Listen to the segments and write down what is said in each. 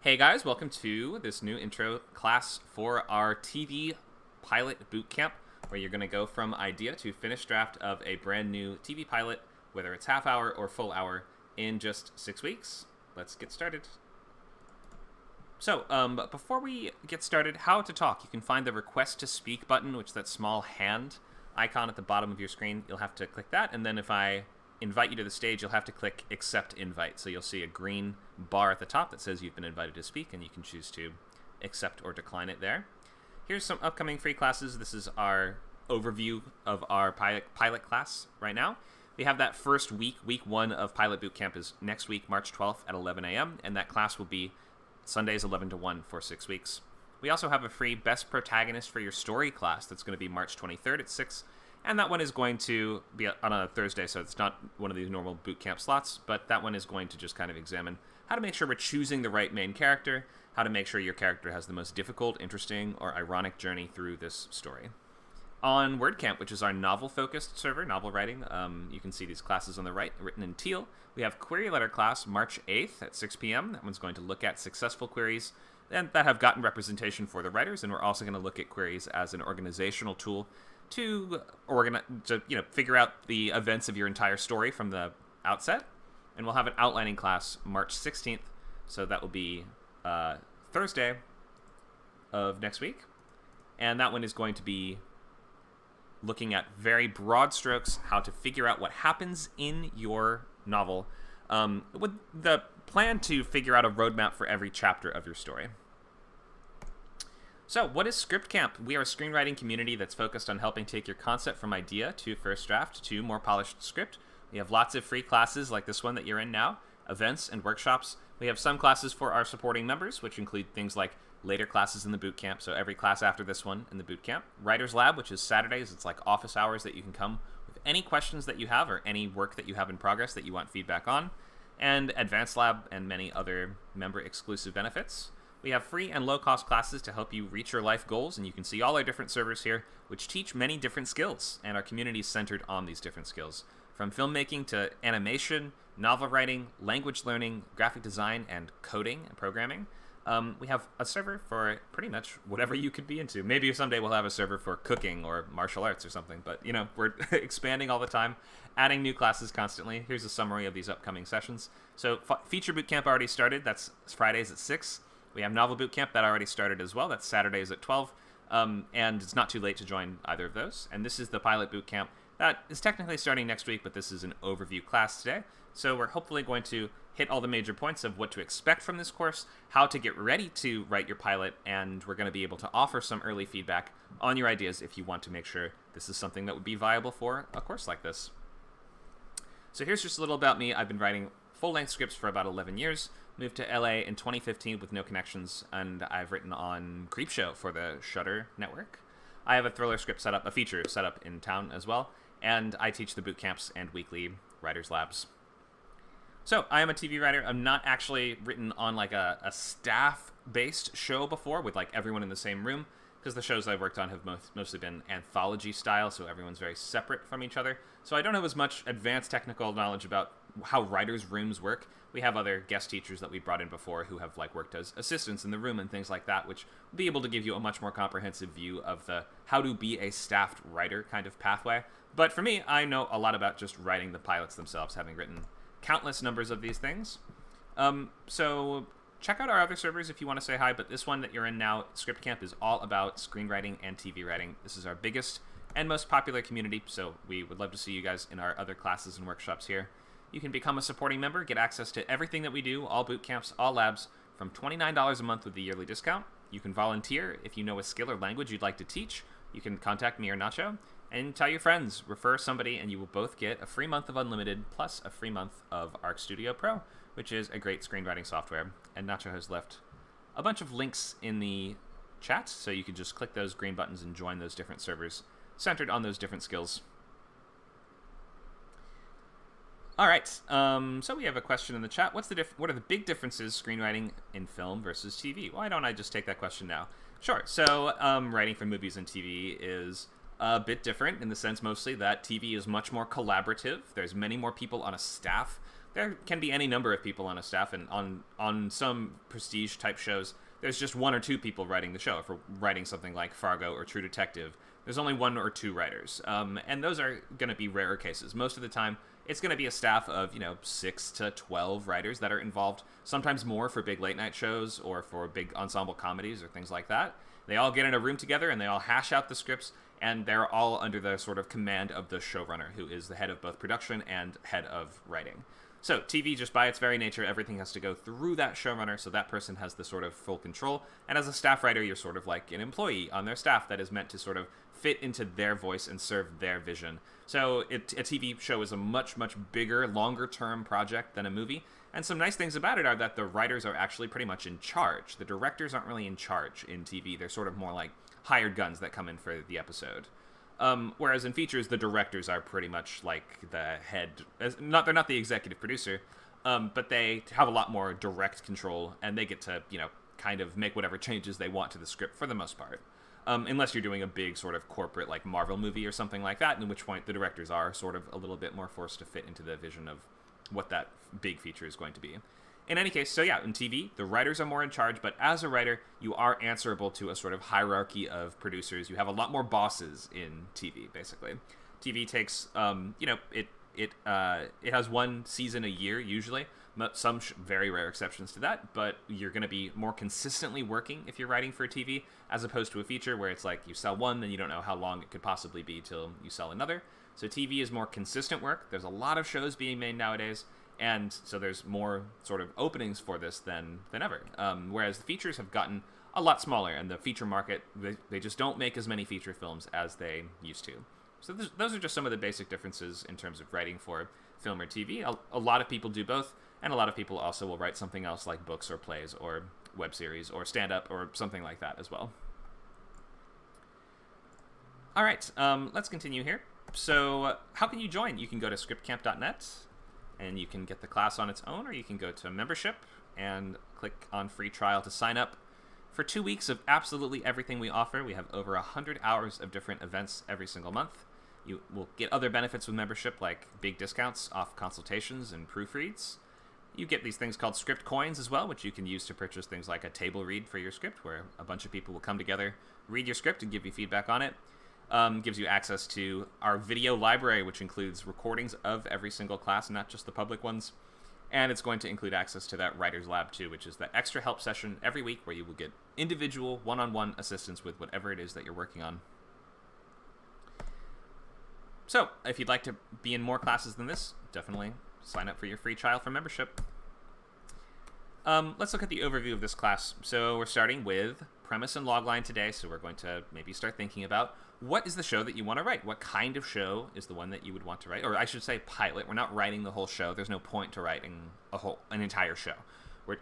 Hey guys, welcome to this new intro class for our TV pilot bootcamp, where you're going to go from idea to finished draft of a brand new TV pilot, whether it's half hour or full hour, in just 6 weeks. Let's get started. So, but before we get started, how to talk. You can find the request to speak button, which is that small hand icon at the bottom of your screen. You'll have to click that, and then if I invite you to the stage, you'll have to click accept invite. So you'll see a green bar at the top that says you've been invited to speak, and you can choose to accept or decline it there. Here's some upcoming free classes. This is our overview of our pilot class right now. We have that first week one of Pilot Bootcamp is next week, March 12th at 11 a.m., and that class will be Sundays 11 to 1 for 6 weeks. We also have a free Best Protagonist for Your Story class that's going to be March 23rd at 6, and that one is going to be on a Thursday, so it's not one of these normal bootcamp slots, but that one is going to just kind of examine how to make sure we're choosing the right main character, how to make sure your character has the most difficult, interesting, or ironic journey through this story. On WordCamp, which is our novel-focused server, novel writing, you can see these classes on the right, written in teal. We have Query Letter class March 8th at 6 p.m. That one's going to look at successful queries and that have gotten representation for the writers, and we're also going to look at queries as an organizational tool to figure out the events of your entire story from the outset. And we'll have an outlining class March 16th, so that will be Thursday of next week. And that one is going to be looking at very broad strokes, how to figure out what happens in your novel, with the plan to figure out a roadmap for every chapter of your story. So, what is ScriptCamp? We are a screenwriting community that's focused on helping take your concept from idea to first draft to more polished script. We have lots of free classes like this one that you're in now, events and workshops. We have some classes for our supporting members, which include things like later classes in the bootcamp, so every class after this one in the bootcamp. Writer's Lab, which is Saturdays. It's like office hours that you can come with any questions that you have or any work that you have in progress that you want feedback on. And Advanced Lab and many other member-exclusive benefits. We have free and low-cost classes to help you reach your life goals, and you can see all our different servers here, which teach many different skills, and our community is centered on these different skills. From filmmaking to animation, novel writing, language learning, graphic design, and coding and programming. We have a server for pretty much whatever you could be into. Maybe someday we'll have a server for cooking or martial arts or something, but we're expanding all the time, adding new classes constantly. Here's a summary of these upcoming sessions. So Feature Bootcamp already started. That's Fridays at 6. We have Novel Bootcamp that already started as well. That's Saturdays at 12. And it's not too late to join either of those. And this is the Pilot Bootcamp that is technically starting next week, but this is an overview class today. So we're hopefully going to hit all the major points of what to expect from this course, how to get ready to write your pilot, and we're going to be able to offer some early feedback on your ideas if you want to make sure this is something that would be viable for a course like this. So here's just a little about me. I've been writing full-length scripts for about 11 years. Moved to LA in 2015 with no connections, and I've written on Creepshow for the Shudder network. I have a thriller script set up, a feature set up in town as well, and I teach the boot camps and weekly writers' labs. So I am a TV writer. I'm not actually written on like a staff-based show before with like everyone in the same room, because the shows I've worked on have mostly been anthology style, so everyone's very separate from each other. So I don't have as much advanced technical knowledge about how writers' rooms work. We have other guest teachers that we brought in before who have like worked as assistants in the room and things like that, which will be able to give you a much more comprehensive view of the how to be a staffed writer kind of pathway. But for me, I know a lot about just writing the pilots themselves, having written countless numbers of these things. So check out our other servers if you want to say hi, but this one that you're in now, ScriptCamp, is all about screenwriting and TV writing. This is our biggest and most popular community, so we would love to see you guys in our other classes and workshops here. You can become a supporting member, get access to everything that we do, all boot camps, all labs, from $29 a month with the yearly discount. You can volunteer if you know a skill or language you'd like to teach. You can contact me or Nacho, and tell your friends, refer somebody, and you will both get a free month of Unlimited plus a free month of Arc Studio Pro, which is a great screenwriting software. And Nacho has left a bunch of links in the chat, so you can just click those green buttons and join those different servers centered on those different skills. All right, so we have a question in the chat. What are the big differences screenwriting in film versus TV? Why don't I just take that question now? Sure. So writing for movies and TV is a bit different in the sense mostly that TV is much more collaborative. There's many more people on a staff. there can be any number of people on a staff, and on some prestige type shows, there's just one or two people writing the show. If we're writing something like Fargo or True Detective, there's only one or two writers, and those are going to be rarer cases. Most of the time, it's going to be a staff of 6 to 12 writers that are involved, sometimes more for big late night shows or for big ensemble comedies or things like that. They all get in a room together and they all hash out the scripts, and they're all under the sort of command of the showrunner, who is the head of both production and head of writing. So TV, just by its very nature, everything has to go through that showrunner, so that person has the sort of full control. And as a staff writer, you're sort of like an employee on their staff that is meant to sort of fit into their voice and serve their vision. So a TV show is a much, much bigger, longer-term project than a movie. And some nice things about it are that the writers are actually pretty much in charge. The directors aren't really in charge in TV. They're sort of more like hired guns that come in for the episode. Whereas in features, the directors are pretty much like the head. They're not the executive producer, but they have a lot more direct control, and they get to, kind of make whatever changes they want to the script for the most part. Unless you're doing a big sort of corporate like Marvel movie or something like that, in which point the directors are sort of a little bit more forced to fit into the vision of what that big feature is going to be. In any case, so yeah, in TV, the writers are more in charge, but as a writer, you are answerable to a sort of hierarchy of producers. You have a lot more bosses in TV, basically. TV takes, it has one season a year, usually. Some very rare exceptions to that, but you're going to be more consistently working if you're writing for TV, as opposed to a feature where it's like you sell one, then you don't know how long it could possibly be till you sell another. So TV is more consistent work. There's a lot of shows being made nowadays, and so there's more sort of openings for this than ever. Whereas the features have gotten a lot smaller, and the feature market, they just don't make as many feature films as they used to. So those are just some of the basic differences in terms of writing for film or TV. A lot of people do both, and a lot of people also will write something else like books or plays or web series or stand-up or something like that as well. All right, let's continue here. So how can you join? You can go to scriptcamp.net, and you can get the class on its own, or you can go to membership and click on free trial to sign up for 2 weeks of absolutely everything we offer. We have over 100 hours of different events every single month. You will get other benefits with membership, like big discounts off consultations and proofreads. You get these things called script coins as well, which you can use to purchase things like a table read for your script, where a bunch of people will come together, read your script, and give you feedback on it. Gives you access to our video library, which includes recordings of every single class, not just the public ones. And it's going to include access to that writer's lab too, which is that extra help session every week where you will get individual one-on-one assistance with whatever it is that you're working on. So if you'd like to be in more classes than this, definitely sign up for your free trial for membership. Let's look at the overview of this class. So we're starting with premise and logline today, so we're going to maybe start thinking about what is the show that you want to write? What kind of show is the one that you would want to write? Or I should say pilot. We're not writing the whole show. There's no point to writing an entire show.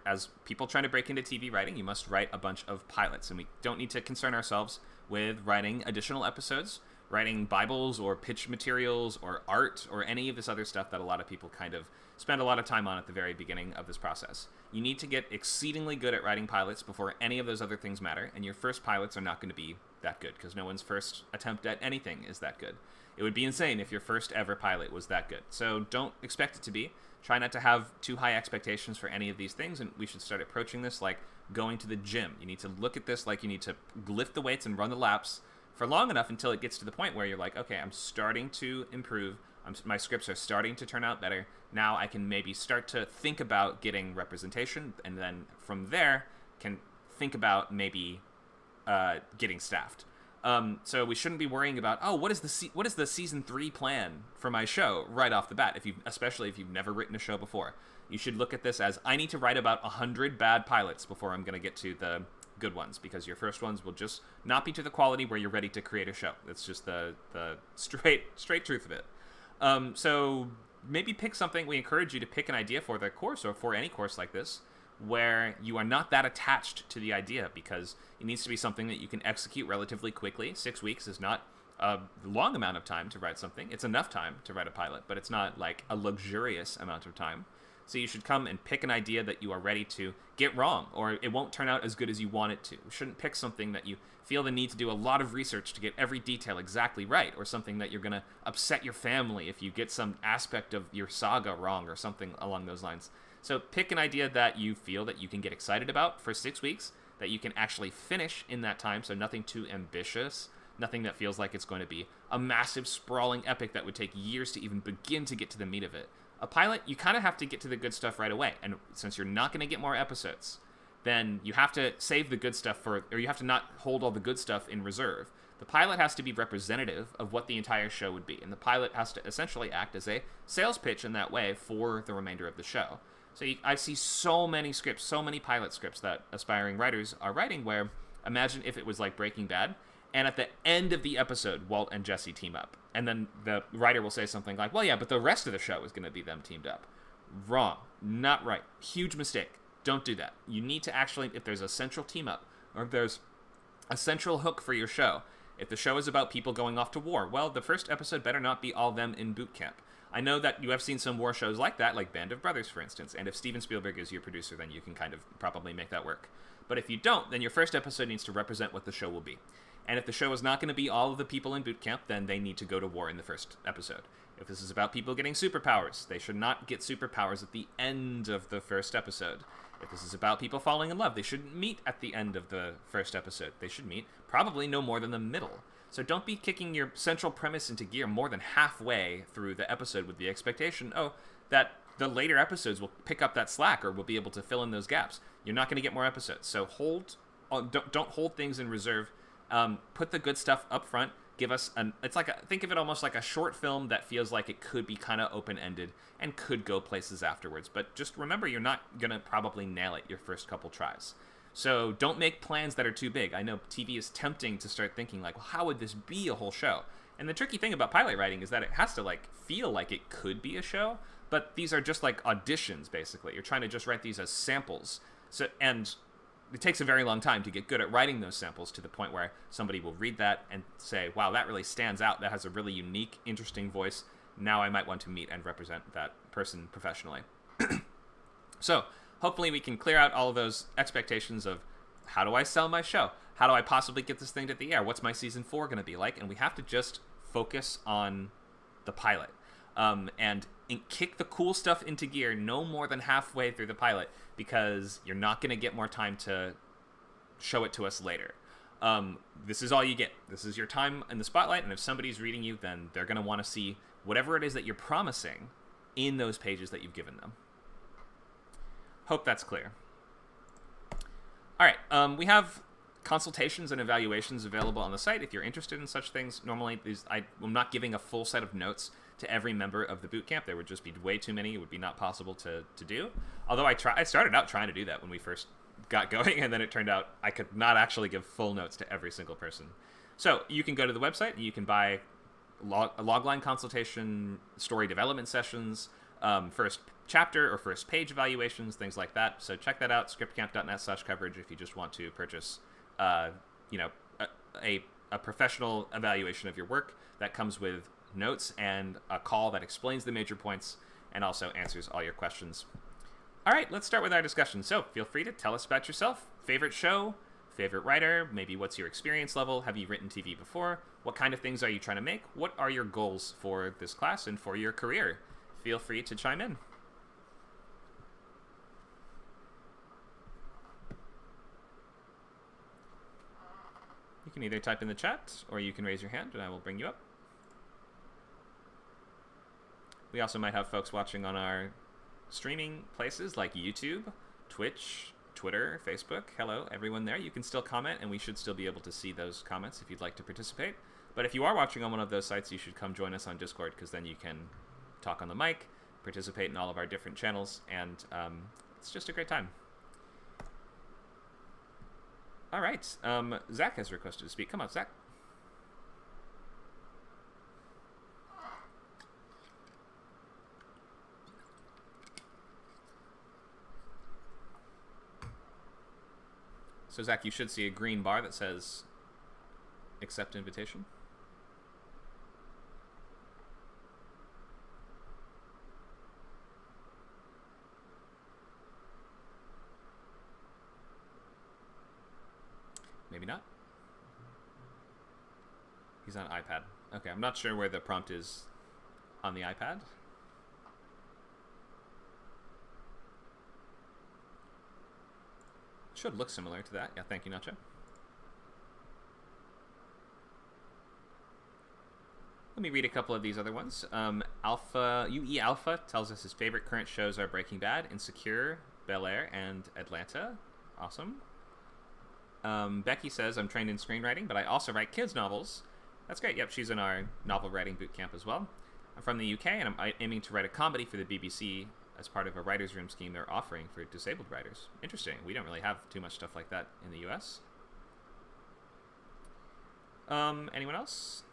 As people trying to break into TV writing, you must write a bunch of pilots, and we don't need to concern ourselves with writing additional episodes, writing Bibles or pitch materials or art or any of this other stuff that a lot of people kind of spend a lot of time on at the very beginning of this process. You need to get exceedingly good at writing pilots before any of those other things matter, and your first pilots are not going to be that good because no one's first attempt at anything is that good. It would be insane if your first ever pilot was that good. So don't expect it to be. Try not to have too high expectations for any of these things, and we should start approaching this like going to the gym. You need to look at this like you need to lift the weights and run the laps for long enough until it gets to the point where you're like, okay, I'm starting to improve. My scripts are starting to turn out better. Now I can maybe start to think about getting representation, and then from there can think about maybe getting staffed. So we shouldn't be worrying about, what is the season 3 plan for my show right off the bat, especially if you've never written a show before. You should look at this as, I need to write about 100 bad pilots before I'm going to get to the good ones, because your first ones will just not be to the quality where you're ready to create a show. That's just the straight truth of it. So maybe pick something. We encourage you to pick an idea for the course or for any course like this where you are not that attached to the idea, because it needs to be something that you can execute relatively quickly. 6 weeks is not a long amount of time to write something. It's enough time to write a pilot, but it's not like a luxurious amount of time. So you should come and pick an idea that you are ready to get wrong, or it won't turn out as good as you want it to. You shouldn't pick something that you feel the need to do a lot of research to get every detail exactly right, or something that you're going to upset your family if you get some aspect of your saga wrong, or something along those lines. So pick an idea that you feel that you can get excited about for 6 weeks, that you can actually finish in that time, so nothing too ambitious, nothing that feels like it's going to be a massive, sprawling epic that would take years to even begin to get to the meat of it. A pilot, you kind of have to get to the good stuff right away, and since you're not going to get more episodes, then you have to save the good stuff or you have to not hold all the good stuff in reserve. The pilot has to be representative of what the entire show would be, and the pilot has to essentially act as a sales pitch in that way for the remainder of the show. So I see so many scripts, so many pilot scripts that aspiring writers are writing where, imagine if it was like Breaking Bad, and at the end of the episode, Walt and Jesse team up. And then the writer will say something like, well, yeah, but the rest of the show is going to be them teamed up. Wrong. Not right. Huge mistake. Don't do that. You need to actually, if there's a central team up, or if there's a central hook for your show, if the show is about people going off to war, well, the first episode better not be all them in boot camp. I know that you have seen some war shows like that, like Band of Brothers, for instance, and if Steven Spielberg is your producer, then you can kind of probably make that work. But if you don't, then your first episode needs to represent what the show will be. And if the show is not going to be all of the people in boot camp, then they need to go to war in the first episode. If this is about people getting superpowers, they should not get superpowers at the end of the first episode. If this is about people falling in love, they shouldn't meet at the end of the first episode. They should meet probably no more than the middle. So don't be kicking your central premise into gear more than halfway through the episode with the expectation, that the later episodes will pick up that slack or will be able to fill in those gaps. You're not going to get more episodes. So don't hold things in reserve. Put the good stuff up front. Give us think of it almost like a short film that feels like it could be kind of open-ended and could go places afterwards. But just remember, you're not going to probably nail it your first couple tries. So don't make plans that are too big. I know TV is tempting to start thinking like, well, how would this be a whole show? And the tricky thing about pilot writing is that it has to feel like it could be a show, but these are just like auditions, basically. You're trying to just write these as samples. And it takes a very long time to get good at writing those samples to the point where somebody will read that and say, wow, that really stands out. That has a really unique, interesting voice. Now I might want to meet and represent that person professionally. So hopefully we can clear out all of those expectations of how do I sell my show? How do I possibly get this thing to the air? What's my season 4 going to be like? And we have to just focus on the pilot. And kick the cool stuff into gear no more than halfway through the pilot, because you're not going to get more time to show it to us later. This is all you get. This is your time in the spotlight, and if somebody's reading you, then they're going to want to see whatever it is that you're promising in those pages that you've given them. Hope that's clear. All right, we have consultations and evaluations available on the site if you're interested in such things. Normally, I'm not giving a full set of notes to every member of the bootcamp. There would just be way too many. It would be not possible to do. Although I started out trying to do that when we first got going, and then it turned out I could not actually give full notes to every single person. So you can go to the website and you can buy a logline consultation, story development sessions, first chapter or first page evaluations, things like that. So check that out, scriptcamp.net/coverage, if you just want to purchase a professional evaluation of your work that comes with notes and a call that explains the major points and also answers all your questions. All right, let's start with our discussion. So feel free to tell us about yourself. Favorite show, favorite writer, maybe what's your experience level? Have you written TV before? What kind of things are you trying to make? What are your goals for this class and for your career? Feel free to chime in. You can either type in the chat or you can raise your hand and I will bring you up. We also might have folks watching on our streaming places like YouTube, Twitch, Twitter, Facebook. Hello, everyone there. You can still comment, and we should still be able to see those comments if you'd like to participate. But if you are watching on one of those sites, you should come join us on Discord, because then you can talk on the mic, participate in all of our different channels, and it's just a great time. All right. Zach has requested to speak. Come on, Zach. So, Zach, you should see a green bar that says accept invitation. Maybe not. He's on iPad. Okay, I'm not sure where the prompt is on the iPad. Should look similar to that. Yeah, thank you, Nacho. Let me read a couple of these other ones. UE Alpha tells us his favorite current shows are Breaking Bad, Insecure, Bel-Air, and Atlanta. Awesome. Becky says, I'm trained in screenwriting, but I also write kids' novels. That's great. Yep, she's in our novel writing bootcamp as well. I'm from the UK, and I'm aiming to write a comedy for the BBC as part of a writer's room scheme they're offering for disabled writers. Interesting. We don't really have too much stuff like that in the US. Anyone else?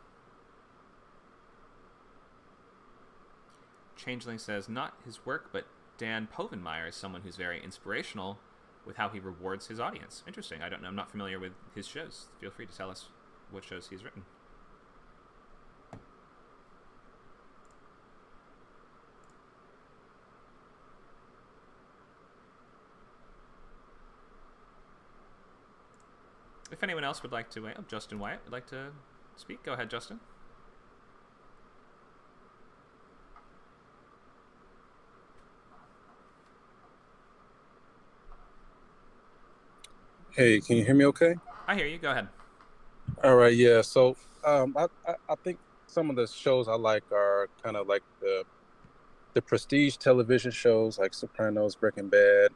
Changeling says, not his work, but Dan Povenmire is someone who's very inspirational with how he rewards his audience. Interesting. I don't know. I'm not familiar with his shows. Feel free to tell us what shows he's written. If anyone else would like to, Justin Wyatt would like to speak, go ahead, Justin. Hey, can you hear me okay? I hear you. Go ahead. All right, yeah. So I think some of the shows I like are kind of like the prestige television shows like Sopranos, Breaking Bad.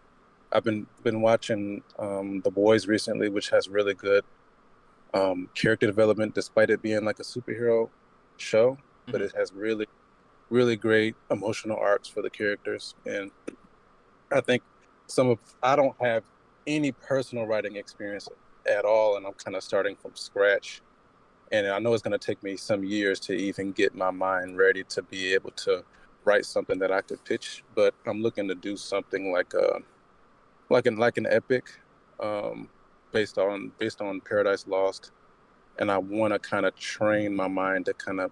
I've been watching The Boys recently, which has really good character development despite it being like a superhero show, but it has really, really great emotional arcs for the characters. And I think I don't have any personal writing experience at all, and I'm kind of starting from scratch. And I know it's going to take me some years to even get my mind ready to be able to write something that I could pitch. But I'm looking to do something like an epic, based on Paradise Lost, and I want to kind of train my mind to kind of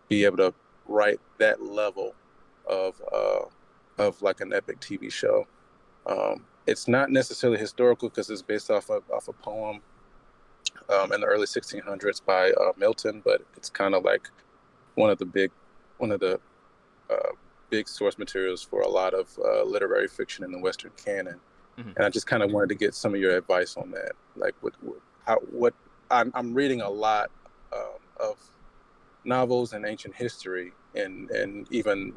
be able to write that level of like an epic TV show. It's not necessarily historical because it's based off a poem in the early 1600s by Milton, but it's kind of like one of the big source materials for a lot of literary fiction in the Western canon. And I just kind of wanted to get some of your advice on that. Like, I'm reading a lot of novels and ancient history, and even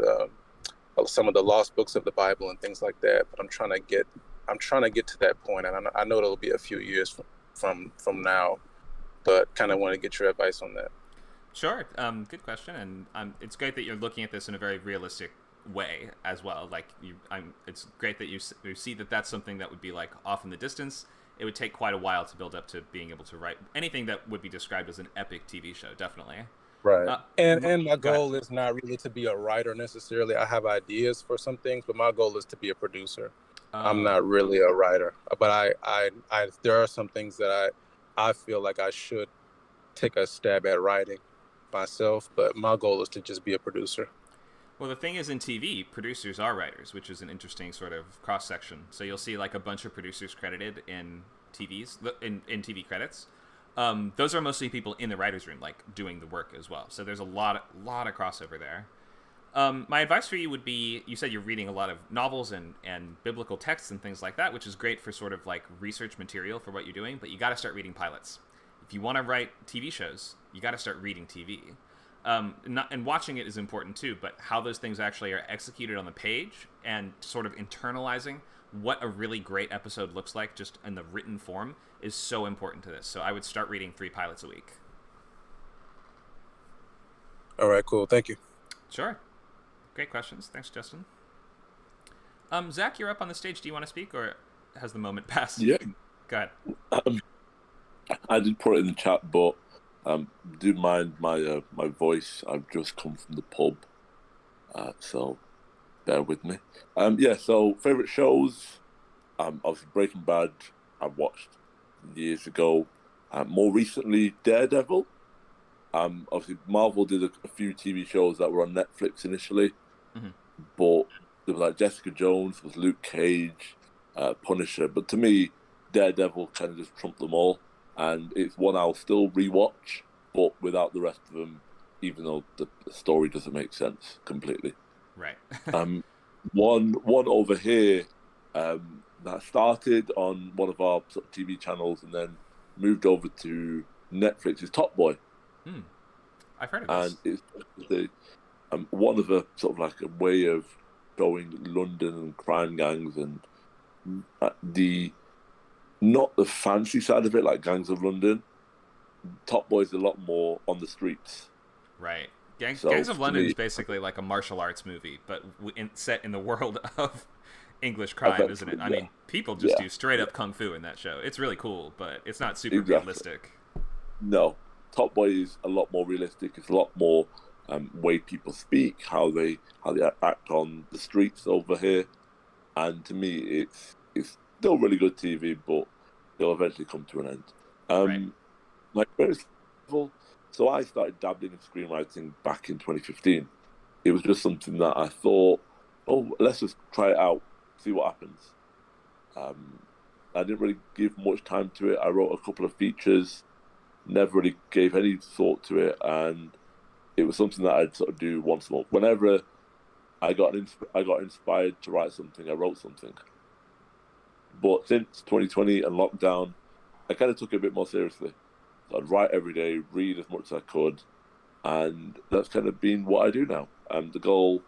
some of the lost books of the Bible and things like that. But I'm trying to get to that point, and I know it'll be a few years from now. But kind of want to get your advice on that. Sure. Good question, and it's great that you're looking at this in a very realistic way as well. Like it's great that you see that that's something that would be like off in the distance. It would take quite a while to build up to being able to write anything that would be described as an epic TV show. Definitely. Right. And my goal is not really to be a writer necessarily. I have ideas for some things, but my goal is to be a producer. I'm not really a writer, but I there are some things that I feel like I should take a stab at writing myself, but my goal is to just be a producer. Well, the thing is, in TV, producers are writers, which is an interesting sort of cross-section. So you'll see like a bunch of producers credited in in TV credits. Those are mostly people in the writer's room, like doing the work as well. So there's a lot of crossover there. My advice for you would be, you said you're reading a lot of novels and biblical texts and things like that, which is great for sort of like research material for what you're doing, but you got to start reading pilots. If you want to write TV shows, you got to start reading TV. And watching it is important too, but how those things actually are executed on the page and sort of internalizing what a really great episode looks like just in the written form is so important to this. So I would start reading 3 pilots a week. All right, cool. Thank you. Sure. Great questions. Thanks, Justin. Zach, you're up on the stage. Do you want to speak, or has the moment passed? Yeah. Go ahead. I did put it in the chat, but do mind my voice. I've just come from the pub, so bear with me. So favorite shows, obviously Breaking Bad. I watched years ago. More recently, Daredevil. Obviously Marvel did a few TV shows that were on Netflix initially, but there was like Jessica Jones, was Luke Cage, Punisher. But to me, Daredevil kind of just trumped them all. and it's one I'll still rewatch, but without the rest of them, even though the story doesn't make sense completely. Right. One over here that started on one of our sort of TV channels and then moved over to Netflix is Top Boy. I've heard of this. And it's one of a sort of like a way of showing London and crime gangs and not the fancy side of it like Gangs of London. Top Boy's a lot more on the streets. Right. Gangs of London is basically like a martial arts movie, but set in the world of English crime, isn't it? I mean, people just do straight up kung fu in that show. It's really cool, but it's not super realistic. No, Top Boy is a lot more realistic. It's a lot more way people speak, how they act on the streets over here, and to me, it's still really good TV, but it'll eventually come to an end. Right. My first level. So I started dabbling in screenwriting back in 2015. It was just something that I thought, let's just try it out, see what happens. I didn't really give much time to it. I wrote a couple of features, never really gave any thought to it, and it was something that I'd sort of do once a month. Whenever I got inspired to write something, I wrote something. But since 2020 and lockdown, I kind of took it a bit more seriously. So I'd write every day, read as much as I could, and that's kind of been what I do now. The goal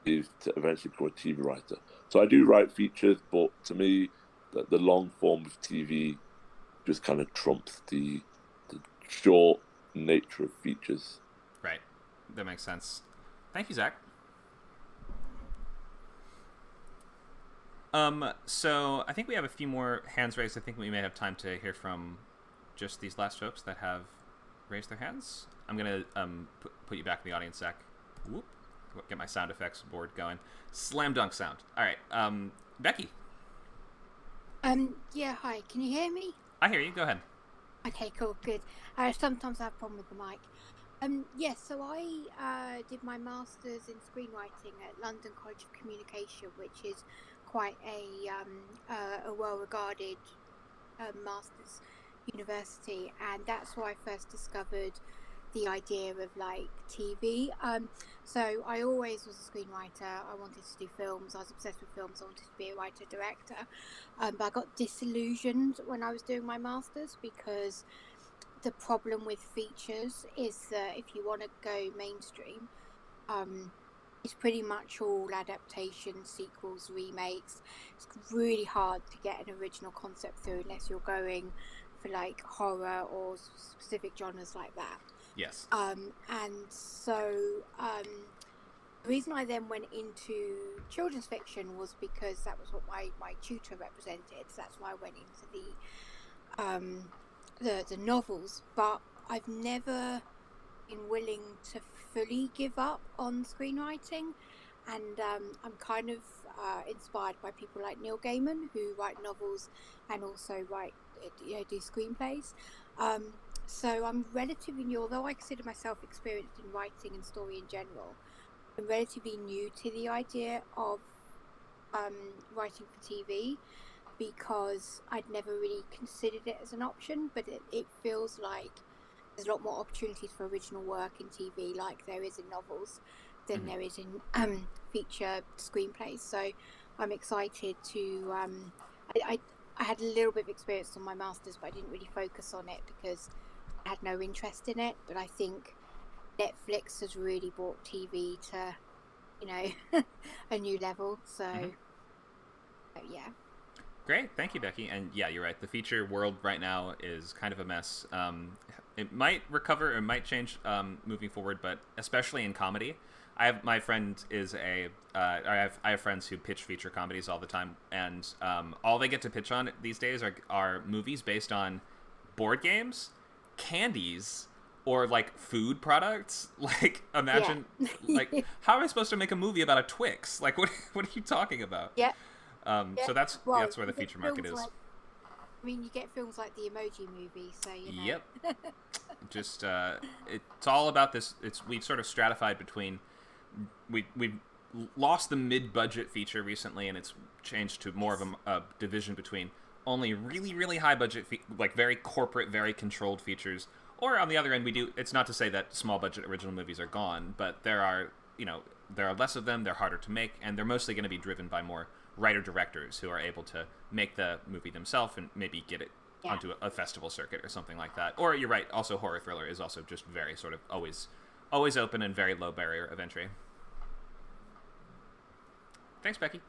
is to eventually become a TV writer. So I do write features, but to me, the long form of TV just kind of trumps the short nature of features. Right. That makes sense. Thank you, Zach. So I think we have a few more hands raised. I think we may have time to hear from just these last folks that have raised their hands. I'm going to put you back in the audience, Zach. Whoop. Get my sound effects board going. Slam dunk sound. All right. Becky. Yeah, hi. Can you hear me? I hear you. Go ahead. Okay, cool. Good. Sometimes I have a problem with the mic. Yes, so I did my master's in screenwriting at London College of Communication, which is quite a well-regarded master's university, and that's where I first discovered the idea of like TV. So I always was a screenwriter. I wanted to do films. I was obsessed with films. I wanted to be a writer director, but I got disillusioned when I was doing my master's because the problem with features is that if you want to go mainstream, it's pretty much all adaptations, sequels, remakes. It's really hard to get an original concept through unless you're going for like horror or specific genres like that. Yes. And so the reason I then went into children's fiction was because that was what my tutor represented. So that's why I went into the novels. But I've never been willing to fully give up on screenwriting, and I'm kind of inspired by people like Neil Gaiman, who write novels and also do screenplays. So I'm relatively new, although I consider myself experienced in writing and story in general. I'm relatively new to the idea of writing for TV because I'd never really considered it as an option, but it feels like there's a lot more opportunities for original work in TV, like there is in novels, than there is in feature screenplays. So I'm excited to. I had a little bit of experience on my master's, but I didn't really focus on it because I had no interest in it. But I think Netflix has really brought TV to, a new level. So, yeah. Great, thank you, Becky. And yeah, you're right. The feature world right now is kind of a mess. It might recover, it might change moving forward, but especially in comedy. I have friends who pitch feature comedies all the time, and all they get to pitch on these days are movies based on board games, candies, or like food products. Like, imagine, like, how am I supposed to make a movie about a Twix? Like, what are you talking about? Yeah. So that's where the feature market is. You get films like the Emoji Movie, so Yep. Just it's all about this. We've sort of stratified between. We've lost the mid-budget feature recently, and it's changed to more of a division between only really, really high budget, like very corporate, very controlled features. Or on the other end, we do. It's not to say that small budget original movies are gone, but there are less of them. They're harder to make, and they're mostly going to be driven by more writer directors who are able to make the movie themselves and maybe get it onto a festival circuit or something like that. Or you're right. Also, horror thriller is also just very sort of always open and very low barrier of entry. Thanks, Becky.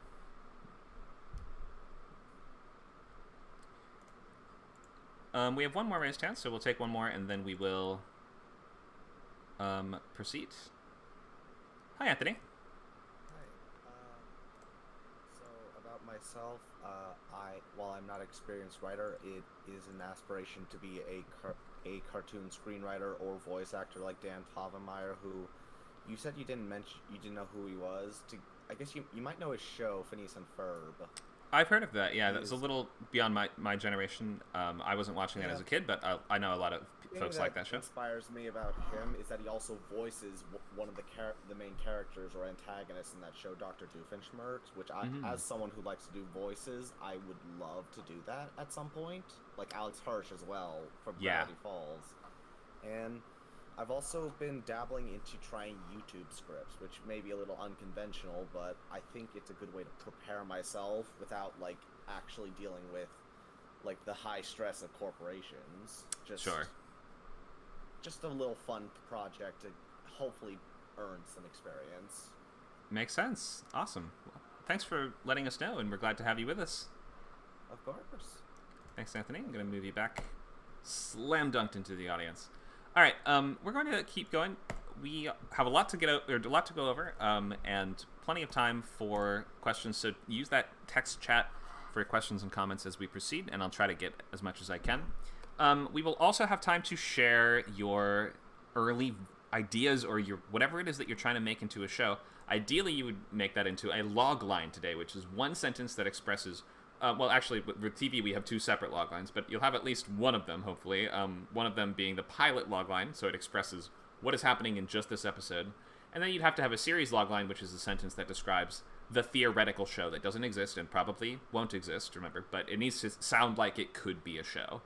We have one more raised hand, so we'll take one more, and then we will proceed. Hi, Anthony. Hi. So about myself, while I'm not an experienced writer, it is an aspiration to be a cartoon screenwriter or voice actor like Dan Povenmire, who you said you didn't know who he was. I guess you might know his show, Phineas and Ferb. I've heard of that. Yeah, that was a little beyond my generation. I wasn't watching that as a kid, but I know a lot of folks like that show. What inspires me about him is that he also voices one of the main characters or antagonists in that show, Dr. Doofenshmirtz, which as someone who likes to do voices, I would love to do that at some point. Like Alex Hirsch as well from Gravity Falls. And I've also been dabbling into trying YouTube scripts, which may be a little unconventional, but I think it's a good way to prepare myself without, like, actually dealing with, like, the high stress of corporations. Just a little fun project to hopefully earn some experience. Makes sense. Awesome. Thanks for letting us know, and we're glad to have you with us. Of course. Thanks, Anthony. I'm going to move you back. Slam dunked into the audience. All right, we're going to keep going. We have a lot to go over, and plenty of time for questions. So use that text chat for questions and comments as we proceed, and I'll try to get as much as I can. We will also have time to share your early ideas or your whatever it is that you're trying to make into a show. Ideally, you would make that into a log line today, which is one sentence that expresses. Well, actually, with TV, we have two separate log lines, but you'll have at least one of them, hopefully. One of them being the pilot log line, so it expresses what is happening in just this episode. And then you'd have to have a series log line, which is a sentence that describes the theoretical show that doesn't exist and probably won't exist, remember, but it needs to sound like it could be a show.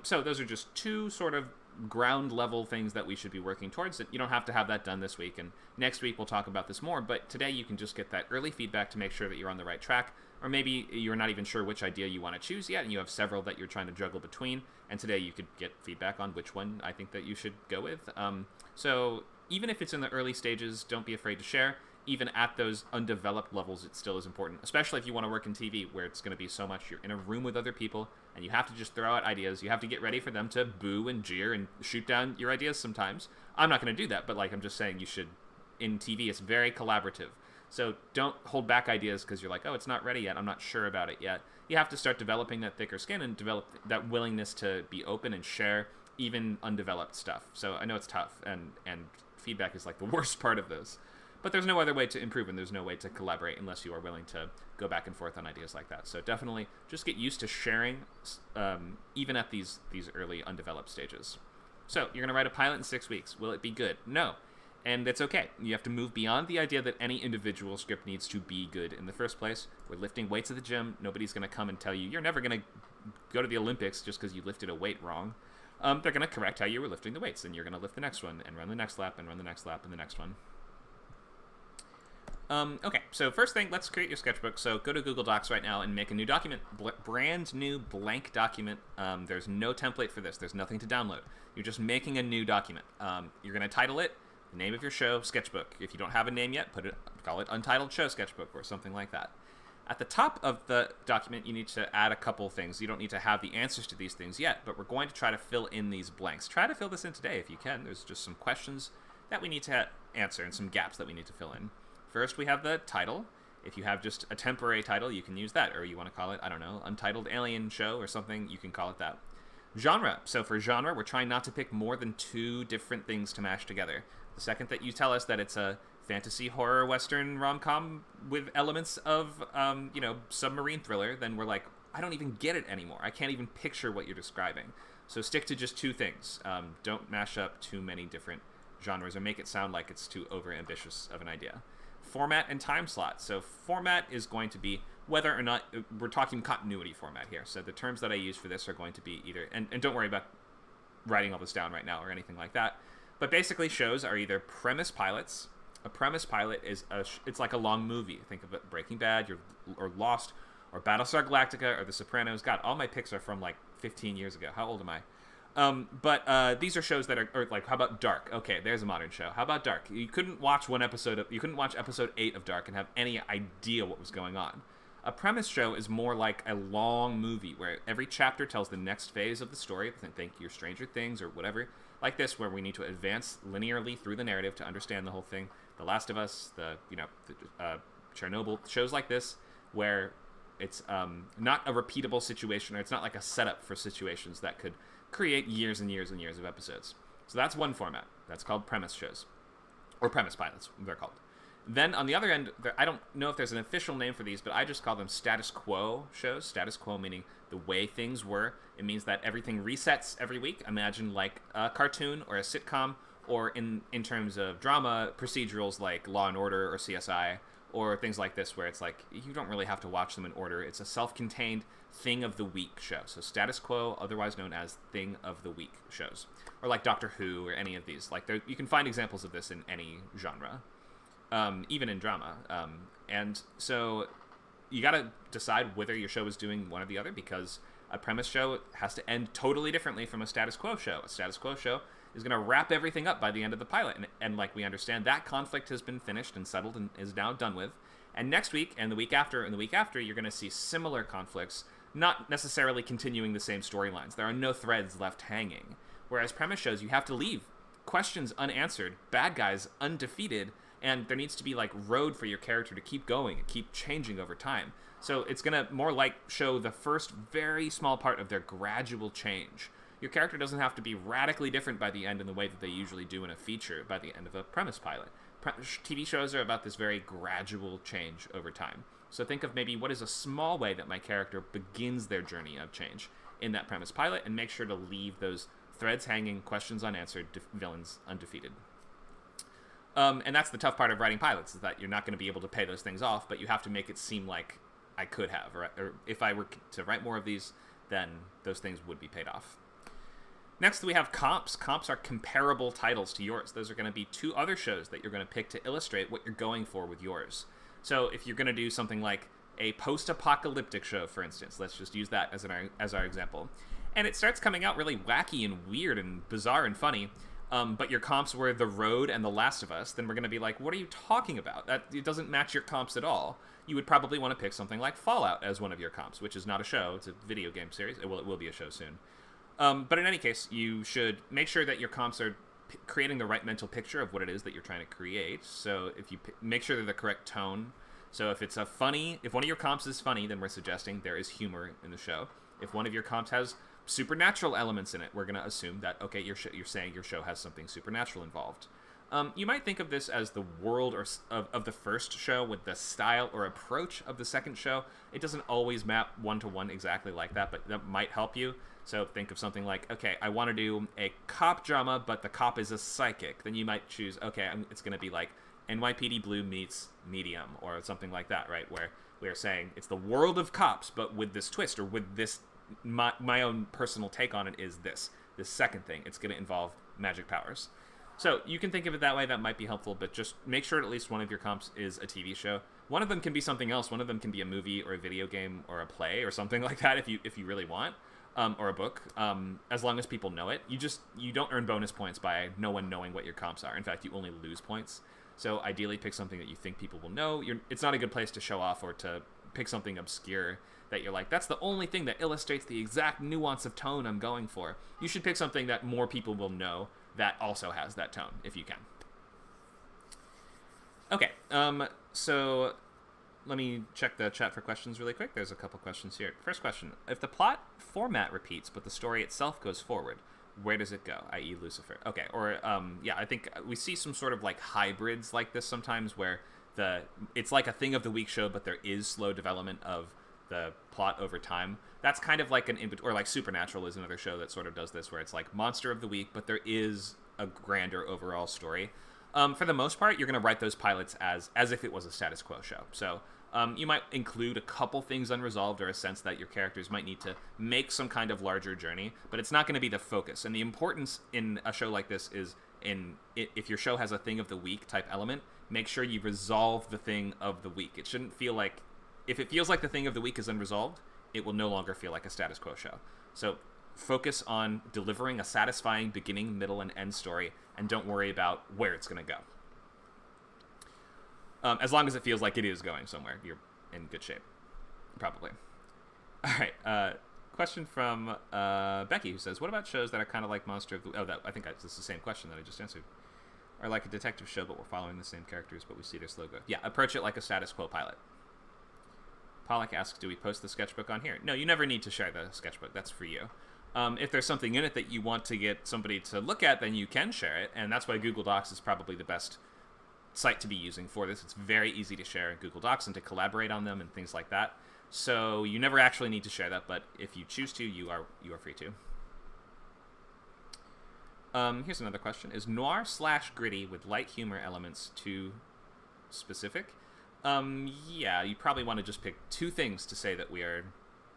So those are just two sort of ground level things that we should be working towards. You don't have to have that done this week, and next week we'll talk about this more, but today you can just get that early feedback to make sure that you're on the right track. Or maybe you're not even sure which idea you want to choose yet, and you have several that you're trying to juggle between, and today you could get feedback on which one I think that you should go with. So even if it's in the early stages, don't be afraid to share. Even at those undeveloped levels, it still is important, especially if you want to work in TV, where it's going to be so much. You're in a room with other people, and you have to just throw out ideas. You have to get ready for them to boo and jeer and shoot down your ideas sometimes. I'm not going to do that, but I'm just saying you should. In TV, it's very collaborative. So don't hold back ideas because you're like, oh, it's not ready yet. I'm not sure about it yet. You have to start developing that thicker skin and develop that willingness to be open and share even undeveloped stuff. So I know it's tough, and feedback is like the worst part of this. But there's no other way to improve, and there's no way to collaborate unless you are willing to go back and forth on ideas like that. So definitely just get used to sharing, even at these early undeveloped stages. So you're going to write a pilot in 6 weeks. Will it be good? No. And it's okay. You have to move beyond the idea that any individual script needs to be good in the first place. We're lifting weights at the gym. Nobody's going to come and tell you, you're never going to go to the Olympics just because you lifted a weight wrong. They're going to correct how you were lifting the weights, and you're going to lift the next one, and run the next lap, and run the next lap, and the next one. Okay, so first thing, let's create your sketchbook. So go to Google Docs right now and make a new document, brand new blank document. There's no template for this. There's nothing to download. You're just making a new document. You're going to title it the name of your show, Sketchbook. If you don't have a name yet, call it Untitled Show Sketchbook or something like that. At the top of the document, you need to add a couple things. You don't need to have the answers to these things yet, but we're going to try to fill in these blanks. Try to fill this in today if you can. There's just some questions that we need to answer and some gaps that we need to fill in. First, we have the title. If you have just a temporary title, you can use that, or you want to call it, I don't know, Untitled Alien Show or something, you can call it that. Genre. So for genre, we're trying not to pick more than 2 different things to mash together. The second that you tell us that it's a fantasy, horror, western, rom-com with elements of, submarine thriller, then we're like, I don't even get it anymore. I can't even picture what you're describing. So stick to just 2 things. Don't mash up too many different genres or make it sound like it's too over-ambitious of an idea. Format and time slot. So format is going to be whether or not we're talking continuity format here. So the terms that I use for this are going to be either, and don't worry about writing all this down right now or anything like that, but basically shows are either premise pilots. A premise pilot is it's like a long movie. Think of it Breaking Bad, or Lost, or Battlestar Galactica, or The Sopranos. God, all my picks are from like 15 years ago. How old am I? But these are shows that are like, how about Dark? Okay, there's a modern show. How about Dark? You couldn't watch episode 8 of Dark and have any idea what was going on. A premise show is more like a long movie where every chapter tells the next phase of the story. Think your Stranger Things or whatever, like this, where we need to advance linearly through the narrative to understand the whole thing. The Last of Us, Chernobyl, shows like this, where it's not a repeatable situation, or it's not like a setup for situations that could create years and years and years of episodes. So that's one format. That's called premise shows, or premise pilots, they're called. Then on the other end, I don't know if there's an official name for these, but I just call them status quo shows. Status quo meaning the way things were. It means that everything resets every week. Imagine like a cartoon or a sitcom, or in terms of drama, procedurals like Law and Order or CSI, or things like this where it's like you don't really have to watch them in order. It's a self-contained thing of the week show. So status quo, otherwise known as thing of the week shows. Or like Doctor Who or any of these. Like you can find examples of this in any genre. Even in drama. And so you got to decide whether your show is doing one or the other, because a premise show has to end totally differently from a status quo show. A status quo show is going to wrap everything up by the end of the pilot. And like we understand, that conflict has been finished and settled and is now done with. And next week and the week after and the week after, you're going to see similar conflicts, not necessarily continuing the same storylines. There are no threads left hanging. Whereas premise shows, you have to leave questions unanswered, bad guys undefeated, and there needs to be like road for your character to keep going and keep changing over time. So it's going to more like show the first very small part of their gradual change. Your character doesn't have to be radically different by the end in the way that they usually do in a feature by the end of a premise pilot. TV shows are about this very gradual change over time. So think of maybe what is a small way that my character begins their journey of change in that premise pilot, and make sure to leave those threads hanging, questions unanswered, villains undefeated. And that's the tough part of writing pilots, is that you're not going to be able to pay those things off, but you have to make it seem like I could have, or if I were to write more of these, then those things would be paid off. Next, we have comps. Comps are comparable titles to yours. Those are going to be two other shows that you're going to pick to illustrate what you're going for with yours. So if you're going to do something like a post-apocalyptic show, for instance, let's just use that as our example, and it starts coming out really wacky and weird and bizarre and funny, but your comps were The Road and The Last of Us, then we're going to be like, what are you talking about? It doesn't match your comps at all. You would probably want to pick something like Fallout as one of your comps, which is not a show. It's a video game series. It will be a show soon. But in any case, you should make sure that your comps are creating the right mental picture of what it is that you're trying to create. So if you make sure they're the correct tone. So if one of your comps is funny, then we're suggesting there is humor in the show. If one of your comps has supernatural elements in it, we're going to assume that, okay, you're saying your show has something supernatural involved. You might think of this as the world of the first show with the style or approach of the second show. It doesn't always map one-to-one exactly like that, but that might help you. So think of something like, okay, I want to do a cop drama, but the cop is a psychic. Then you might choose, okay, it's going to be like NYPD Blue meets Medium, or something like that, right? Where we're saying it's the world of cops, but with this twist, or with this, my own personal take on it is this second thing. It's going to involve magic powers. So you can think of it that way. That might be helpful, but just make sure at least one of your comps is a TV show. One of them can be something else. One of them can be a movie or a video game or a play or something like that if you really want, or a book, as long as people know it. You don't earn bonus points by no one knowing what your comps are. In fact, you only lose points. So ideally pick something that you think people will know. It's not a good place to show off or to pick something obscure that you're like, that's the only thing that illustrates the exact nuance of tone I'm going for. You should pick something that more people will know that also has that tone, if you can. Okay, so let me check the chat for questions really quick. There's a couple questions here. First question, if the plot format repeats but the story itself goes forward, where does it go, i.e. Lucifer? Okay, or, I think we see some sort of like hybrids like this sometimes where it's like a thing of the week show, but there is slow development of the plot over time. That's kind of like or like Supernatural is another show that sort of does this, where it's like monster of the week, but there is a grander overall story. For the most part, you're going to write those pilots as if it was a status quo show. So You might include a couple things unresolved or a sense that your characters might need to make some kind of larger journey, but it's not going to be the focus. And the importance in a show like this is if your show has a thing of the week type element, make sure you resolve the thing of the week. It shouldn't feel like, if it feels like the thing of the week is unresolved, it will no longer feel like a status quo show. So focus on delivering a satisfying beginning, middle, and end story, and don't worry about where it's going to go. As long as it feels like it is going somewhere, you're in good shape, probably. All right. Question from Becky, who says, what about shows that are kind of like Monster of the... Oh, I think that's the same question that I just answered. Or like a detective show, but we're following the same characters, but we see their slow growth. Yeah, approach it like a status quo pilot. Pollock asks, do we post the sketchbook on here? No, you never need to share the sketchbook. That's for you. If there's something in it that you want to get somebody to look at, then you can share it, and that's why Google Docs is probably the best site to be using for this. It's very easy to share in Google Docs and to collaborate on them and things like that. So you never actually need to share that, but if you choose to, you are free to. Here's another question. Is noir/gritty with light humor elements too specific? Yeah, you probably want to just pick two things to say that we are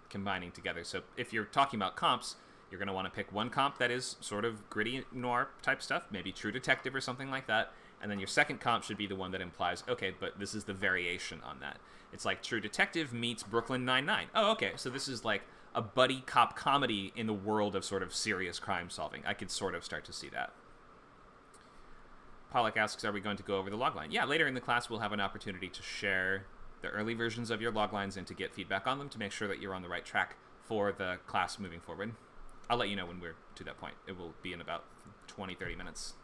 combining together. So if you're talking about comps, you're going to want to pick one comp that is sort of gritty noir type stuff, maybe True Detective or something like that. And then your second comp should be the one that implies, okay, but this is the variation on that. It's like True Detective meets Brooklyn Nine-Nine. Oh, okay, so this is like a buddy cop comedy in the world of sort of serious crime solving. I could sort of start to see that. Pollock asks, are we going to go over the logline? Yeah, later in the class we'll have an opportunity to share the early versions of your loglines and to get feedback on them to make sure that you're on the right track for the class moving forward. I'll let you know when we're to that point. It will be in about 20-30 minutes.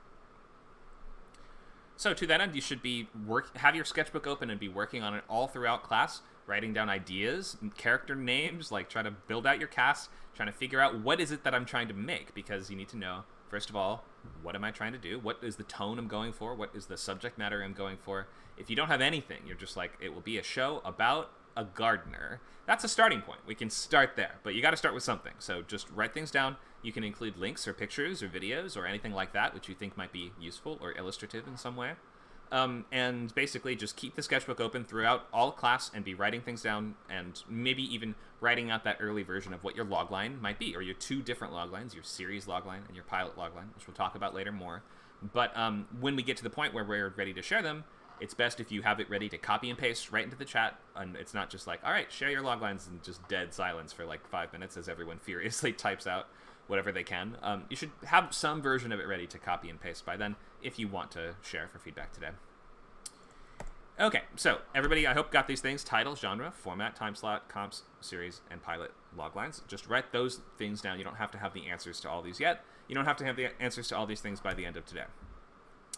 So to that end, you should be have your sketchbook open and be working on it all throughout class, writing down ideas, character names, like try to build out your cast, trying to figure out what is it that I'm trying to make, because you need to know, first of all, what am I trying to do? What is the tone I'm going for? What is the subject matter I'm going for? If you don't have anything, you're just like, it will be a show about a gardener. That's a starting point. We can start there, but you got to start with something. So just write things down. You can include links or pictures or videos or anything like that which you think might be useful or illustrative in some way. And basically just keep the sketchbook open throughout all class and be writing things down, and maybe even writing out that early version of what your logline might be, or your two different loglines, your series logline and your pilot logline, which we'll talk about later more. But when we get to the point where we're ready to share them, it's best if you have it ready to copy and paste right into the chat, and it's not just like, all right, share your loglines, and just dead silence for like 5 minutes as everyone furiously types out whatever they can. You should have some version of it ready to copy and paste by then if you want to share for feedback today. Okay, so everybody, I hope got these things: title, genre, format, time slot, comps, series, and pilot loglines. Just write those things down. You don't have to have the answers to all these yet. You don't have to have the answers to all these things by the end of today.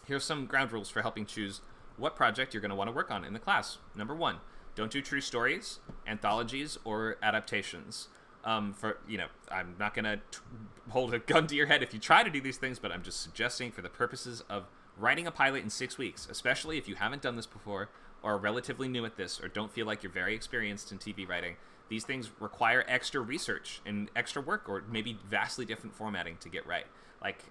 Here's some ground rules for helping choose what project you're going to want to work on in the class. Number 1, don't do true stories, anthologies, or adaptations. I'm not going to hold a gun to your head if you try to do these things, but I'm just suggesting for the purposes of writing a pilot in 6 weeks, especially if you haven't done this before or are relatively new at this or don't feel like you're very experienced in TV writing, these things require extra research and extra work, or maybe vastly different formatting to get right. Like,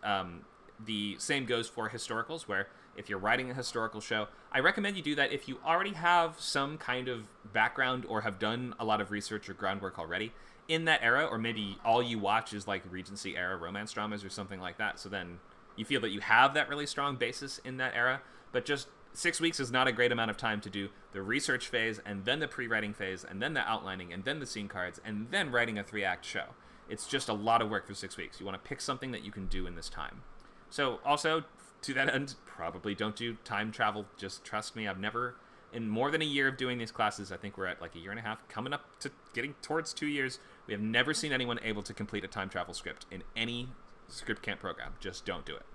the same goes for historicals, where if you're writing a historical show, I recommend you do that if you already have some kind of background or have done a lot of research or groundwork already in that era, or maybe all you watch is like Regency era romance dramas or something like that. So then you feel that you have that really strong basis in that era, but just 6 weeks is not a great amount of time to do the research phase and then the pre-writing phase and then the outlining and then the scene cards and then writing a 3-act show. It's just a lot of work for 6 weeks. You want to pick something that you can do in this time. So also, to that end, probably don't do time travel. Just trust me, I've never, in more than a year of doing these classes, I think we're at like a year and a half, coming up to getting towards 2 years, we have never seen anyone able to complete a time travel script in any ScriptCamp program. Just don't do it.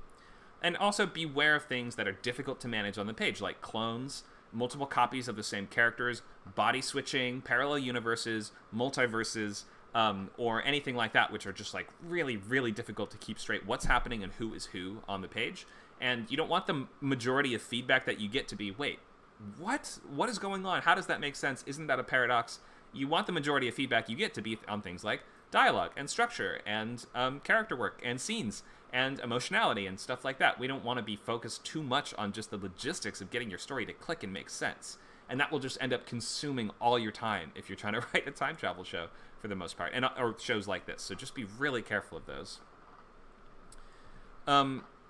And also beware of things that are difficult to manage on the page, like clones, multiple copies of the same characters, body switching, parallel universes, multiverses, or anything like that, which are just like really, really difficult to keep straight what's happening and who is who on the page. And you don't want the majority of feedback that you get to be, wait, what is going on? How does that make sense? Isn't that a paradox? You want the majority of feedback you get to be on things like dialogue and structure and character work and scenes and emotionality and stuff like that. We don't want to be focused too much on just the logistics of getting your story to click and make sense. and that will just end up consuming all your time if you're trying to write a time travel show for the most part, and or shows like this. So just be really careful of those.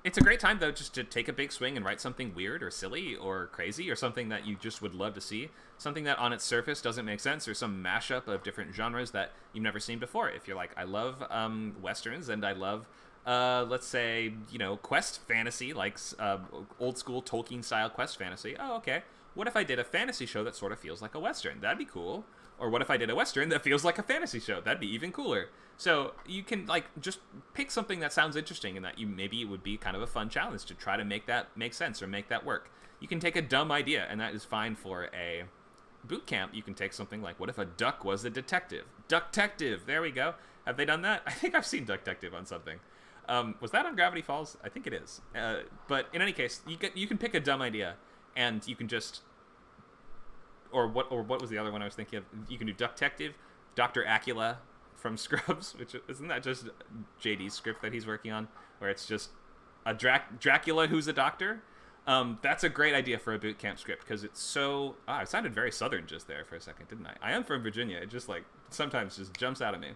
It's a great time, though, just to take a big swing and write something weird or silly or crazy or something that you just would love to see. Something that on its surface doesn't make sense, or some mashup of different genres that you've never seen before. If you're like, I love Westerns and I love, let's say, quest fantasy, like old school Tolkien-style quest fantasy. Oh, okay. What if I did a fantasy show that sort of feels like a Western? That'd be cool. Or what if I did a Western that feels like a fantasy show? That'd be even cooler. So you can just pick something that sounds interesting and that maybe it would be kind of a fun challenge to try to make that make sense or make that work. You can take a dumb idea, and that is fine for a boot camp. You can take something like, what if a duck was a detective? Duck-tective, there we go. Have they done that? I think I've seen Duck-tective on something. Was that on Gravity Falls? I think it is. But in any case, you can pick a dumb idea, and you can just... Or what was the other one I was thinking of? You can do Duck-tective, Dr. Acula from Scrubs, which isn't that just JD's script that he's working on, where it's just a Dracula who's a doctor? That's a great idea for a boot camp script, because it's so... I sounded very Southern just there for a second, didn't I? I am from Virginia. It just sometimes just jumps out at me.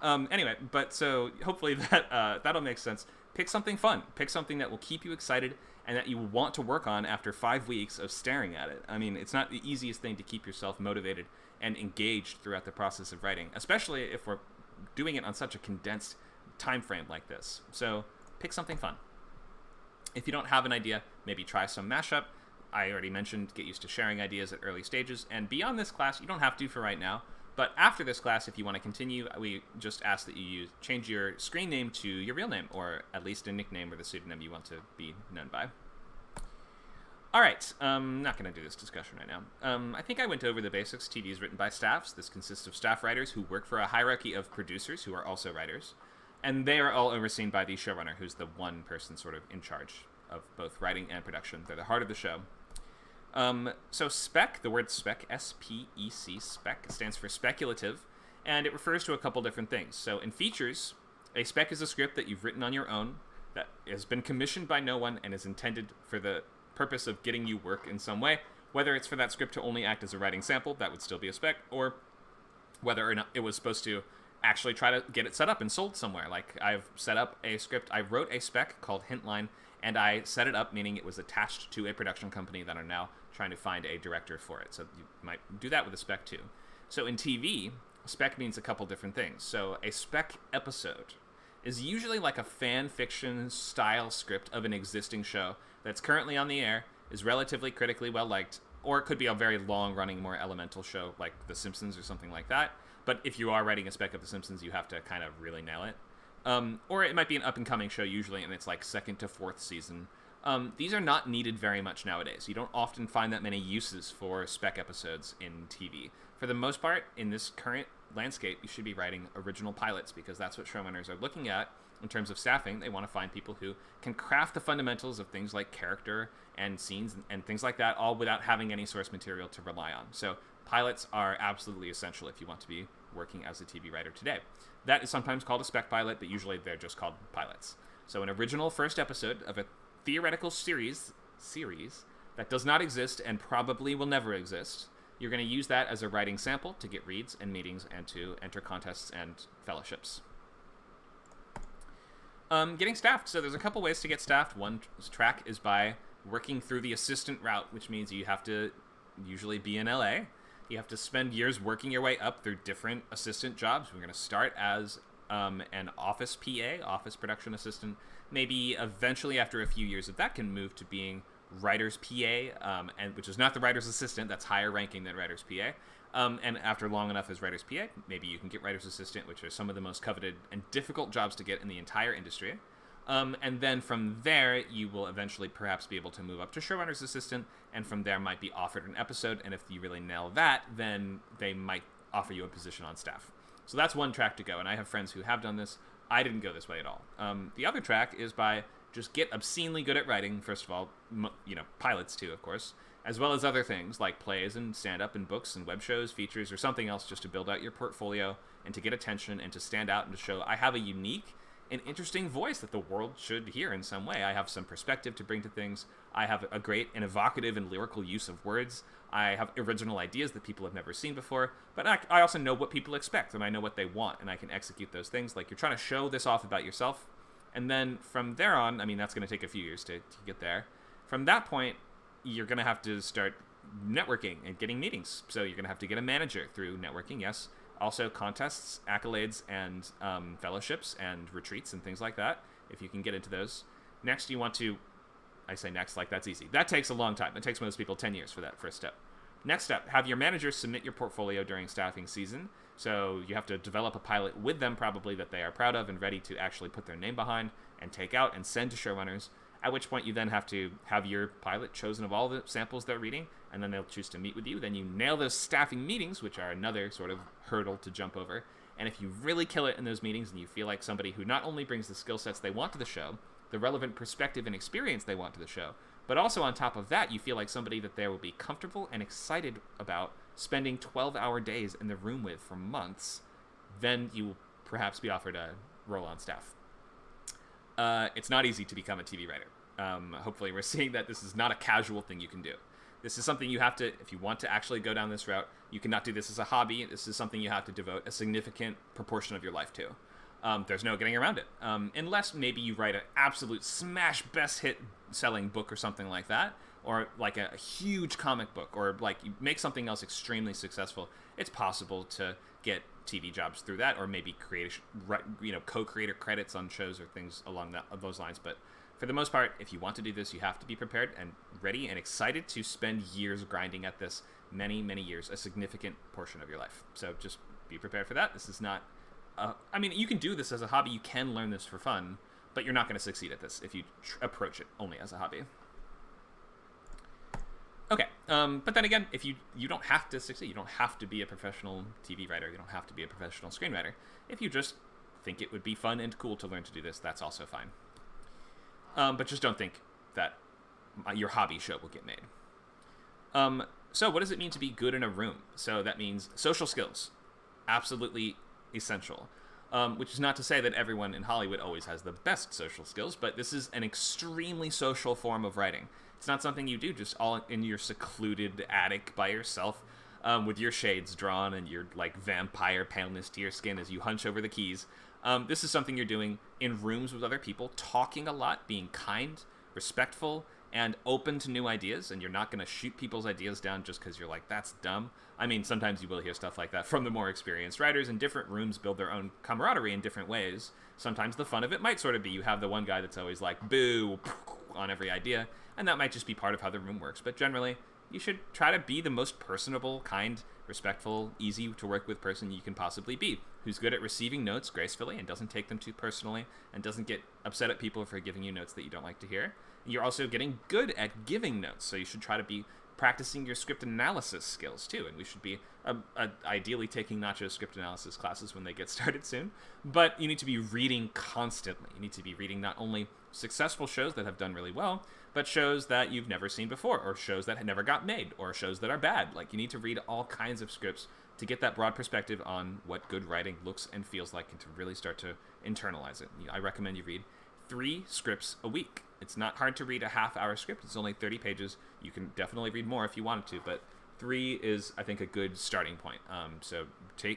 Anyway, but so hopefully that'll make sense. Pick something fun. Pick something that will keep you excited and that you want to work on after 5 weeks of staring at it. I mean, it's not the easiest thing to keep yourself motivated and engaged throughout the process of writing, especially if we're doing it on such a condensed time frame like this. So pick something fun. If you don't have an idea, maybe try some mashup. I already mentioned get used to sharing ideas at early stages. And beyond this class, you don't have to for right now. But after this class, if you want to continue, we just ask that you change your screen name to your real name, or at least a nickname or the pseudonym you want to be known by. All right, I'm not going to do this discussion right now. I think I went over the basics. TV is written by staffs. This consists of staff writers who work for a hierarchy of producers who are also writers. And they are all overseen by the showrunner, who's the one person sort of in charge of both writing and production. They're the heart of the show. So spec, the word spec, S-P-E-C, spec, stands for speculative, and it refers to a couple different things. So in features, a spec is a script that you've written on your own, that has been commissioned by no one, and is intended for the purpose of getting you work in some way. Whether it's for that script to only act as a writing sample, that would still be a spec, or whether or not it was supposed to actually try to get it set up and sold somewhere. Like, I've set up a script, I wrote a spec called Hintline, and I set it up, meaning it was attached to a production company that are now trying to find a director for it. So you might do that with a spec too. So in TV, spec means a couple different things. So a spec episode is usually like a fan fiction style script of an existing show that's currently on the air, is relatively critically well liked, or it could be a very long running, more elemental show like The Simpsons or something like that. But if you are writing a spec of The Simpsons, you have to kind of really nail it. Or it might be an up-and-coming show usually, and it's like 2nd to 4th season. These are not needed very much nowadays. You don't often find that many uses for spec episodes in TV. For the most part, in this current landscape, you should be writing original pilots, because that's what showrunners are looking at in terms of staffing. They want to find people who can craft the fundamentals of things like character and scenes and things like that, all without having any source material to rely on. So pilots are absolutely essential if you want to be working as a TV writer today. That is sometimes called a spec pilot, but usually they're just called pilots. So an original first episode of a theoretical series that does not exist and probably will never exist. You're going to use that as a writing sample to get reads and meetings and to enter contests and fellowships. Getting staffed. So there's a couple ways to get staffed. One track is by working through the assistant route, which means you have to usually be in LA. You have to spend years working your way up through different assistant jobs. We're going to start as an office PA, office production assistant. Maybe eventually, after a few years of that, can move to being writer's PA, and which is not the writer's assistant. That's higher ranking than writer's PA. And after long enough as writer's PA, maybe you can get writer's assistant, which are some of the most coveted and difficult jobs to get in the entire industry. And then from there, you will eventually perhaps be able to move up to showrunner's assistant, and from there might be offered an episode, and if you really nail that, then they might offer you a position on staff. So that's one track to go, and I have friends who have done this. I didn't go this way at all. The other track is by just get obscenely good at writing, first of all, pilots too, of course, as well as other things like plays and stand-up and books and web shows, features, or something else, just to build out your portfolio and to get attention and to stand out and to show I have a unique an interesting voice that the world should hear in some way. I have some perspective to bring to things. I have a great and evocative and lyrical use of words. I have original ideas that people have never seen before, but I also know what people expect, and I know what they want, and I can execute those things. Like, you're trying to show this off about yourself, and then from there on, I mean, that's going to take a few years to get there. From that point, you're going to have to start networking and getting meetings. So you're going to have to get a manager through networking, yes. Also contests, accolades, and fellowships and retreats and things like that, if you can get into those. Next, you want to, I say next like that's easy. That takes a long time. It takes most people 10 years for that first step. Next step, have your manager submit your portfolio during staffing season. So you have to develop a pilot with them probably that they are proud of and ready to actually put their name behind and take out and send to showrunners, at which point you then have to have your pilot chosen of all the samples they're reading, and then they'll choose to meet with you. Then you nail those staffing meetings, which are another sort of hurdle to jump over. And if you really kill it in those meetings and you feel like somebody who not only brings the skill sets they want to the show, the relevant perspective and experience they want to the show, but also on top of that, you feel like somebody that they will be comfortable and excited about spending 12-hour days in the room with for months, then you will perhaps be offered a role on staff. It's not easy to become a TV writer. Hopefully we're seeing that this is not a casual thing you can do. This is something you have to, if you want to actually go down this route, you cannot do this as a hobby. This is something you have to devote a significant proportion of your life to. There's no getting around it. Unless maybe you write an absolute smash best hit selling book or something like that, or like a huge comic book, or like you make something else extremely successful. It's possible to get TV jobs through that, or maybe create, co-creator credits on shows or things along those lines. But for the most part, if you want to do this, you have to be prepared and ready and excited to spend years grinding at this, many, many years, a significant portion of your life. So just be prepared for that. This is not, I mean, you can do this as a hobby. You can learn this for fun, but you're not going to succeed at this if you approach it only as a hobby. Okay, but then again, if you don't have to succeed, you don't have to be a professional TV writer, you don't have to be a professional screenwriter. If you just think it would be fun and cool to learn to do this, that's also fine. But just don't think that your hobby show will get made. So what does it mean to be good in a room? So that means social skills, absolutely essential. Which is not to say that everyone in Hollywood always has the best social skills, but this is an extremely social form of writing. It's not something you do just all in your secluded attic by yourself, with your shades drawn and your like vampire paleness to your skin as you hunch over the keys. This is something you're doing in rooms with other people, talking a lot, being kind, respectful, and open to new ideas, and you're not going to shoot people's ideas down just because you're like, that's dumb. I mean, sometimes you will hear stuff like that from the more experienced writers, and different rooms build their own camaraderie in different ways. Sometimes the fun of it might sort of be you have the one guy that's always like, boo, on every idea, and that might just be part of how the room works. But generally, you should try to be the most personable, kind, respectful, easy to work with person you can possibly be, who's good at receiving notes gracefully and doesn't take them too personally and doesn't get upset at people for giving you notes that you don't like to hear. You're also getting good at giving notes, so you should try to be practicing your script analysis skills too, and we should be ideally taking Nacho's script analysis classes when they get started soon. But you need to be reading constantly. You need to be reading not only successful shows that have done really well, but shows that you've never seen before, or shows that had never got made, or shows that are bad. Like, you need to read all kinds of scripts to get that broad perspective on what good writing looks and feels like, and to really start to internalize it. I recommend you read 3 scripts a week. It's not hard to read a half-hour script. It's only 30 pages. You can definitely read more if you wanted to, but 3 is, I think, a good starting point. So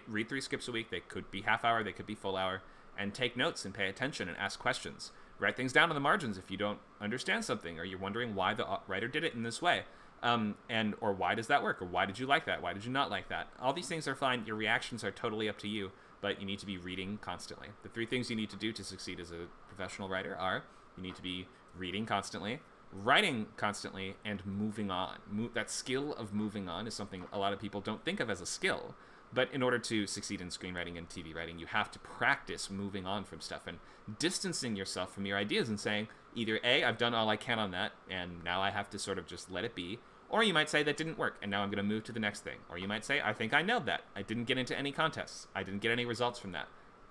read 3 scripts a week. They could be half-hour, they could be full hour, and take notes and pay attention and ask questions. Write things down in the margins if you don't understand something, or you're wondering why the writer did it in this way, or why does that work, or why did you like that, why did you not like that. All these things are fine. Your reactions are totally up to you, but you need to be reading constantly. The 3 things you need to do to succeed as a professional writer are: you need to be reading constantly, writing constantly, and moving on. That skill of moving on is something a lot of people don't think of as a skill, but in order to succeed in screenwriting and TV writing, you have to practice moving on from stuff and distancing yourself from your ideas and saying, either A, I've done all I can on that, and now I have to sort of just let it be, or you might say, that didn't work, and now I'm going to move to the next thing. Or you might say, I think I nailed that. I didn't get into any contests. I didn't get any results from that.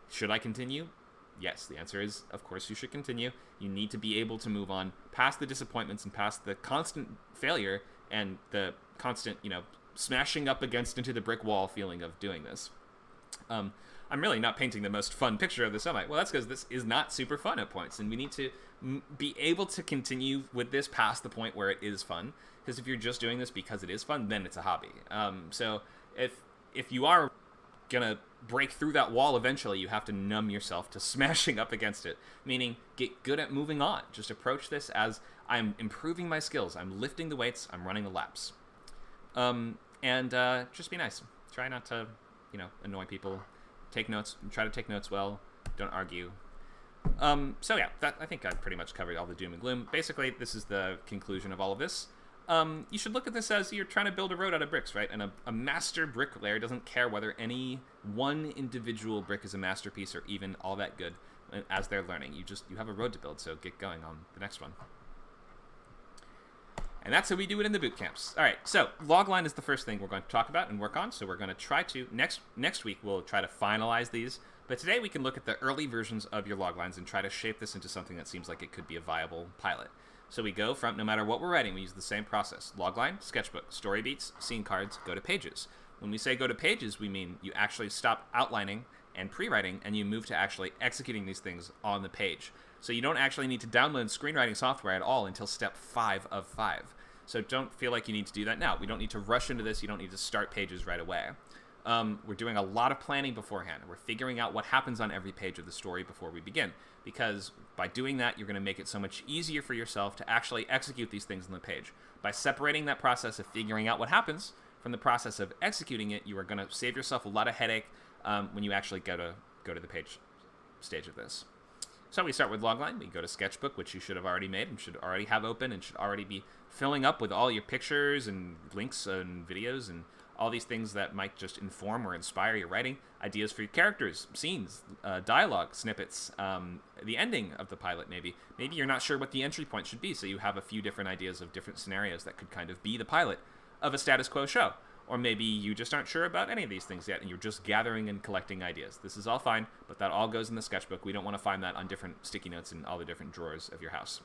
Should I continue? Yes, the answer is, of course, you should continue. You need to be able to move on past the disappointments and past the constant failure and the constant, smashing up against into the brick wall feeling of doing this. I'm really not painting the most fun picture of the semi. Well, that's because this is not super fun at points, and we need to be able to continue with this past the point where it is fun. Because if you're just doing this because it is fun, then it's a hobby. So if you are gonna break through that wall eventually, you have to numb yourself to smashing up against it, meaning get good at moving on. Just approach this as I'm improving my skills, I'm lifting the weights, I'm running the laps, and just be nice. Try not to annoy people. Take notes, try to take notes well, don't argue. So yeah, I think I pretty much covered all the doom and gloom. Basically, this is the conclusion of all of this. You should look at this as you're trying to build a road out of bricks, right? And a master bricklayer doesn't care whether any one individual brick is a masterpiece or even all that good as they're learning. You have a road to build, so get going on the next one. And that's how we do it in the boot camps. All right, so logline is the first thing we're going to talk about and work on. So we're going to try to, next week, we'll try to finalize these. But today we can look at the early versions of your loglines and try to shape this into something that seems like it could be a viable pilot. So we go from, no matter what we're writing, we use the same process. Logline, sketchbook, story beats, scene cards, go to pages. When we say go to pages, we mean you actually stop outlining and pre-writing and you move to actually executing these things on the page. So you don't actually need to download screenwriting software at all until step 5 of 5. So don't feel like you need to do that now. We don't need to rush into this. You don't need to start pages right away. We're doing a lot of planning beforehand. We're figuring out what happens on every page of the story before we begin. Because by doing that, you're going to make it so much easier for yourself to actually execute these things on the page. By separating that process of figuring out what happens from the process of executing it, you are going to save yourself a lot of headache when you actually go to the page stage of this. So we start with logline. We go to sketchbook, which you should have already made and should already have open and should already be filling up with all your pictures and links and videos and all these things that might just inform or inspire your writing, ideas for your characters, scenes, dialogue, snippets, the ending of the pilot maybe. Maybe you're not sure what the entry point should be, so you have a few different ideas of different scenarios that could kind of be the pilot of a status quo show. Or maybe you just aren't sure about any of these things yet, and you're just gathering and collecting ideas. This is all fine, but that all goes in the sketchbook. We don't want to find that on different sticky notes in all the different drawers of your house.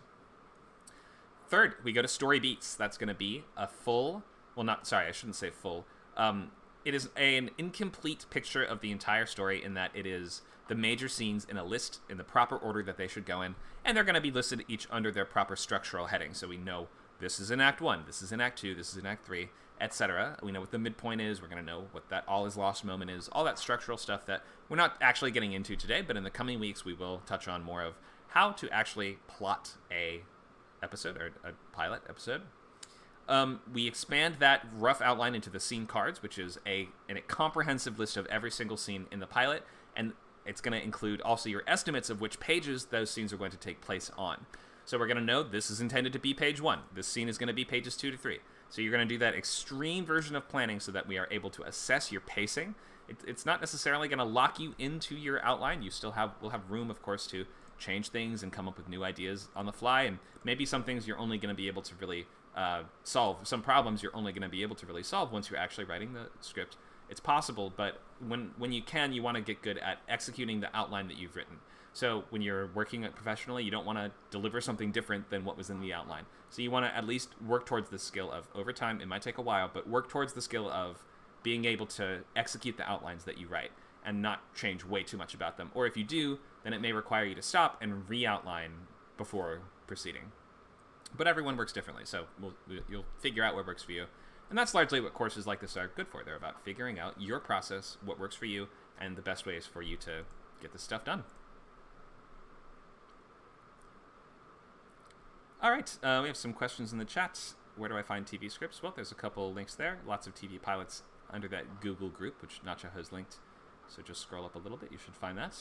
Third, we go to story beats. That's going to be a full, well, not, sorry, I shouldn't say full. It is an incomplete picture of the entire story in that it is the major scenes in a list in the proper order that they should go in, and they're going to be listed each under their proper structural heading, so we know this is in Act 1, this is in Act 2, this is in Act 3, etc. We know what the midpoint is, we're going to know what that all is lost moment is, all that structural stuff that we're not actually getting into today, but in the coming weeks we will touch on more of how to actually plot a episode, or a pilot episode. We expand that rough outline into the scene cards, which is a comprehensive list of every single scene in the pilot, and it's going to include also your estimates of which pages those scenes are going to take place on. So we're going to know this is intended to be page 1. This scene is going to be pages 2 to 3. So you're going to do that extreme version of planning so that we are able to assess your pacing. It's not necessarily going to lock you into your outline. You still will have room, of course, to change things and come up with new ideas on the fly, and maybe some things you're only going to be able to really solve. Some problems you're only going to be able to really solve once you're actually writing the script. It's possible, but when you can, you want to get good at executing the outline that you've written. So when you're working professionally, you don't want to deliver something different than what was in the outline. So you want to at least work towards the skill of, over time, it might take a while, but work towards the skill of being able to execute the outlines that you write and not change way too much about them. Or if you do, then it may require you to stop and re-outline before proceeding. But everyone works differently, so you'll figure out what works for you. And that's largely what courses like this are good for. They're about figuring out your process, what works for you, and the best ways for you to get this stuff done. All right, we have some questions in the chat. Where do I find TV scripts? Well, there's a couple links there. Lots of TV pilots under that Google group, which Nacho has linked. So just scroll up a little bit. You should find that.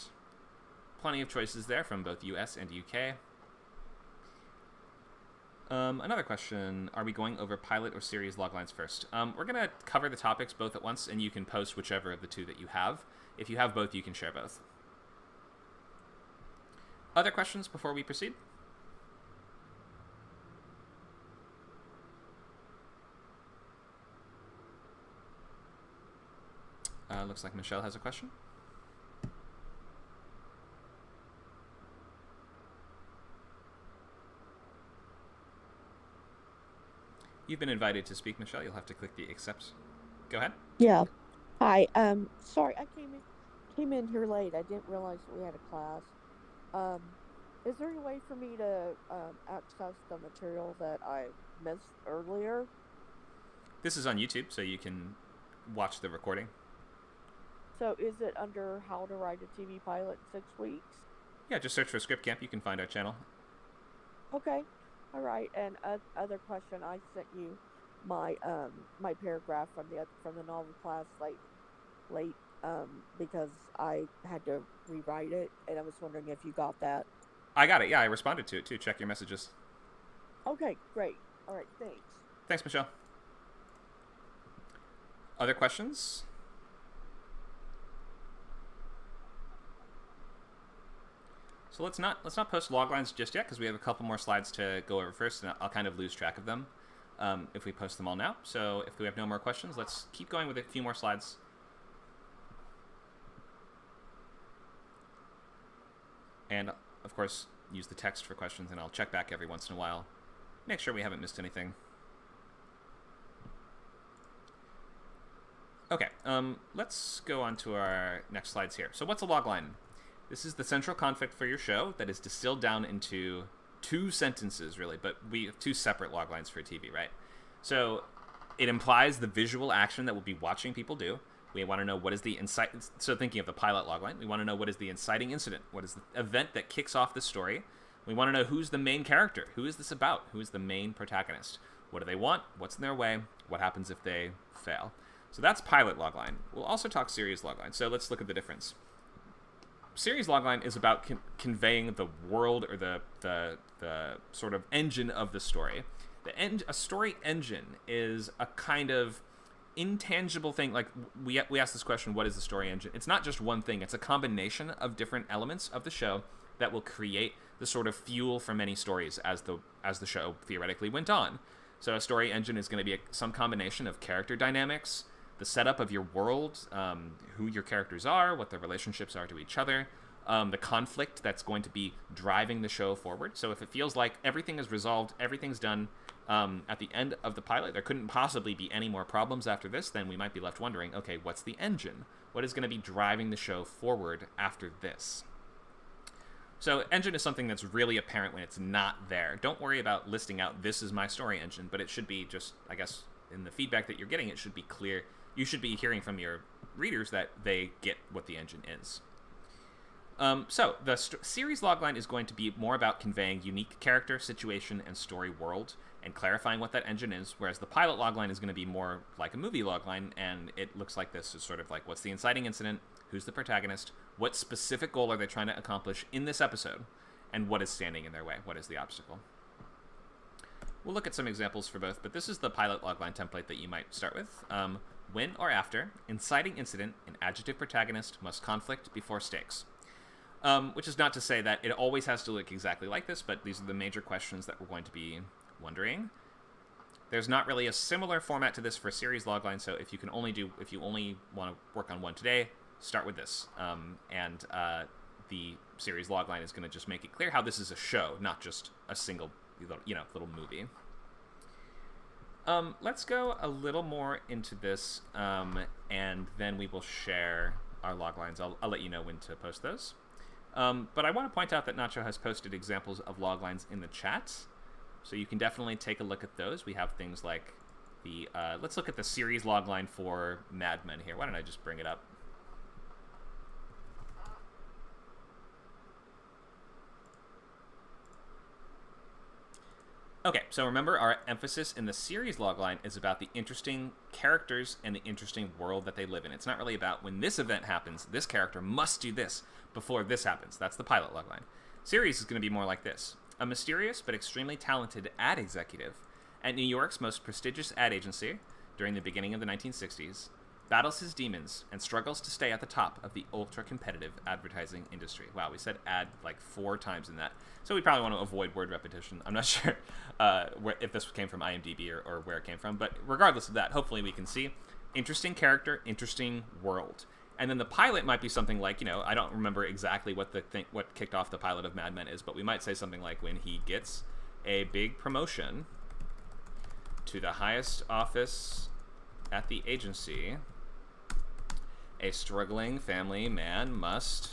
Plenty of choices there from both US and UK. Another question, are we going over pilot or series loglines first? We're going to cover the topics both at once, and you can post whichever of the two that you have. If you have both, you can share both. Other questions before we proceed? Looks like Michelle has a question. You've been invited to speak, Michelle. You'll have to click the accept. Go ahead. Yeah. Hi. Sorry, I came in here late. I didn't realize we had a class. Is there any way for me to access the material that I missed earlier? This is on YouTube, so you can watch the recording. So is it under How to Write a TV Pilot in 6 weeks? Yeah, just search for ScriptCamp. You can find our channel. Okay. All right. And other question, I sent you my my paragraph from the novel class late because I had to rewrite it, and I was wondering if you got that. I got it. Yeah, I responded to it too. Check your messages. Okay, great. All right, thanks. Thanks, Michelle. Other questions? So let's not post log lines just yet, because we have a couple more slides to go over first, and I'll kind of lose track of them if we post them all now. So if we have no more questions, let's keep going with a few more slides. And of course, use the text for questions, and I'll check back every once in a while. Make sure we haven't missed anything. Okay, let's go on to our next slides here. So what's a log line? This is the central conflict for your show that is distilled down into 2 sentences, really, but we have 2 separate log lines for TV, right? So it implies the visual action that we'll be watching people do. We want to know what is the so thinking of the pilot logline, we want to know what is the inciting incident, what is the event that kicks off the story. We want to know who's the main character, who is this about, who is the main protagonist, what do they want, what's in their way, what happens if they fail. So that's pilot logline. We'll also talk series logline. So let's look at the difference. Series logline is about conveying the world or the sort of engine of the story. A story engine is a kind of intangible thing. Like we asked this question, what is the story engine? It's not just one thing. It's a combination of different elements of the show that will create the sort of fuel for many stories as the show theoretically went on. So a story engine is going to be some combination of character dynamics, the setup of your world, who your characters are, what their relationships are to each other, the conflict that's going to be driving the show forward. So if it feels like everything is resolved, everything's done at the end of the pilot, there couldn't possibly be any more problems after this, then we might be left wondering, okay, what's the engine? What is going to be driving the show forward after this? So engine is something that's really apparent when it's not there. Don't worry about listing out, this is my story engine, but it should be just, I guess, in the feedback that you're getting, it should be clear. You should be hearing from your readers that they get what the engine is. So the series logline is going to be more about conveying unique character, situation, and story world, and clarifying what that engine is, whereas the pilot logline is going to be more like a movie logline, and it looks like this. Is sort of like, what's the inciting incident, who's the protagonist, what specific goal are they trying to accomplish in this episode, and what is standing in their way, what is the obstacle. We'll look at some examples for both, but this is the pilot logline template that you might start with. When or after, inciting incident, an adjective protagonist must conflict before stakes. Which is not to say that it always has to look exactly like this, but these are the major questions that we're going to be wondering. There's not really a similar format to this for series logline, so if you only want to work on one today, start with this. The series logline is going to just make it clear how this is a show, not just a single, little movie. Let's go a little more into this, and then we will share our loglines. I'll let you know when to post those. But I want to point out that Nacho has posted examples of loglines in the chat, so you can definitely take a look at those. We have things like let's look at the series logline for Mad Men here. Why don't I just bring it up? Okay, so remember, our emphasis in the series logline is about the interesting characters and the interesting world that they live in. It's not really about, when this event happens, this character must do this before this happens. That's the pilot logline. Series is going to be more like this. A mysterious but extremely talented ad executive at New York's most prestigious ad agency during the beginning of the 1960s battles his demons and struggles to stay at the top of the ultra-competitive advertising industry. Wow, we said ad like 4 times in that. So we probably want to avoid word repetition. I'm not sure if this came from IMDb or where it came from, but regardless of that, hopefully we can see interesting character, interesting world. And then the pilot might be something like, I don't remember exactly what what kicked off the pilot of Mad Men is, but we might say something like, when he gets a big promotion to the highest office at the agency, A struggling family man must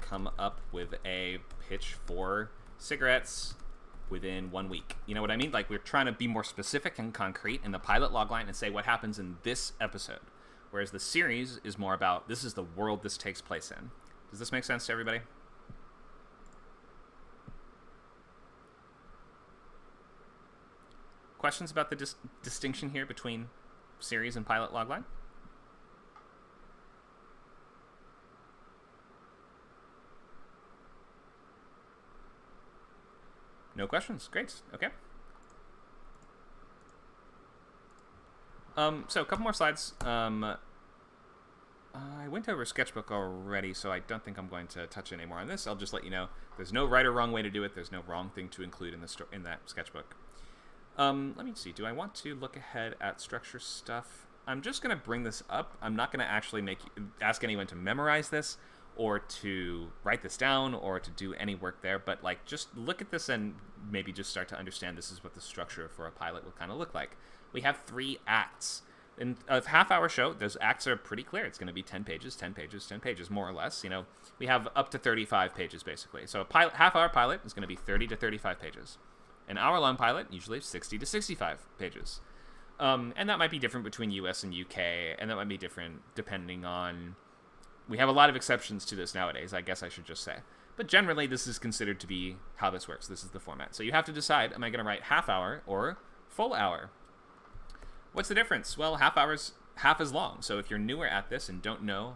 come up with a pitch for cigarettes within 1 week. You know what I mean? Like, we're trying to be more specific and concrete in the pilot logline and say what happens in this episode. Whereas the series is more about, this is the world this takes place in. Does this make sense to everybody? Questions about the distinction here between series and pilot logline? No questions. Great. Okay. So a couple more slides. I went over Sketchbook already, so I don't think I'm going to touch any more on this. I'll just let you know there's no right or wrong way to do it. There's no wrong thing to include in in that Sketchbook. Let me see. Do I want to look ahead at structure stuff? I'm just going to bring this up. I'm not going to actually ask anyone to memorize this or to write this down or to do any work there, but like just look at this and maybe just start to understand this is what the structure for a pilot will kind of look like. We have 3 acts. In a half-hour show, those acts are pretty clear. It's going to be 10 pages, 10 pages, 10 pages, more or less. You know, we have up to 35 pages, basically. So a half-hour pilot is going to be 30 to 35 pages. An hour-long pilot, usually 60 to 65 pages. And that might be different between US and UK, and that might be different depending on... We have a lot of exceptions to this nowadays, I guess I should just say. But generally, this is considered to be how this works. This is the format. So you have to decide, am I going to write half-hour or full hour? What's the difference? Well, half hour's half as long. So if you're newer at this and don't know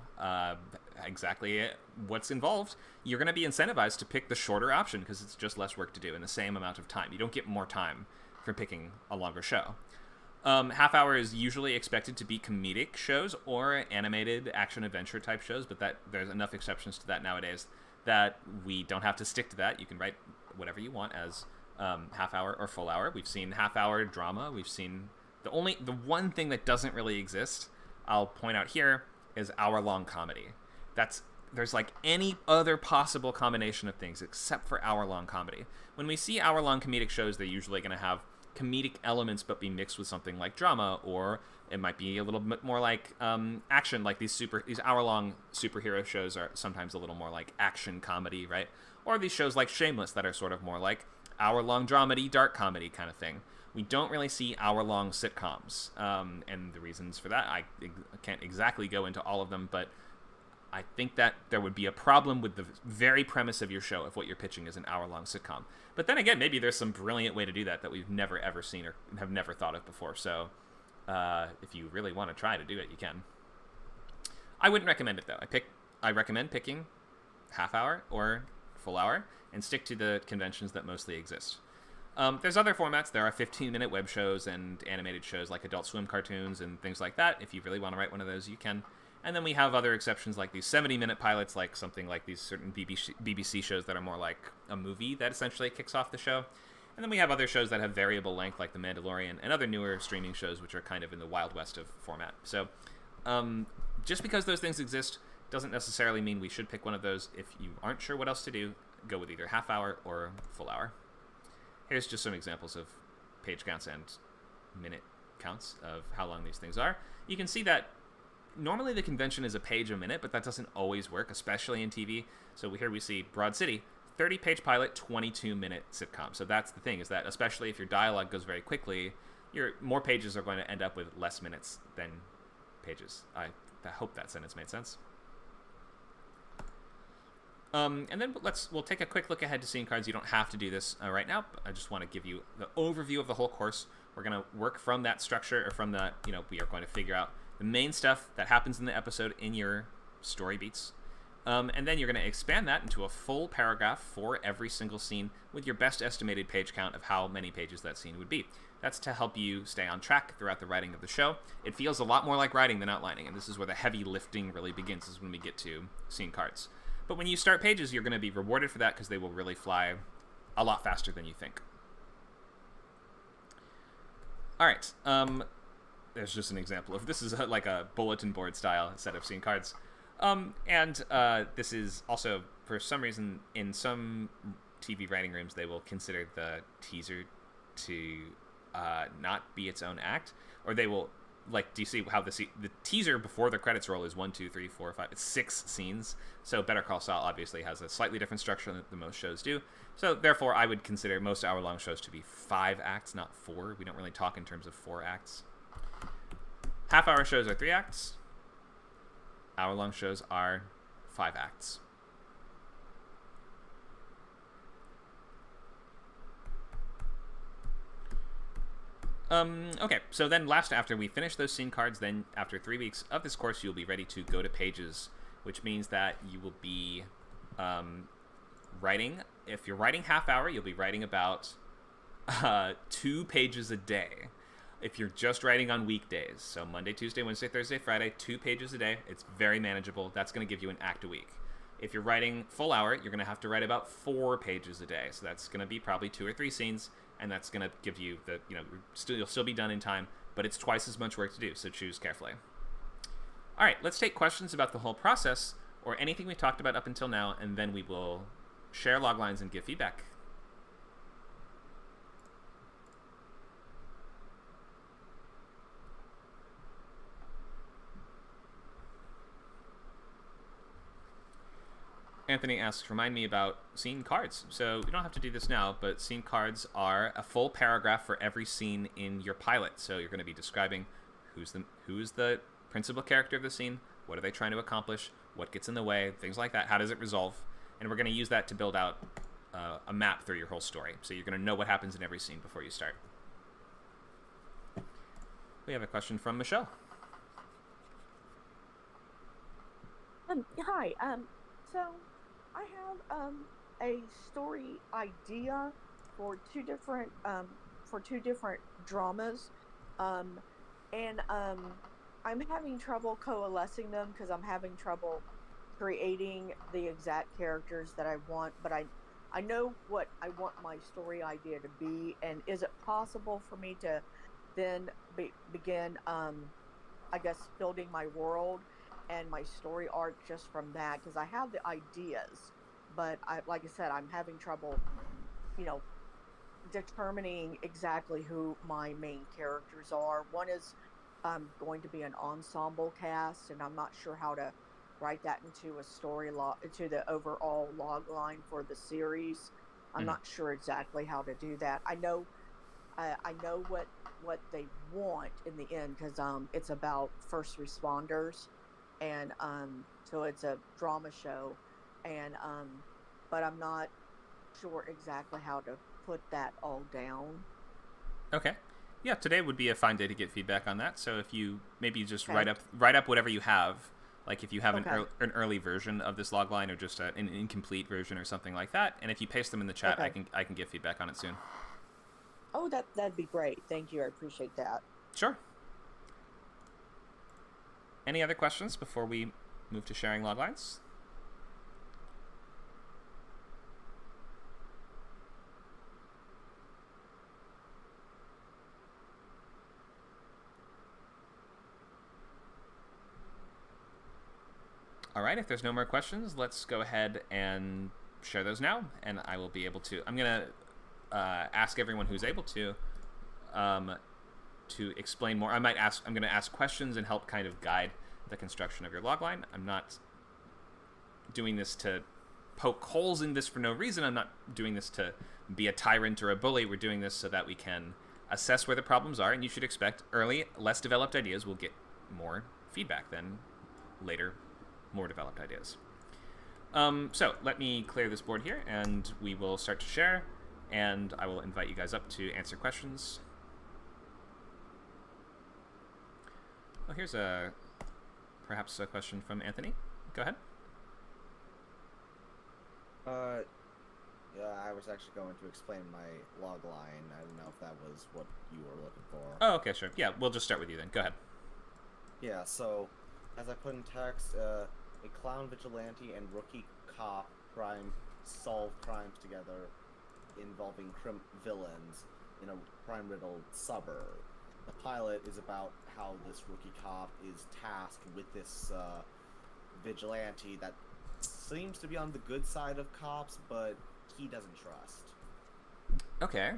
exactly what's involved, you're going to be incentivized to pick the shorter option because it's just less work to do in the same amount of time. You don't get more time for picking a longer show. Half hour is usually expected to be comedic shows or animated action-adventure type shows, but there's enough exceptions to that nowadays that we don't have to stick to that. You can write whatever you want as half hour or full hour. We've seen half hour drama. We've seen... The one thing that doesn't really exist, I'll point out here, is hour-long comedy. There's like any other possible combination of things except for hour-long comedy. When we see hour-long comedic shows, they're usually going to have comedic elements but be mixed with something like drama, or it might be a little bit more like action, like these hour-long superhero shows are sometimes a little more like action comedy, right? Or these shows like Shameless that are sort of more like hour-long dramedy, dark comedy kind of thing. We don't really see hour-long sitcoms, and the reasons for that, I can't exactly go into all of them, but I think that there would be a problem with the very premise of your show if what you're pitching is an hour-long sitcom. But then again, maybe there's some brilliant way to do that we've never ever seen or have never thought of before, so if you really want to try to do it, you can. I wouldn't recommend it, though. I recommend picking half hour or full hour and stick to the conventions that mostly exist. There's other formats. There are 15-minute web shows and animated shows like Adult Swim cartoons and things like that. If you really want to write one of those, you can. And then we have other exceptions like these 70-minute pilots, like something like these certain BBC shows that are more like a movie that essentially kicks off the show. And then we have other shows that have variable length like The Mandalorian and other newer streaming shows which are kind of in the Wild West of format. So just because those things exist doesn't necessarily mean we should pick one of those. If you aren't sure what else to do, go with either half hour or full hour. Here's just some examples of page counts and minute counts of how long these things are. You can see that normally the convention is a page a minute, but that doesn't always work, especially in TV. So here we see Broad City, 30-page pilot, 22-minute sitcom. So that's the thing, is that especially if your dialogue goes very quickly, your more pages are going to end up with less minutes than pages. I hope that sentence made sense. And then we'll take a quick look ahead to scene cards. You don't have to do this right now, but I just want to give you the overview of the whole course. We're going to work from that structure, or from the, we are going to figure out the main stuff that happens in the episode in your story beats. And then you're going to expand that into a full paragraph for every single scene with your best estimated page count of how many pages that scene would be. That's to help you stay on track throughout the writing of the show. It feels a lot more like writing than outlining, and this is where the heavy lifting really begins, is when we get to scene cards. But when you start pages, you're going to be rewarded for that because they will really fly a lot faster than you think. All right. There's just an example of this is like a bulletin board style set of scene cards. This is also, for some reason, in some TV writing rooms, they will consider the teaser to not be its own act, or they will like, do you see how the teaser before the credits roll is 1, 2, 3, 4, 5? It's 6 scenes. So Better Call Saul obviously has a slightly different structure than most shows do. So therefore, I would consider most hour-long shows to be 5 acts, not 4. We don't really talk in terms of 4 acts. Half-hour shows are 3 acts. Hour-long shows are 5 acts. Okay, so then after we finish those scene cards, then after 3 weeks of this course, you'll be ready to go to pages, which means that you will be writing. If you're writing half hour, you'll be writing about 2 pages a day. If you're just writing on weekdays, so Monday, Tuesday, Wednesday, Thursday, Friday, 2 pages a day, it's very manageable. That's going to give you an act a week. If you're writing full hour, you're going to have to write about 4 pages a day. So that's going to be probably 2 or 3 scenes, and that's going to give you the, you'll still be done in time, but it's twice as much work to do, so choose carefully. All right, let's take questions about the whole process or anything we talked about up until now, and then we will share log lines and give feedback. Anthony asks, remind me about scene cards. So you don't have to do this now, but scene cards are a full paragraph for every scene in your pilot. So you're going to be describing who's the principal character of the scene, what are they trying to accomplish, what gets in the way, things like that. How does it resolve? And we're going to use that to build out a map through your whole story. So you're going to know what happens in every scene before you start. We have a question from Michelle. Hi. So I have a story idea for two different dramas, and I'm having trouble coalescing them because I'm having trouble creating the exact characters that I want. But I know what I want my story idea to be, and is it possible for me to then begin, I guess, building my world and my story arc just from that? Because I have the ideas, but like I said, I'm having trouble, determining exactly who my main characters are. One is going to be an ensemble cast, and I'm not sure how to write that into a story into the overall log line for the series. I'm not sure exactly how to do that. I know what they want in the end, because it's about first responders. And so it's a drama show, and but I'm not sure exactly how to put that all down. Okay, yeah, today would be a fine day to get feedback on that. So if you maybe just write up whatever you have, like if you have an early version of this logline or just an incomplete version or something like that, and if you paste them in the chat, I can give feedback on it soon. Oh, that'd be great. Thank you. I appreciate that. Sure. Any other questions before we move to sharing loglines? All right, if there's no more questions, let's go ahead and share those now, and I will be able to. I'm going to ask everyone who's able to explain more. I'm going to ask questions and help kind of guide the construction of your logline. I'm not doing this to poke holes in this for no reason. I'm not doing this to be a tyrant or a bully. We're doing this so that we can assess where the problems are, and you should expect early, less developed ideas will get more feedback than later, more developed ideas. So let me clear this board here, and we will start to share, and I will invite you guys up to answer questions. Oh, here's perhaps a question from Anthony. Go ahead. Yeah, I was actually going to explain my log line. I don't know if that was what you were looking for. Oh, okay, sure. Yeah, we'll just start with you then. Go ahead. Yeah, so as I put in text, a clown vigilante and rookie cop solve crimes together involving villains in a crime-riddled suburb. The pilot is about how this rookie cop is tasked with this vigilante that seems to be on the good side of cops, but he doesn't trust. Okay.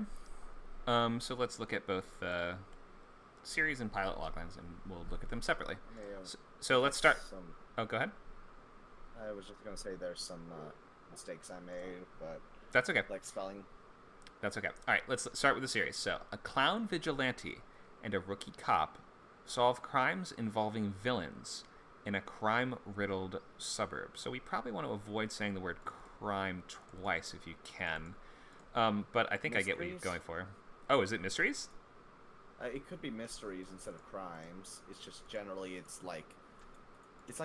So let's look at both series and pilot loglines, and we'll look at them separately. Yeah, So let's start. Oh, go ahead. I was just gonna say there's some mistakes I made, but That's okay. like spelling. That's okay. All right, let's start with the series. So, a clown vigilante and a rookie cop solve crimes involving villains in a crime-riddled suburb. So we probably want to avoid saying the word crime twice if you can. But I think Mysteries? I get what you're going for. Oh, is it mysteries? It could be mysteries instead of crimes. It's just generally it's like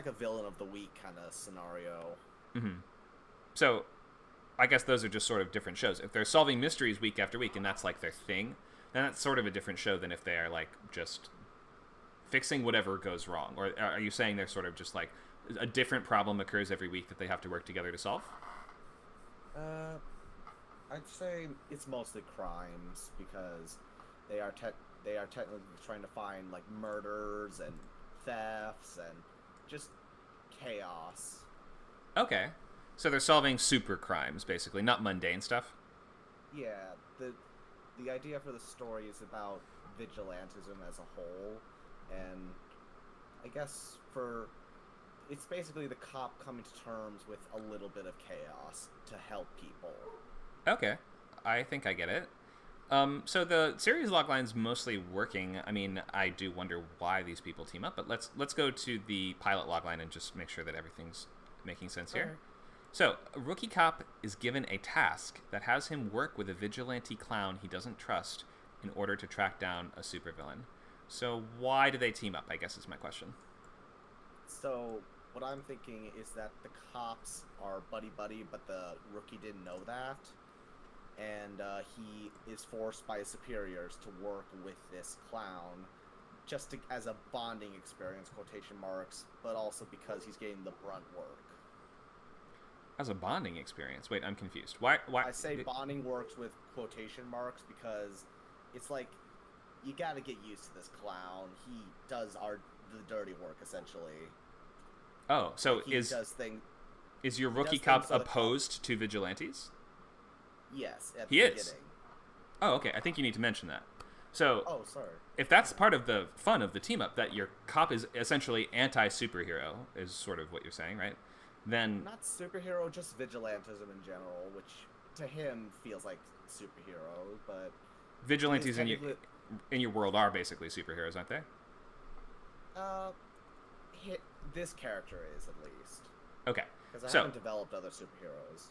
a villain of the week kind of scenario. Mm-hmm. So I guess those are just sort of different shows. If they're solving mysteries week after week and that's like their thing, then that's sort of a different show than if they are like just fixing whatever goes wrong. Or are you saying they're sort of just like a different problem occurs every week that they have to work together to solve? I'd say it's mostly crimes because they are technically trying to find like murders and thefts and just chaos. Okay. So they're solving super crimes, basically, not mundane stuff? Yeah, the idea for the story is about vigilantism as a whole, and I guess it's basically the cop coming to terms with a little bit of chaos to help people. Okay. I think I get it. So the series logline's mostly working. I mean, I do wonder why these people team up, but let's go to the pilot logline and just make sure that everything's making sense here. Okay. So, a rookie cop is given a task that has him work with a vigilante clown he doesn't trust in order to track down a supervillain. So, why do they team up, I guess is my question. So, what I'm thinking is that the cops are buddy-buddy, but the rookie didn't know that. And he is forced by his superiors to work with this clown just as a bonding experience, quotation marks, but also because he's getting the brunt work. As a bonding experience? Wait, I'm confused. Why? I say bonding works with quotation marks because it's like you got to get used to this clown. He does the dirty work essentially. Oh, so like is your rookie cop opposed to vigilantes? Yes, at he the is. beginning. Oh, okay. I think you need to mention that. So, oh, sorry. If that's part of the fun of the team up, that your cop is essentially anti-superhero, is sort of what you're saying, right? Then not superhero, just vigilantism in general, which to him feels like superhero, but vigilantes in your world are basically superheroes, aren't they? This character is at least. Okay. Because I haven't developed other superheroes.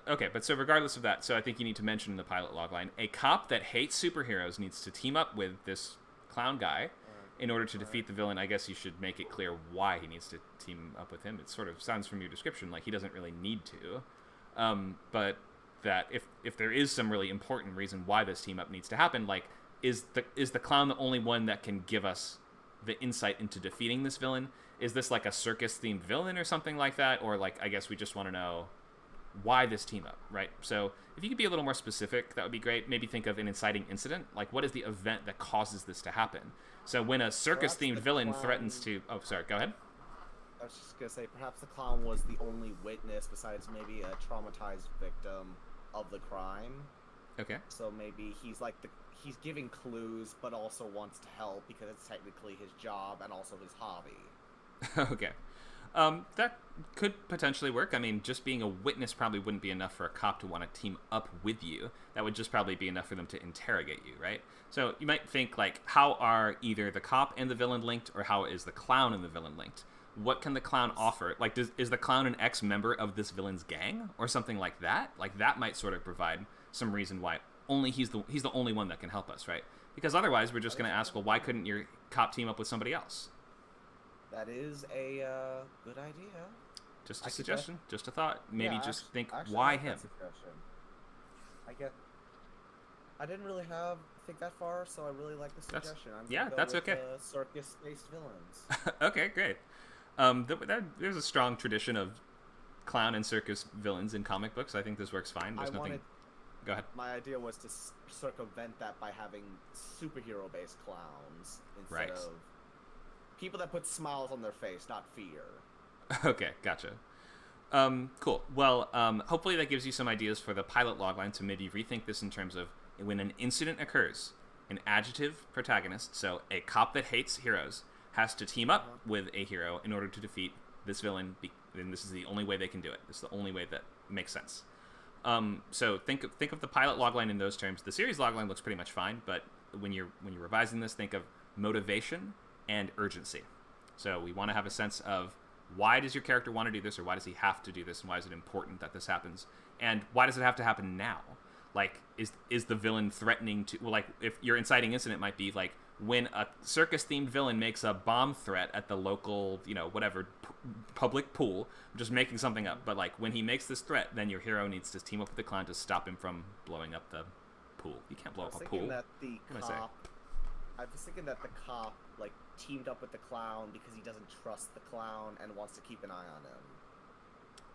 Okay, but so regardless of that, so I think you need to mention in the pilot logline, a cop that hates superheroes needs to team up with this clown guy in order to defeat the villain. I guess you should make it clear why he needs to team up with him. It sort of sounds from your description like he doesn't really need to. But that if there is some really important reason why this team up needs to happen, like is the clown the only one that can give us the insight into defeating this villain? Is this like a circus themed villain or something like that? Or like, I guess we just want to know why this team up, right? So if you could be a little more specific, that would be great. Maybe think of an inciting incident. Like, what is the event that causes this to happen? So when a circus-themed villain threatens to... Oh, sorry, go ahead. I was just going to say, perhaps the clown was the only witness besides maybe a traumatized victim of the crime. Okay. So maybe he's like he's giving clues, but also wants to help because it's technically his job and also his hobby. Okay. That could potentially work. I mean, just being a witness probably wouldn't be enough for a cop to want to team up with you. That would just probably be enough for them to interrogate you, right? So you might think, like, how are either the cop and the villain linked, or how is the clown and the villain linked? What can the clown offer? Like, is the clown an ex-member of this villain's gang, or something like that? Like, that might sort of provide some reason why only he's the only one that can help us, right? Because otherwise, we're just going to ask, well, why couldn't your cop team up with somebody else? That is a good idea. Just a suggestion, just a thought. Maybe think, why him? I didn't really think that far, so I really like the suggestion. That's okay. Circus-based villains. Okay, great. There's a strong tradition of clown and circus villains in comic books. I think this works fine. There's nothing. Go ahead. My idea was to circumvent that by having superhero-based clowns instead of people that put smiles on their face, not fear. Okay, gotcha. Cool. Well, hopefully that gives you some ideas for the pilot logline to maybe rethink this in terms of when an incident occurs, an adjective protagonist, so a cop that hates heroes, has to team up with a hero in order to defeat this villain, and this is the only way they can do it. This is the only way that makes sense. So think of the pilot logline in those terms. The series logline looks pretty much fine, but when you're revising this, think of motivation and urgency. So we want to have a sense of why does your character want to do this, or why does he have to do this, and why is it important that this happens, and why does it have to happen now? Like, is the villain threatening to... Well, like, if your inciting incident might be, like, when a circus-themed villain makes a bomb threat at the local, whatever, public pool, I'm just making something up, but, like, when he makes this threat, then your hero needs to team up with the clown to stop him from blowing up the pool. You can't blow up a pool. I was thinking that the cop, like, teamed up with the clown because he doesn't trust the clown and wants to keep an eye on him.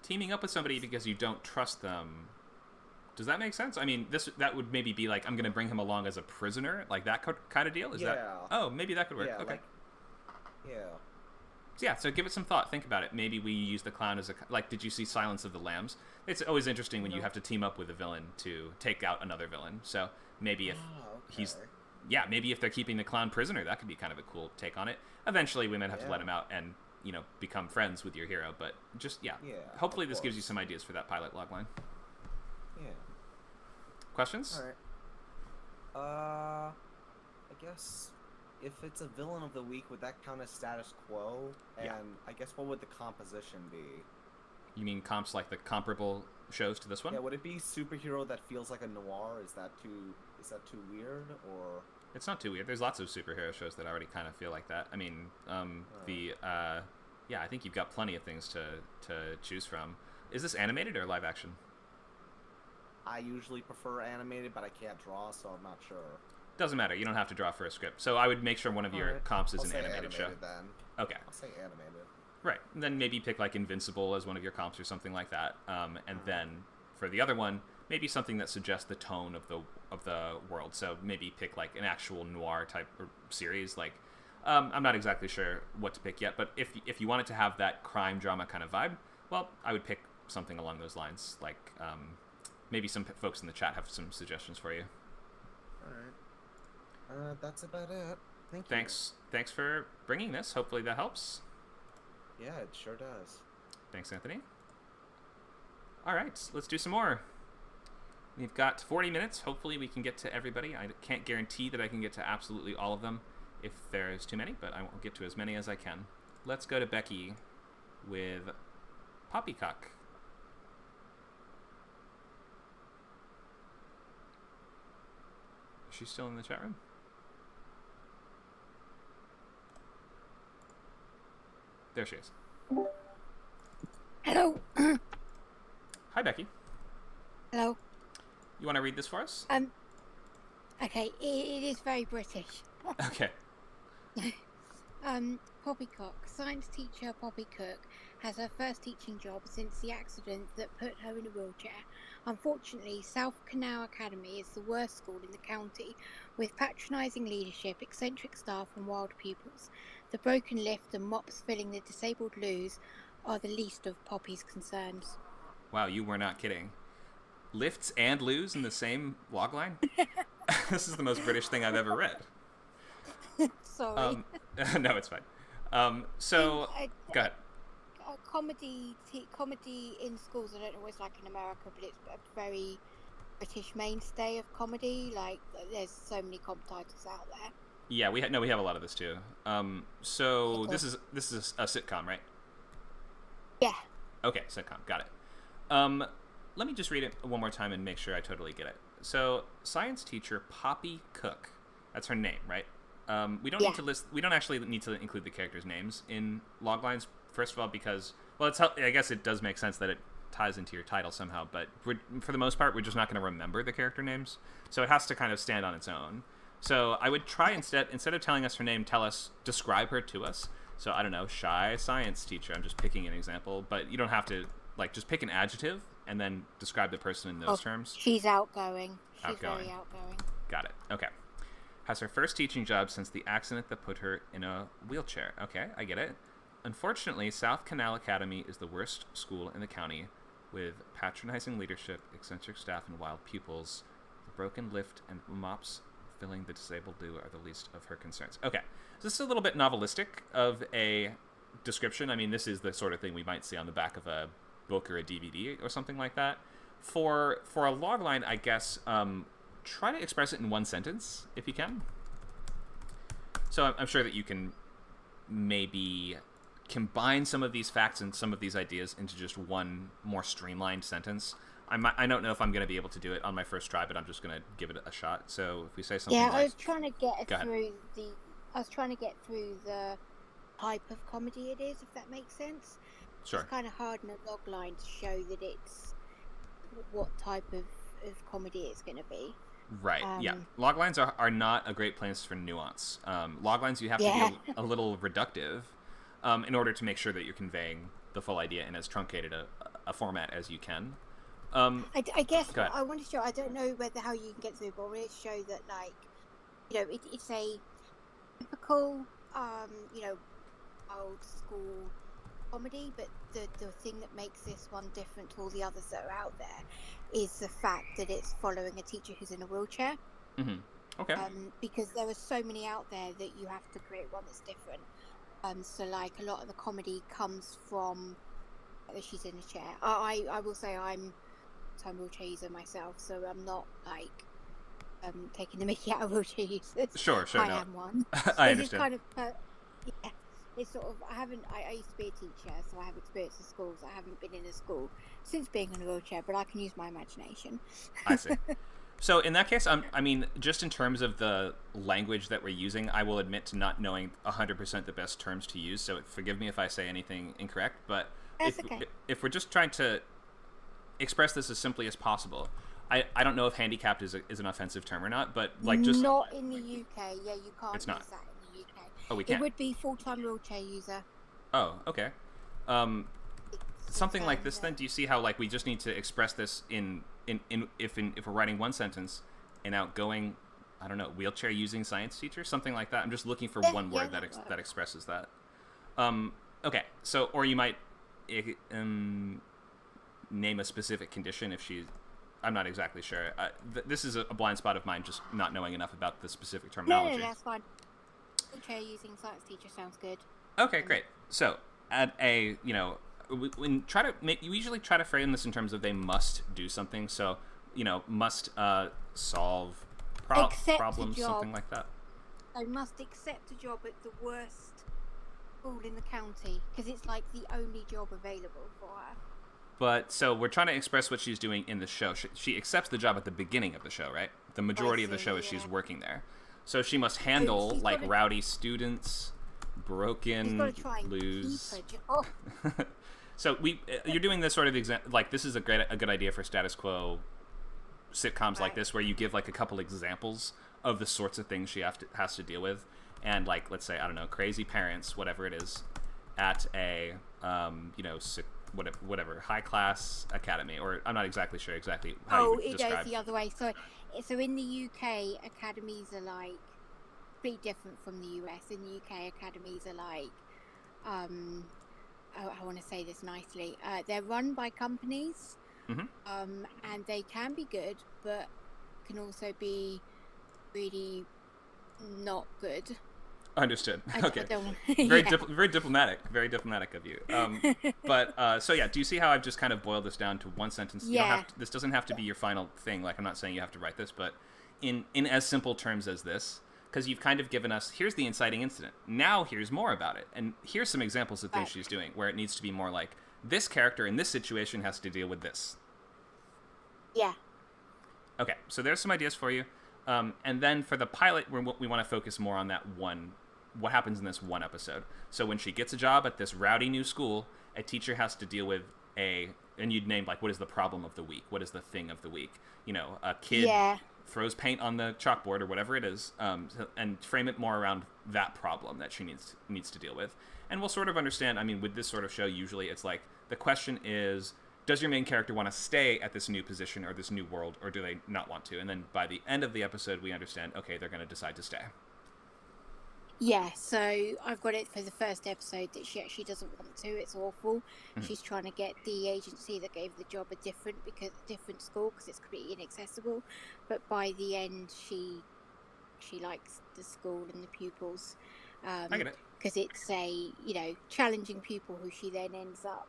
Teaming up with somebody because you don't trust them... Does that make sense? I mean, that would maybe be like, I'm going to bring him along as a prisoner, like that kind of deal? Is that? Oh, maybe that could work. Okay. So give it some thought. Think about it. Maybe we use the clown as did you see Silence of the Lambs? It's always interesting when you have to team up with a villain to take out another villain. So maybe if maybe if they're keeping the clown prisoner, that could be kind of a cool take on it. Eventually, we might have to let him out and, become friends with your hero. But just, hopefully this gives you some ideas for that pilot logline. Yeah. Questions? All right. I guess if it's a villain of the week, would that count as status quo? And I guess what would the composition be? You mean comps like the comparable shows to this one? Yeah. Would it be superhero that feels like a noir? Is that too weird, or? It's not too weird. There's lots of superhero shows that already kind of feel like that. I mean, I think you've got plenty of things to choose from. Is this animated or live action? I usually prefer animated, but I can't draw, so I'm not sure. Doesn't matter. You don't have to draw for a script. So I would make sure one of your comps is an animated show. Then. Okay. I'll say animated. Right. And then maybe pick like Invincible as one of your comps or something like that. And then for the other one, maybe something that suggests the tone of the world. So maybe pick like an actual noir type series. Like I'm not exactly sure what to pick yet, but if you wanted to have that crime drama kind of vibe, well, I would pick something along those lines. Like maybe some folks in the chat have some suggestions for you. All right. That's about it. Thank you. Thanks for bringing this. Hopefully that helps. Yeah, it sure does. Thanks, Anthony. All right, let's do some more. We've got 40 minutes. Hopefully we can get to everybody. I can't guarantee that I can get to absolutely all of them if there's too many, but I will get to as many as I can. Let's go to Becky with Poppycock. Is she still in the chat room? There she is. Hello. Hi, Becky. Hello. You want to read this for us? Okay, it is very British. Okay. Poppycock. Science teacher Poppy Cook has her first teaching job since the accident that put her in a wheelchair. Unfortunately, South Canal Academy is the worst school in the county, with patronising leadership, eccentric staff and wild pupils. The broken lift and mops filling the disabled loos are the least of Poppy's concerns. Wow, you were not kidding. Lifts and loos in the same logline? This is the most British thing I've ever read. Sorry. No, it's fine. Go ahead. Comedy in schools, I don't know what it's like in America, but it's a very British mainstay of comedy. Like, there's so many comp titles out there. Yeah, we have a lot of this too. This is a sitcom, right? Yeah. Okay, sitcom, got it. Let me just read it one more time and make sure I totally get it. So, science teacher Poppy Cook, that's her name, right? We don't need to list. We don't actually need to include the characters' names in loglines. First of all, because I guess it does make sense that it ties into your title somehow. But for the most part, we're just not going to remember the character names, so it has to kind of stand on its own. So I would try instead of telling us her name, describe her to us. So I don't know, shy science teacher. I'm just picking an example, but you don't have to just pick an adjective and then describe the person in those terms. She's outgoing. She's very outgoing. Got it. Okay. Has her first teaching job since the accident that put her in a wheelchair. Okay, I get it. Unfortunately, South Canal Academy is the worst school in the county, with patronizing leadership, eccentric staff, and wild pupils. The broken lift and mops fulfilling the disabled do are the least of her concerns. Okay, so this is a little bit novelistic of a description. I mean, this is the sort of thing we might see on the back of a book or a DVD or something like that. For a logline, I guess, try to express it in one sentence if you can. So I'm sure that you can maybe combine some of these facts and some of these ideas into just one more streamlined sentence. I don't know if I'm going to be able to do it on my first try, but I'm just going to give it a shot. So if we say something like... I was trying to get through the type of comedy it is, if that makes sense. Sure. It's kind of hard in a log line to show that it's what type of comedy it's going to be. Right, yeah. Log lines are not a great place for nuance. Log lines, you have to be a little reductive in order to make sure that you're conveying the full idea in as truncated a format as you can. I guess I want to show, I don't know how you can get through, but I want to show that, like, it's a typical, old school comedy, but the thing that makes this one different to all the others that are out there is the fact that it's following a teacher who's in a wheelchair. Mm-hmm. Okay. Because there are so many out there that you have to create one that's different. So, like, a lot of the comedy comes from that she's in a chair. I will say I'm a wheelchair user myself, so I'm not like taking the mickey out of wheelchair users. Sure. I am one. I understand. It's kind of it's sort of I used to be a teacher, so I have experience in schools. I haven't been in a school since being in a wheelchair, but I can use my imagination. I see. So in that case, I mean, just in terms of the language that we're using, I will admit to not knowing 100% the best terms to use, so forgive me if I say anything incorrect, but if we're just trying to express this as simply as possible, I don't know if handicapped is an offensive term or not, but like just... Not in the UK, you can't use that in the UK. Oh, we can't? It would be full-time wheelchair user. Oh, okay. Something like this then, do you see how like we just need to express this if we're writing one sentence, an outgoing, I don't know, wheelchair using science teacher, something like that. I'm just looking for one word that expresses that. Okay, so or you might name a specific condition if she's. I'm not exactly sure. This is a blind spot of mine, just not knowing enough about the specific terminology. No, that's fine. Wheelchair using science teacher sounds good. Okay, great. So at a we usually try to frame this in terms of they must do something. So, must solve problems, something like that. They must accept a job at the worst school in the county because it's like the only job available for her. But so we're trying to express what she's doing in the show. She accepts the job at the beginning of the show, right? The majority of the show is she's working there. So she must handle rowdy students, broken, lose. So you're doing this sort of this is a good idea for status quo sitcoms like this, where you give like a couple examples of the sorts of things she has to deal with, and like let's say I don't know, crazy parents, whatever it is, at a whatever high class academy, or I'm not exactly sure exactly how you describe. Goes the other way. So in the UK, academies are like pretty different from the US. In the UK, academies are like I want to say this nicely. They're run by companies, and they can be good, but can also be really not good. Understood. Okay. Very diplomatic of you. But so yeah, do you see how I've just kind of boiled this down to one sentence? Yeah. This doesn't have to be your final thing. Like I'm not saying you have to write this, but in as simple terms as this. Because you've kind of given us, here's the inciting incident. Now here's more about it. And here's some examples of things she's doing, where it needs to be more like, this character in this situation has to deal with this. Yeah. Okay, so there's some ideas for you. And then for the pilot, we want to focus more on that one, what happens in this one episode. So when she gets a job at this rowdy new school, a teacher has to deal with and you'd name like, what is the problem of the week? What is the thing of the week? A kid... Yeah. Throws paint on the chalkboard or whatever it is, and frame it more around that problem that she needs to deal with. And we'll sort of understand, I mean, with this sort of show, usually it's like, the question is, does your main character want to stay at this new position or this new world, or do they not want to? And then by the end of the episode, we understand, okay, they're going to decide to stay. Yeah, so I've got it for the first episode that she actually doesn't want to. It's awful. Mm-hmm. She's trying to get the agency that gave the job a different school because it's completely inaccessible. But by the end, she she likes the school and the pupils. I get it. Because it's a, challenging pupil who she then ends up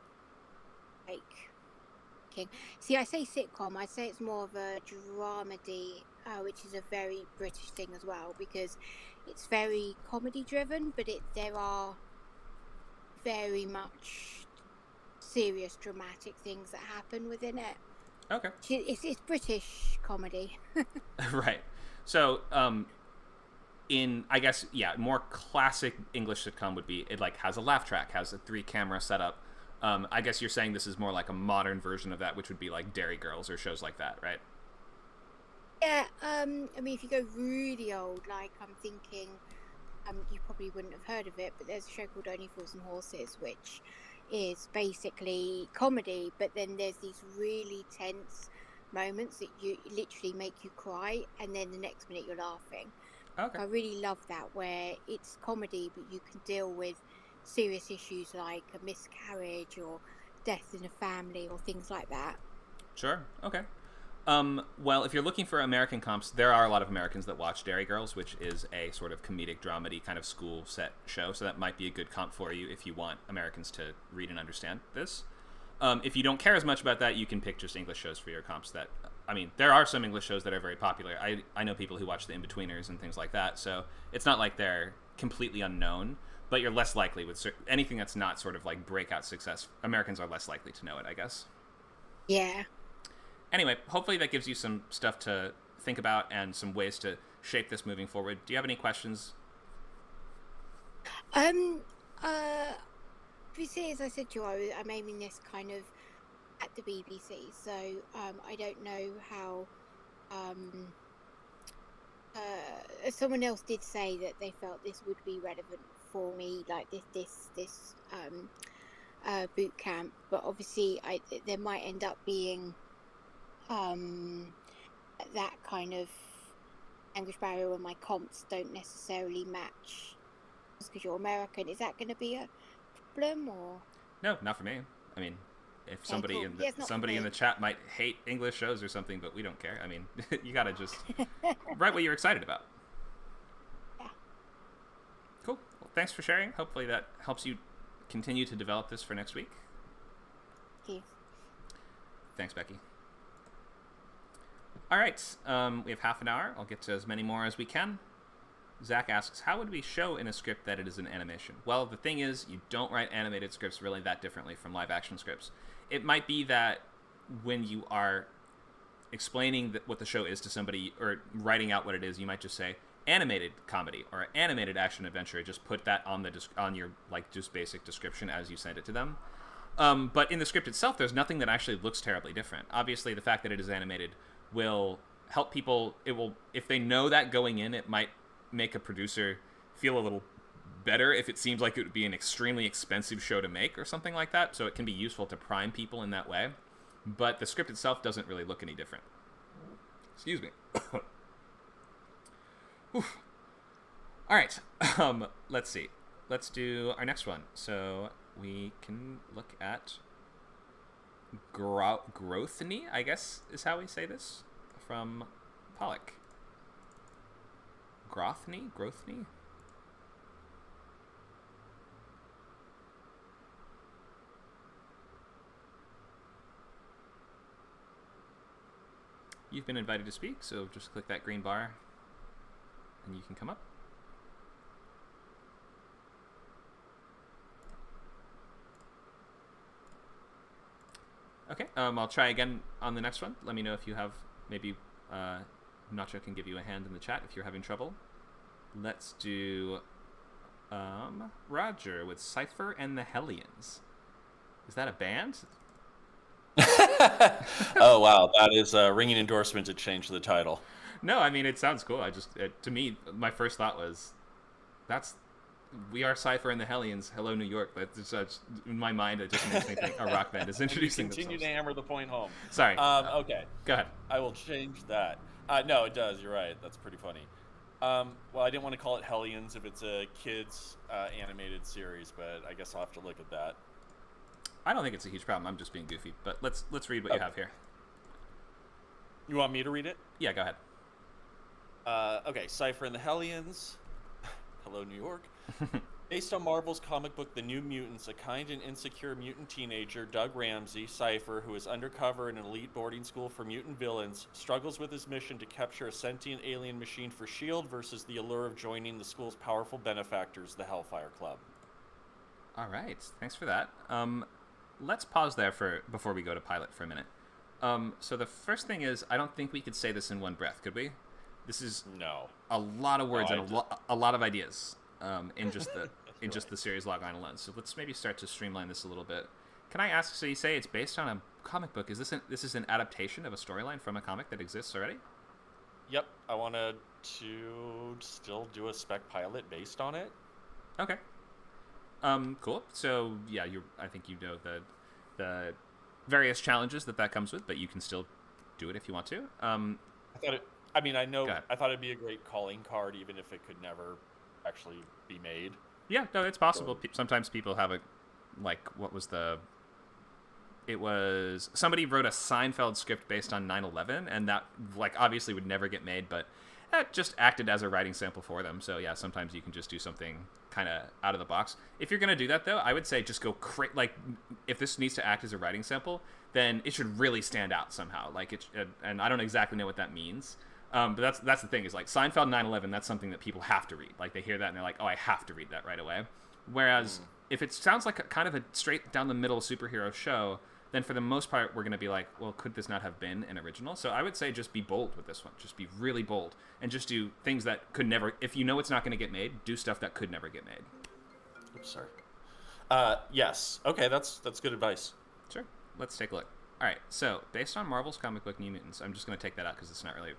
see, I say sitcom, I'd say it's more of a dramedy, which is a very British thing as well, because it's very comedy driven, but there are very much serious dramatic things that happen within it. Okay. It's British comedy. Right. So, in, I guess, more classic English sitcom would be, it like has a laugh track, has a 3-camera setup. I guess you're saying this is more like a modern version of that, which would be like Dairy Girls or shows like that, right? Yeah, I mean, if you go really old, like I'm thinking, you probably wouldn't have heard of it, but there's a show called Only Fools and Horses, which is basically comedy, but then there's these really tense moments that you literally make you cry, and then the next minute you're laughing. Okay. I really love that, where it's comedy, but you can deal with serious issues like a miscarriage or death in a family or things like that. Sure. Okay. Well, if you're looking for American comps, there are a lot of Americans that watch Dairy Girls, which is a sort of comedic dramedy kind of school set show. So that might be a good comp for you if you want Americans to read and understand this. If you don't care as much about that, you can pick just English shows for your comps. There are some English shows that are very popular. I know people who watch The In-Betweeners and things like that. So it's not like they're completely unknown, but you're less likely with anything that's not sort of like breakout success. Americans are less likely to know it, I guess. Yeah. Anyway, hopefully that gives you some stuff to think about and some ways to shape this moving forward. Do you have any questions? BBC, as I said to you, I'm aiming this kind of at the BBC, so I don't know how. Someone else did say that they felt this would be relevant for me, like this boot camp, but obviously there might end up being that kind of language barrier where my comps don't necessarily match because you're American. Is that going to be a problem, or? No, not for me. I mean, if somebody cool. somebody in the chat might hate English shows or something, but we don't care. I mean, you gotta just write what you're excited about. Yeah. Cool. Well, thanks for sharing. Hopefully that helps you continue to develop this for next week. Thank you. Thanks, Becky. All right, we have half an hour. I'll get to as many more as we can. Zach asks, how would we show in a script that it is an animation? Well, the thing is, you don't write animated scripts really that differently from live action scripts. It might be that when you are explaining what the show is to somebody or writing out what it is, you might just say animated comedy or animated action adventure. Just put that on your like just basic description as you send it to them. But in the script itself, there's nothing that actually looks terribly different. Obviously, the fact that it is animated will help people. It will, if they know that going in, it might make a producer feel a little better if it seems like it would be an extremely expensive show to make or something like that. So it can be useful to prime people in that way. But the script itself doesn't really look any different. Excuse me. All right. Let's see. Let's do our next one. So we can look at Growthny, I guess is how we say this, from Pollock. Growthny? You've been invited to speak, so just click that green bar and you can come up. Okay, I'll try again on the next one. Let me know if you have, maybe Nacho can give you a hand in the chat if you're having trouble. Let's do Roger with Cypher and the Hellions. Is that a band? Oh, wow. That is a ringing endorsement to change the title. No, I mean, it sounds cool. To me, my first thought was, we are Cypher and the Hellions. Hello, New York. But in my mind, it just makes me think a rock band is introducing themselves. Continue to hammer the point home. Sorry. Okay. Go ahead. I will change that. No, it does. You're right. That's pretty funny. Well, I didn't want to call it Hellions if it's a kids animated series, but I guess I'll have to look at that. I don't think it's a huge problem. I'm just being goofy. But let's read what you have here. You want me to read it? Yeah, go ahead. Okay, Cypher and the Hellions. Hello, New York. Based on Marvel's comic book The New Mutants, a kind and insecure mutant teenager, Doug Ramsey, Cypher, who is undercover in an elite boarding school for mutant villains, struggles with his mission to capture a sentient alien machine for S.H.I.E.L.D. versus the allure of joining the school's powerful benefactors, the Hellfire Club. All right, thanks for that. Let's pause there before we go to pilot for a minute. So the first thing is, I don't think we could say this in one breath, could we? This is a lot of words and a lot of ideas in just the just the series logline alone. So let's maybe start to streamline this a little bit. Can I ask? So you say it's based on a comic book. Is this is an adaptation of a storyline from a comic that exists already? Yep, I wanted to still do a spec pilot based on it. Okay. Cool. So yeah, I think you know the various challenges that comes with, but you can still do it if you want to. I thought it'd be a great calling card, even if it could never actually be made. Yeah, no, it's possible. Sometimes people have somebody wrote a Seinfeld script based on 9/11, and that obviously would never get made, but that just acted as a writing sample for them. So yeah, sometimes you can just do something kind of out of the box. If you're gonna do that though, I would say just go if this needs to act as a writing sample, then it should really stand out somehow. And I don't exactly know what that means. But that's the thing is Seinfeld 9/11, that's something that people have to read. They hear that and they're like, oh, I have to read that right away. Whereas if it sounds like kind of a straight down the middle superhero show, then for the most part, we're going to be like, well, could this not have been an original? So I would say just be bold with this one. Just be really bold and just do things that could never, if you know it's not going to get made, do stuff that could never get made. Oops, sorry. Yes. Okay, that's good advice. Sure. Let's take a look. All right. So based on Marvel's comic book New Mutants, I'm just going to take that out because it's not really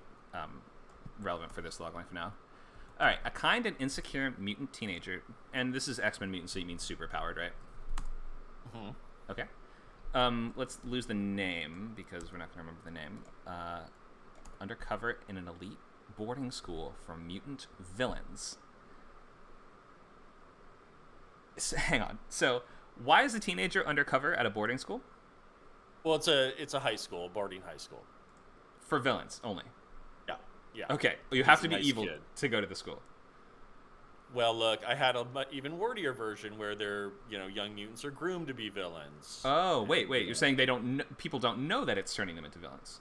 relevant for this logline for now. All right. A kind and insecure mutant teenager, and this is X-Men mutant, so you mean superpowered, right? Mm-hmm. Okay. Let's lose the name because we're not going to remember the name. Undercover in an elite boarding school for mutant villains. Hang on. So, why is a teenager undercover at a boarding school? Well, it's a high school, boarding high school. For villains only? Yeah. Okay. You have to be evil to go to the school. Well, look, I had an even wordier version where young mutants are groomed to be villains. Oh, wait. You're saying people don't know that it's turning them into villains?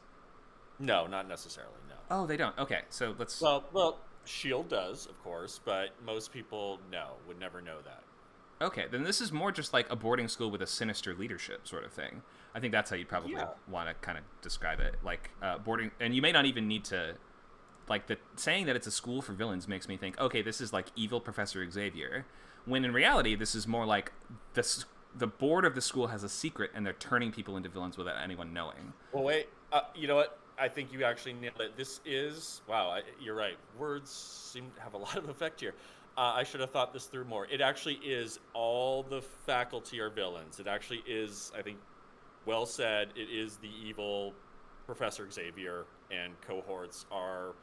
No, not necessarily, no. Oh, they don't. Okay, so let's... Well, S.H.I.E.L.D. does, of course, but most people, would never know that. Okay, then this is more just like a boarding school with a sinister leadership sort of thing. I think that's how you'd probably want to kind of describe it. Boarding... And you may not even need to... saying that it's a school for villains makes me think, okay, this is like evil Professor Xavier, when in reality, this is more like the board of the school has a secret and they're turning people into villains without anyone knowing. Well, wait, you know what? I think you actually nailed it. This is, you're right. Words seem to have a lot of effect here. I should have thought this through more. It actually is all the faculty are villains. It actually is, I think, well said. It is the evil Professor Xavier and cohorts are,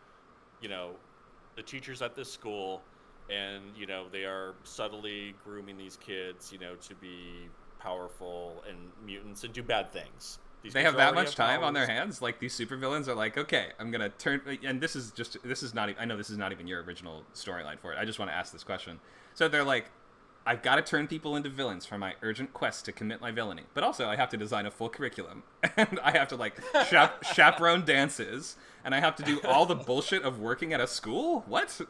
the teachers at this school, and, they are subtly grooming these kids, to be powerful and mutants and do bad things. They have that much time on their hands? These supervillains are like, okay, I'm going to turn... And this is not... I know this is not even your original storyline for it. I just want to ask this question. So they're like, I've got to turn people into villains for my urgent quest to commit my villainy. But also, I have to design a full curriculum. And I have to, chaperone dances. And I have to do all the bullshit of working at a school? What?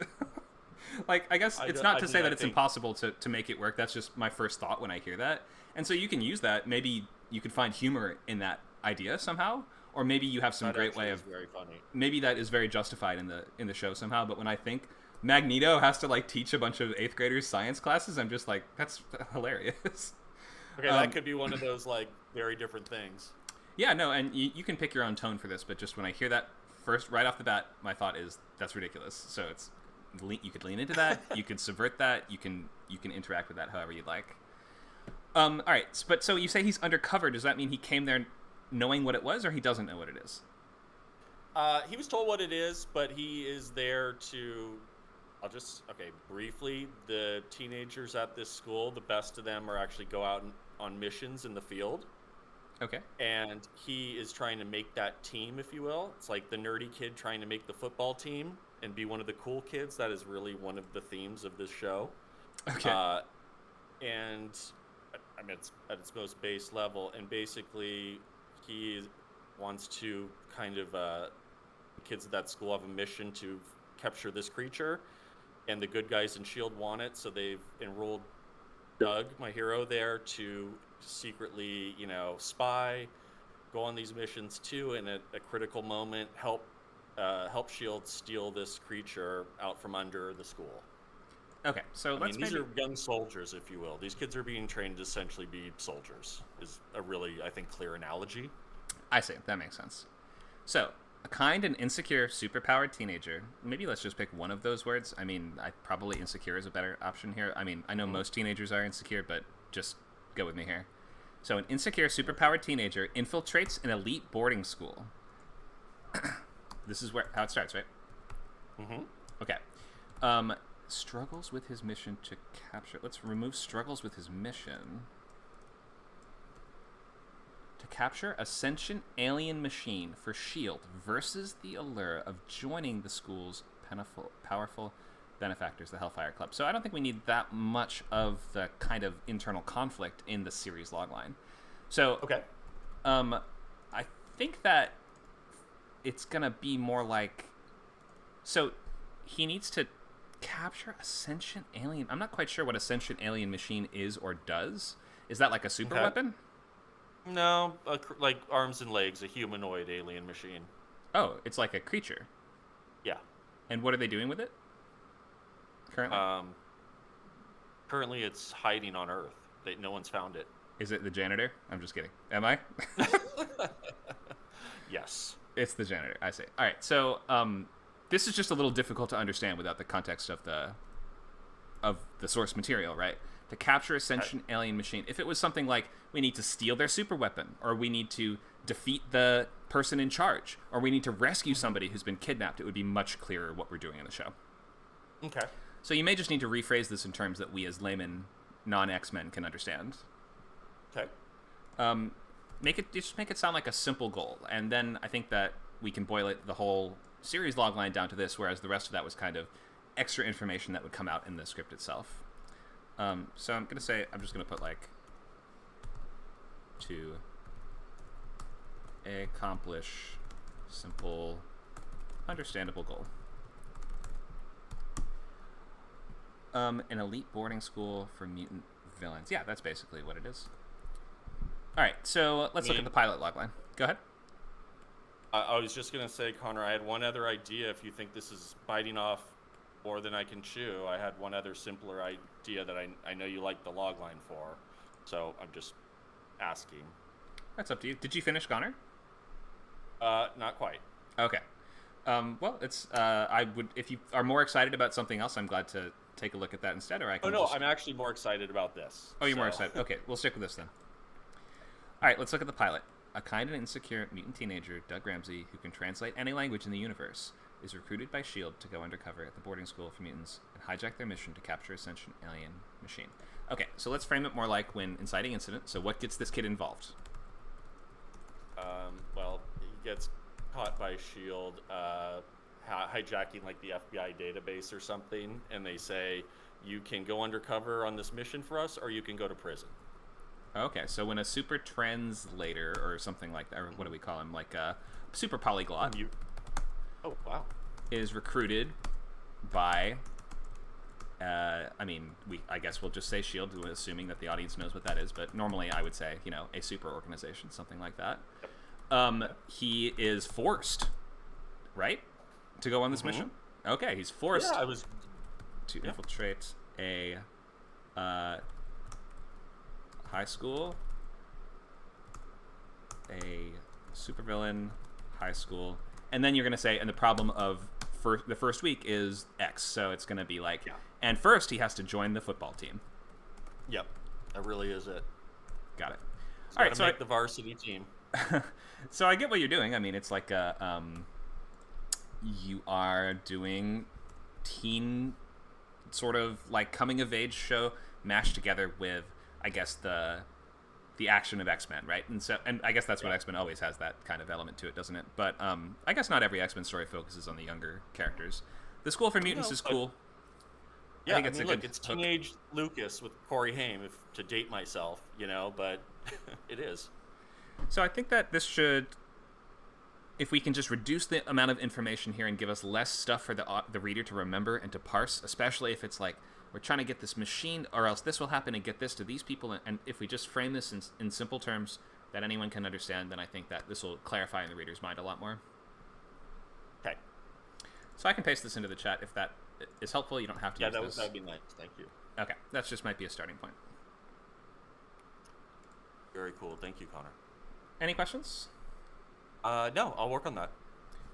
I guess it's not to say that it's impossible to make it work. That's just my first thought when I hear that. And so you can use that. Maybe you could find humor in that idea somehow. Or maybe you have some great way of... very funny. Maybe that is very justified in the show somehow. But when I think... Magneto has to teach a bunch of 8th graders science classes, I'm just like, that's hilarious. Okay, that could be one of those very different things. Yeah, no, and you can pick your own tone for this, but just when I hear that first, right off the bat, my thought is that's ridiculous. So you could lean into that, you could subvert that, you can interact with that however you'd like. All right, but so you say he's undercover. Does that mean he came there knowing what it was, or he doesn't know what it is? He was told what it is, but he is there to... briefly, the teenagers at this school, the best of them are actually go out on missions in the field. Okay. And he is trying to make that team, if you will. It's like the nerdy kid trying to make the football team and be one of the cool kids. That is really one of the themes of this show. Okay. And I mean, it's at its most base level. And basically, he wants to kind of, kids at that school have a mission to capture this creature. And the good guys in S.H.I.E.L.D. want it. So they've enrolled Doug, my hero, there to secretly, spy, go on these missions too, and at a critical moment help S.H.I.E.L.D. steal this creature out from under the school. Okay, so these are young soldiers, if you will. These kids are being trained to essentially be soldiers, is a really, I think, clear analogy. I see, that makes sense. So, a kind and insecure, superpowered teenager. Maybe let's just pick one of those words. I mean, probably insecure is a better option here. I mean, I know most teenagers are insecure, but just go with me here. So an insecure, superpowered teenager infiltrates an elite boarding school. This is how it starts, right? Mm-hmm. Okay. Struggles with his mission to capture... Let's remove struggles with his mission. To capture a sentient alien machine for S.H.I.E.L.D. versus the allure of joining the school's powerful benefactors, the Hellfire Club. So I don't think we need that much of the kind of internal conflict in the series logline. So, okay. I think that it's going to be more like... So, he needs to capture a sentient alien... I'm not quite sure what a sentient alien machine is or does. Is that like a super weapon? No, like arms and legs, a humanoid alien machine. Oh, it's like a creature. Yeah. And what are they doing with it? Currently? Currently, it's hiding on Earth. No one's found it. Is it the janitor? I'm just kidding. Am I? Yes. It's the janitor. I see. All right. So, this is just a little difficult to understand without the context of the source material, right? To capture a sentient alien machine. If it was something like we need to steal their super weapon, or we need to defeat the person in charge, or we need to rescue somebody who's been kidnapped, it would be much clearer what we're doing in the show. Okay. So you may just need to rephrase this in terms that we as laymen, non-X-Men can understand. Okay. Make it sound like a simple goal, and then I think that we can boil it the whole series logline down to this, whereas the rest of that was kind of extra information that would come out in the script itself. So I'm just gonna put like to accomplish simple, understandable goal. An elite boarding school for mutant villains. Yeah, that's basically what it is. All right, so let's look at the pilot logline. Go ahead. I was just going to say, Connor, I had one other idea. If you think this is biting off more than I can chew, I had one other simpler idea that I know you like the logline for. So I'm just asking. That's up to you. Did you finish, Connor? Not quite. Okay. Well, it's I would, if you are more excited about something else, I'm glad to take a look at that instead, or I can. Oh no, I'm actually more excited about this. Oh, you're more excited. Okay, we'll stick with this then. All right, let's look at the pilot. A kind and insecure mutant teenager, Doug Ramsey, who can translate any language in the universe, is recruited by S.H.I.E.L.D. to go undercover at the boarding school for mutants and hijack their mission to capture a sentient alien machine. Okay, so let's frame it more like when inciting incident. So what gets this kid involved? Well, he gets caught by S.H.I.E.L.D. Hijacking like the FBI database or something, and they say, you can go undercover on this mission for us, or you can go to prison. Okay, so when a super translator or something like that, or what do we call him, like a super polyglot, oh wow, is recruited by, I guess we'll just say S.H.I.E.L.D., assuming that the audience knows what that is, but normally I would say, a super organization, something like that. He is forced, right, to go on this mission? Okay, he's forced to infiltrate a high school, a supervillain high school, and then you're going to say, and the problem of the first week is X, so it's going to be like, and first he has to join the football team. Yep, that really is it. Got it. All right, so make the varsity team. So I get what you're doing. I mean, it's like you are doing teen sort of like coming of age show mashed together with, I guess, the the action of X-Men, right? And I guess that's what X-Men always has, that kind of element to it, doesn't it? But I guess not every X-Men story focuses on the younger characters. The School for Mutants is cool. Yeah, I think it's teenage Lucas with Corey Haim, to date myself, but it is. So I think that this should, if we can just reduce the amount of information here and give us less stuff for the reader to remember and to parse, especially if it's like, we're trying to get this machine, or else this will happen and get this to these people. And if we just frame this in simple terms that anyone can understand, then I think that this will clarify in the reader's mind a lot more. Okay. So I can paste this into the chat if that is helpful. You don't have to use this. Yeah, that would be nice. Thank you. Okay. That just might be a starting point. Very cool. Thank you, Connor. Any questions? No, I'll work on that.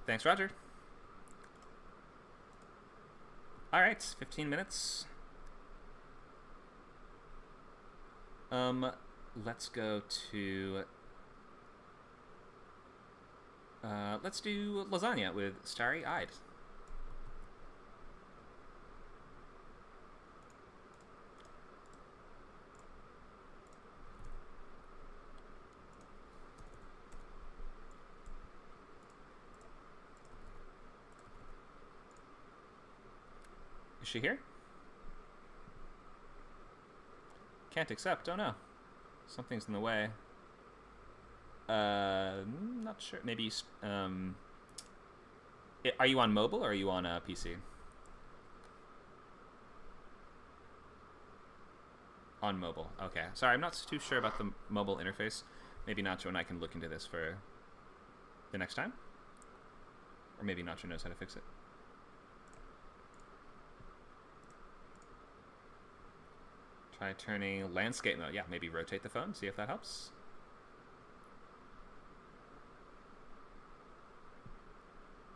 Thanks, Roger. All right, 15 minutes. Let's go to, let's do lasagna with starry-eyed. Is she here? Can't accept. Oh no. Something's in the way. Not sure. Maybe. Are you on mobile or are you on a PC? On mobile. Okay. Sorry, I'm not too sure about the mobile interface. Maybe Nacho and I can look into this for the next time. Or maybe Nacho knows how to fix it. Try turning landscape mode. Yeah, maybe rotate the phone, see if that helps.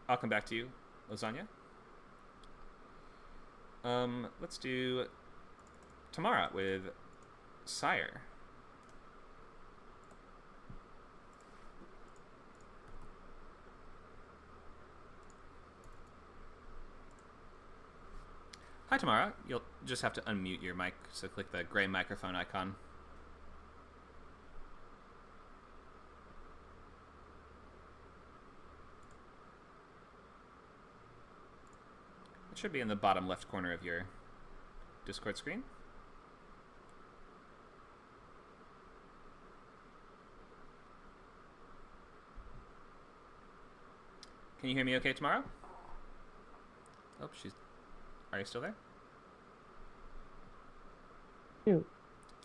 I'll come back to you, lasagna. Let's do Tamara with Sire. Hi, Tamara. You'll just have to unmute your mic, so click the gray microphone icon. It should be in the bottom left corner of your Discord screen. Can you hear me okay, Tamara? Oh, Are you still there? Shoot.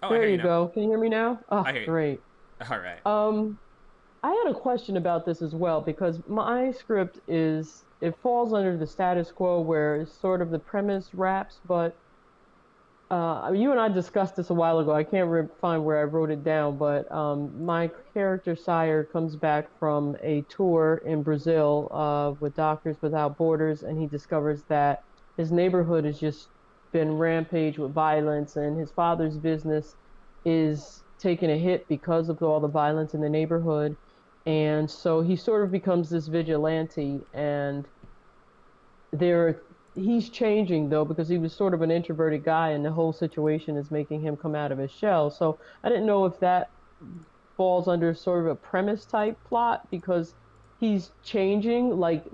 Oh, there I hear you now. go. Can you hear me now? Oh, I hear you. great. All right. I had a question about this as well, because my script it falls under the status quo where it's sort of the premise wraps, but you and I discussed this a while ago. I can't find where I wrote it down, but my character Sire comes back from a tour in Brazil with Doctors Without Borders, and he discovers that his neighborhood has just been rampaged with violence, and his father's business is taking a hit because of all the violence in the neighborhood. And so he sort of becomes this vigilante, and he's changing though, because he was sort of an introverted guy, and the whole situation is making him come out of his shell. So I didn't know if that falls under sort of a premise type plot, because he's changing, like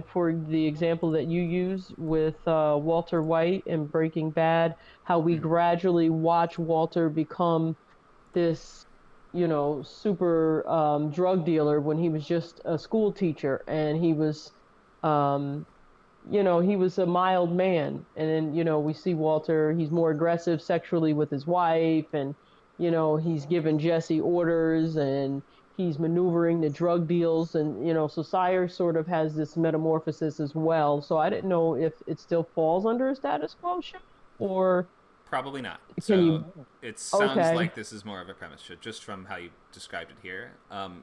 for the example that you use with Walter White in Breaking Bad, how we gradually watch Walter become this, super drug dealer when he was just a school teacher, and he was, he was a mild man. And then, we see Walter, he's more aggressive sexually with his wife, and, he's giving Jesse orders, and he's maneuvering the drug deals, and, so Sire sort of has this metamorphosis as well. So I didn't know if it still falls under a status quo show, or... Probably not. It sounds like this is more of a premise show, just from how you described it here.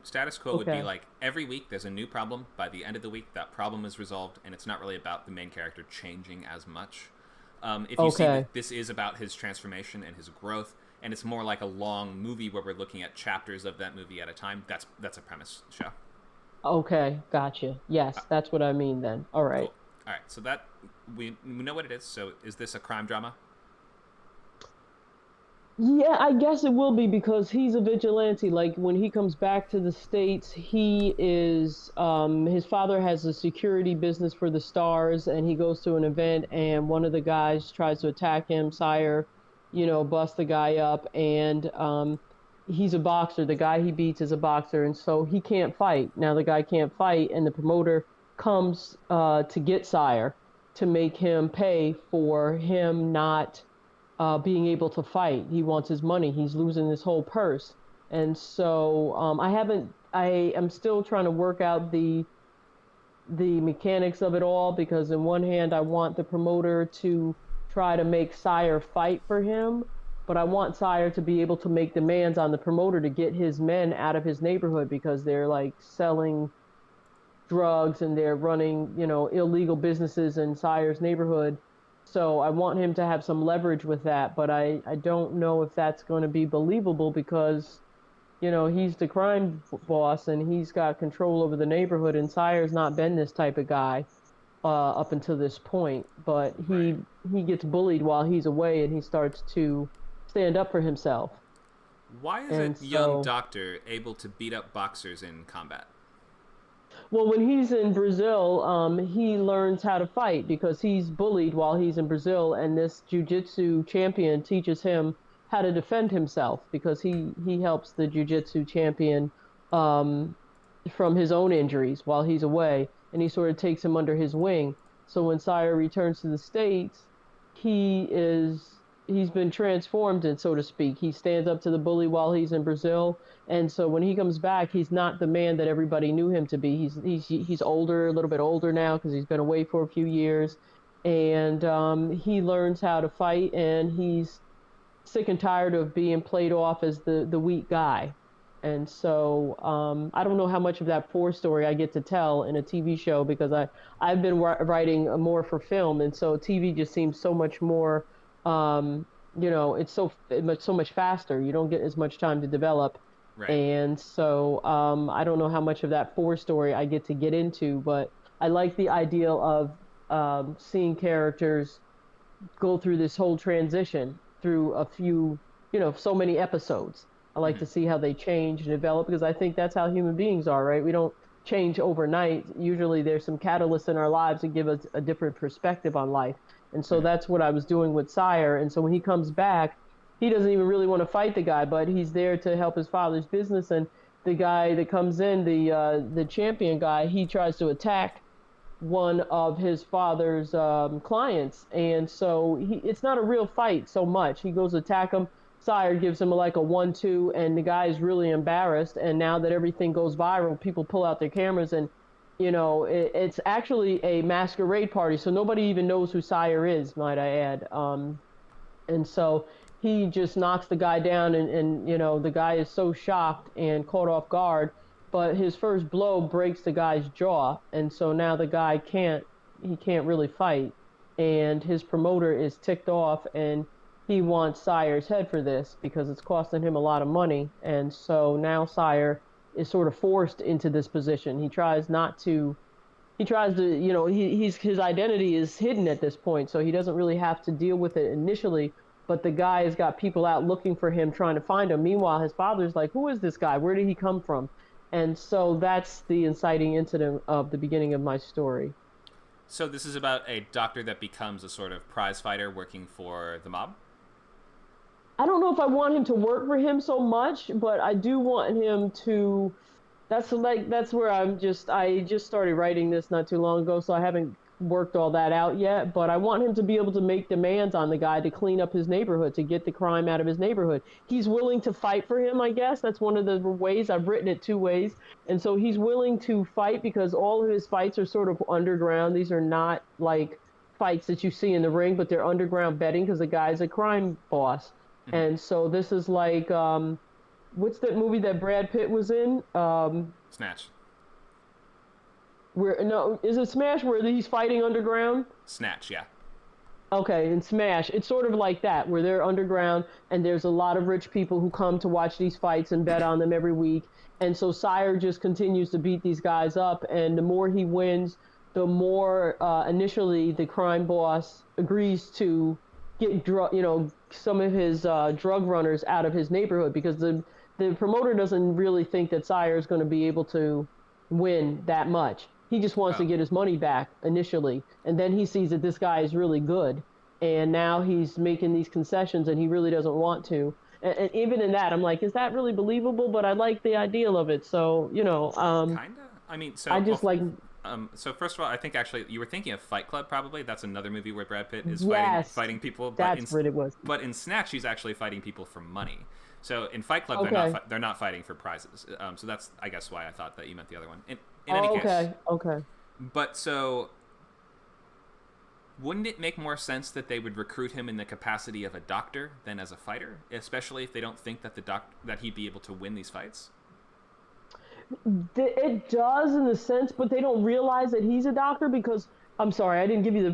Status quo would be like, every week there's a new problem. By the end of the week, that problem is resolved, and it's not really about the main character changing as much. If you see that this is about his transformation and his growth, and it's more like a long movie where we're looking at chapters of that movie at a time, that's a premise show. Okay, gotcha. Yes, that's what I mean then. All right. Cool. All right, so that we know what it is. So is this a crime drama? Yeah, I guess it will be because he's a vigilante. Like when he comes back to the States, he is his father has a security business for the stars, and he goes to an event and one of the guys tries to attack him. Sire, busts the guy up, and he's a boxer. The guy he beats is a boxer, and so he can't fight. Now the guy can't fight, and the promoter comes to get Sire to make him pay for him not being able to fight. He wants his money. He's losing his whole purse. And so I am still trying to work out the mechanics of it all, because in one hand I want the promoter to try to make Sire fight for him, but I want Sire to be able to make demands on the promoter to get his men out of his neighborhood, because they're like selling drugs and they're running, illegal businesses in Sire's neighborhood. So I want him to have some leverage with that, but I don't know if that's going to be believable, because, he's the crime boss and he's got control over the neighborhood, and Sire's not been this type of guy up until this point. But he gets bullied while he's away, and he starts to stand up for himself. Why is young doctor able to beat up boxers in combat? Well, when he's in Brazil, he learns how to fight because he's bullied while he's in Brazil, and this jiu-jitsu champion teaches him how to defend himself, because he helps the jiu-jitsu champion from his own injuries while he's away, and he sort of takes him under his wing. So when Sire returns to the States, he's been transformed, and so to speak. He stands up to the bully while he's in Brazil, and so when he comes back, he's not the man that everybody knew him to be. He's older, a little bit older now, because he's been away for a few years, and he learns how to fight, and he's sick and tired of being played off as the weak guy. And so I don't know how much of that story I get to tell in a TV show, because I've been writing more for film, and so TV just seems so much more. It's so much faster. You don't get as much time to develop. Right. And so I don't know how much of that story I get to get into, but I like the ideal of seeing characters go through this whole transition through a few, so many episodes. I like to see how they change and develop, because I think that's how human beings are, right? We don't change overnight. Usually there's some catalysts in our lives that give us a different perspective on life. And so that's what I was doing with Sire. And so when he comes back, he doesn't even really want to fight the guy, but he's there to help his father's business. And the guy that comes in, the champion guy, he tries to attack one of his father's clients. And so it's not a real fight so much. He goes to attack him. Sire gives him like a 1-2, and the guy is really embarrassed. And now that everything goes viral, people pull out their cameras, and it's actually a masquerade party, so nobody even knows who Sire is, might I add. And so he just knocks the guy down, and the guy is so shocked and caught off guard, but his first blow breaks the guy's jaw, and so now the guy can't really fight, and his promoter is ticked off, and he wants Sire's head for this because it's costing him a lot of money. And so now Sire is sort of forced into this position. He tries to, his identity is hidden at this point, so he doesn't really have to deal with it initially, but the guy has got people out looking for him, trying to find him. Meanwhile, his father's like, who is this guy? Where did he come from? And so that's the inciting incident of the beginning of my story. So this is about a doctor that becomes a sort of prize fighter working for the mob? I don't know if I want him to work for him so much, but I do want him to. That's where I just started writing this not too long ago, so I haven't worked all that out yet. But I want him to be able to make demands on the guy to clean up his neighborhood, to get the crime out of his neighborhood. He's willing to fight for him, I guess. That's one of the ways. I've written it 2 ways. And so he's willing to fight because all of his fights are sort of underground. These are not like fights that you see in the ring, but they're underground betting because the guy's a crime boss. And so this is like, what's that movie that Brad Pitt was in? Snatch. Is it Smash where he's fighting underground? Snatch, yeah. Okay, in Smash, it's sort of like that, where they're underground, and there's a lot of rich people who come to watch these fights and bet on them every week. And so Sire just continues to beat these guys up, and the more he wins, the more initially the crime boss agrees to get some of his drug runners out of his neighborhood, because the promoter doesn't really think that Sire is going to be able to win that much. He just wants to get his money back initially, and then he sees that this guy is really good, and now he's making these concessions, and he really doesn't want to. And even in that, I'm like, is that really believable? But I like the ideal of it, so Kinda. I mean, so I just like. So first of all, I think actually you were thinking of Fight Club. Probably that's another movie where Brad Pitt is fighting people. That's what it was. But in Snatch, he's actually fighting people for money. So in Fight Club, they're not fighting for prizes. So that's, I guess, why I thought that you meant the other one. In any case. Okay. But so, wouldn't it make more sense that they would recruit him in the capacity of a doctor than as a fighter, especially if they don't think that that he'd be able to win these fights? It does in the sense, but they don't realize that he's a doctor because, I'm sorry, I didn't give you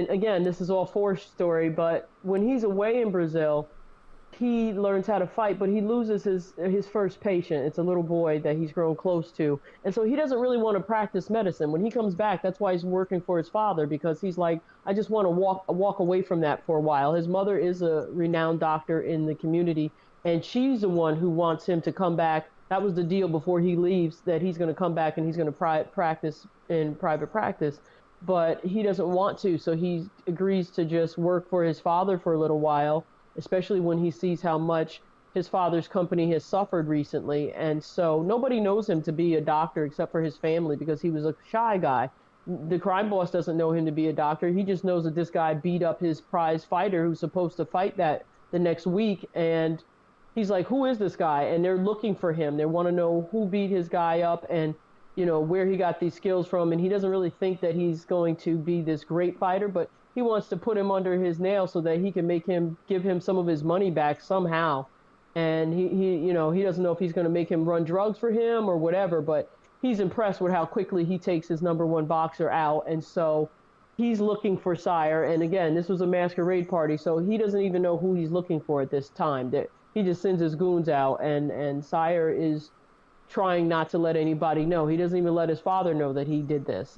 again, this is all forced story, but when he's away in Brazil, he learns how to fight, but he loses his first patient. It's a little boy that he's grown close to. And so he doesn't really want to practice medicine. When he comes back, that's why he's working for his father, because he's like, I just want to walk away from that for a while. His mother is a renowned doctor in the community, and she's the one who wants him to come back. That was the deal before he leaves, that he's going to come back and he's going to practice in private practice. But he doesn't want to, so he agrees to just work for his father for a little while, especially when he sees how much his father's company has suffered recently. And so nobody knows him to be a doctor except for his family, because he was a shy guy. The crime boss doesn't know him to be a doctor. He just knows that this guy beat up his prize fighter who's supposed to fight that the next week. And he's like, who is this guy? And they're looking for him. They want to know who beat his guy up and, where he got these skills from. And he doesn't really think that he's going to be this great fighter, but he wants to put him under his nail so that he can give him some of his money back somehow. And he doesn't know if he's going to make him run drugs for him or whatever, but he's impressed with how quickly he takes his number one boxer out. And so he's looking for Sire. And again, this was a masquerade party, so he doesn't even know who he's looking for at this time. He just sends his goons out, and Sire is trying not to let anybody know. He doesn't even let his father know that he did this,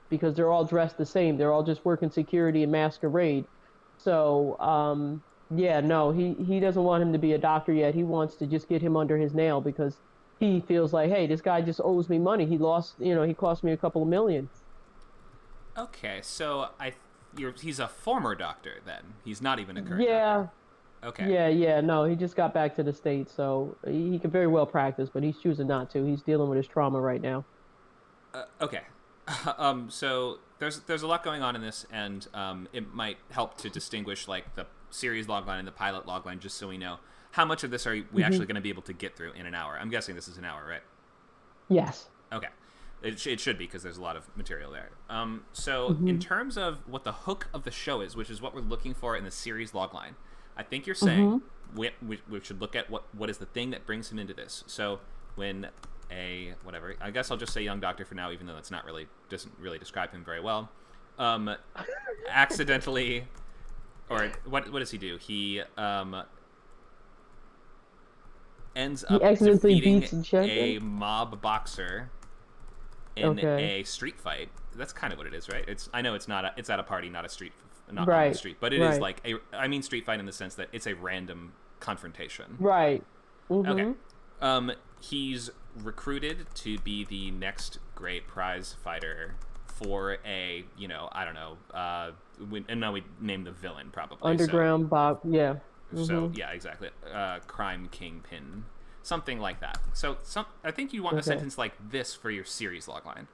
because they're all dressed the same. They're all just working security and masquerade. So, he doesn't want him to be a doctor yet. He wants to just get him under his nail because he feels like, hey, this guy just owes me money. He cost me a couple of million. Okay, so he's a former doctor then. He's not even a current doctor. Okay. Yeah, no, he just got back to the States, so he could very well practice, but he's choosing not to. He's dealing with his trauma right now. Okay. So there's a lot going on in this, and it might help to distinguish like the series logline and the pilot logline, just so we know how much of this are we actually going to be able to get through in an hour. I'm guessing this is an hour, right? Yes. Okay. It should be, because there's a lot of material there. So in terms of what the hook of the show is, which is what we're looking for in the series logline, I think you're saying we should look at what is the thing that brings him into this. So when I guess I'll just say young doctor for now, even though that's doesn't really describe him very well, accidentally, or what does he do? He ends up defeating a mob boxer in a street fight. That's kind of what it is, right? I know it's not. It's at a party, not a street. Not on the street, but it is like street fight in the sense that it's a random confrontation. Right. Okay. He's recruited to be the next great prize fighter for a, I don't know, and now we name the villain probably. Underground Bob, yeah. So, yeah, exactly. Crime kingpin, something like that. So I think you want a sentence like this for your series logline.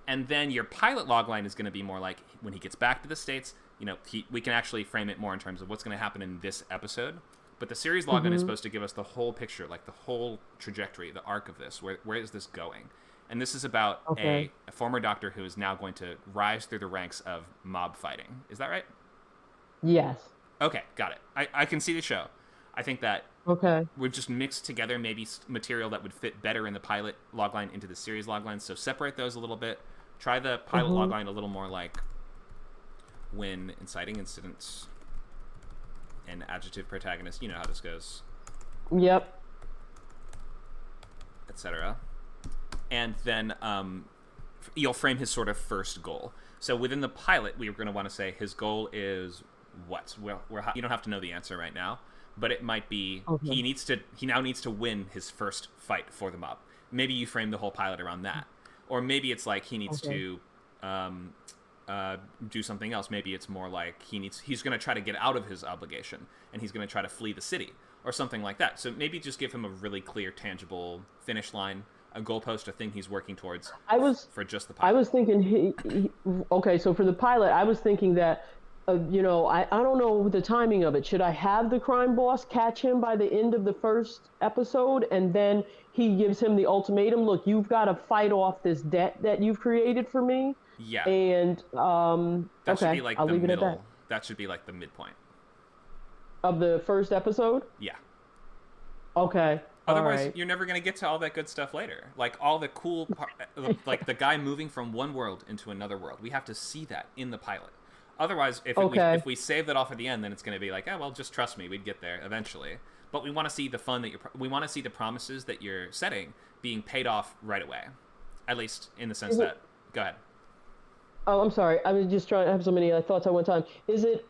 And then your pilot logline is going to be more like when he gets back to the States, we can actually frame it more in terms of what's going to happen in this episode. But the series logline is supposed to give us the whole picture, like the whole trajectory, the arc of this. Where is this going? And this is about a former doctor who is now going to rise through the ranks of mob fighting. Is that right? Yes. Okay, got it. I can see the show. I think that we've just mixed together maybe material that would fit better in the pilot logline into the series logline. So separate those a little bit. Try the pilot logline a little more like when inciting incidents, an adjective protagonist, you know how this goes. Yep. Etc. And then you'll frame his sort of first goal. So within the pilot, we're going to want to say his goal is what. You don't have to know the answer right now, but it might be Okay. he now needs to win his first fight for the mob. Maybe you frame the whole pilot around that, or maybe it's like he needs to do something else. Maybe it's more like he's going to try to get out of his obligation, and he's going to try to flee the city, or something like that. So maybe just give him a really clear, tangible finish line, a goalpost, a thing he's working towards. For just the pilot. I was thinking okay, so for the pilot, I was thinking that you know, I don't know the timing of it. Should I have the crime boss catch him by the end of the first episode, and then he gives him the ultimatum, look, you've got to fight off this debt that you've created for me? Yeah. And that should be like I'll the leave it at middle. that. That should be like the midpoint. Of the first episode? Yeah. Okay. Otherwise, all right. you're never going to get to all that good stuff later. Like all the cool like the guy moving from one world into another world. We have to see that in the pilot. Otherwise, if we save that all for the end, then it's going to be like, oh, well, just trust me, we'd get there eventually. But we want to see the fun we want to see the promises that you're setting being paid off right away. At least in the sense that, go ahead. Oh, I'm sorry. I was just trying to have so many thoughts at one time. Is it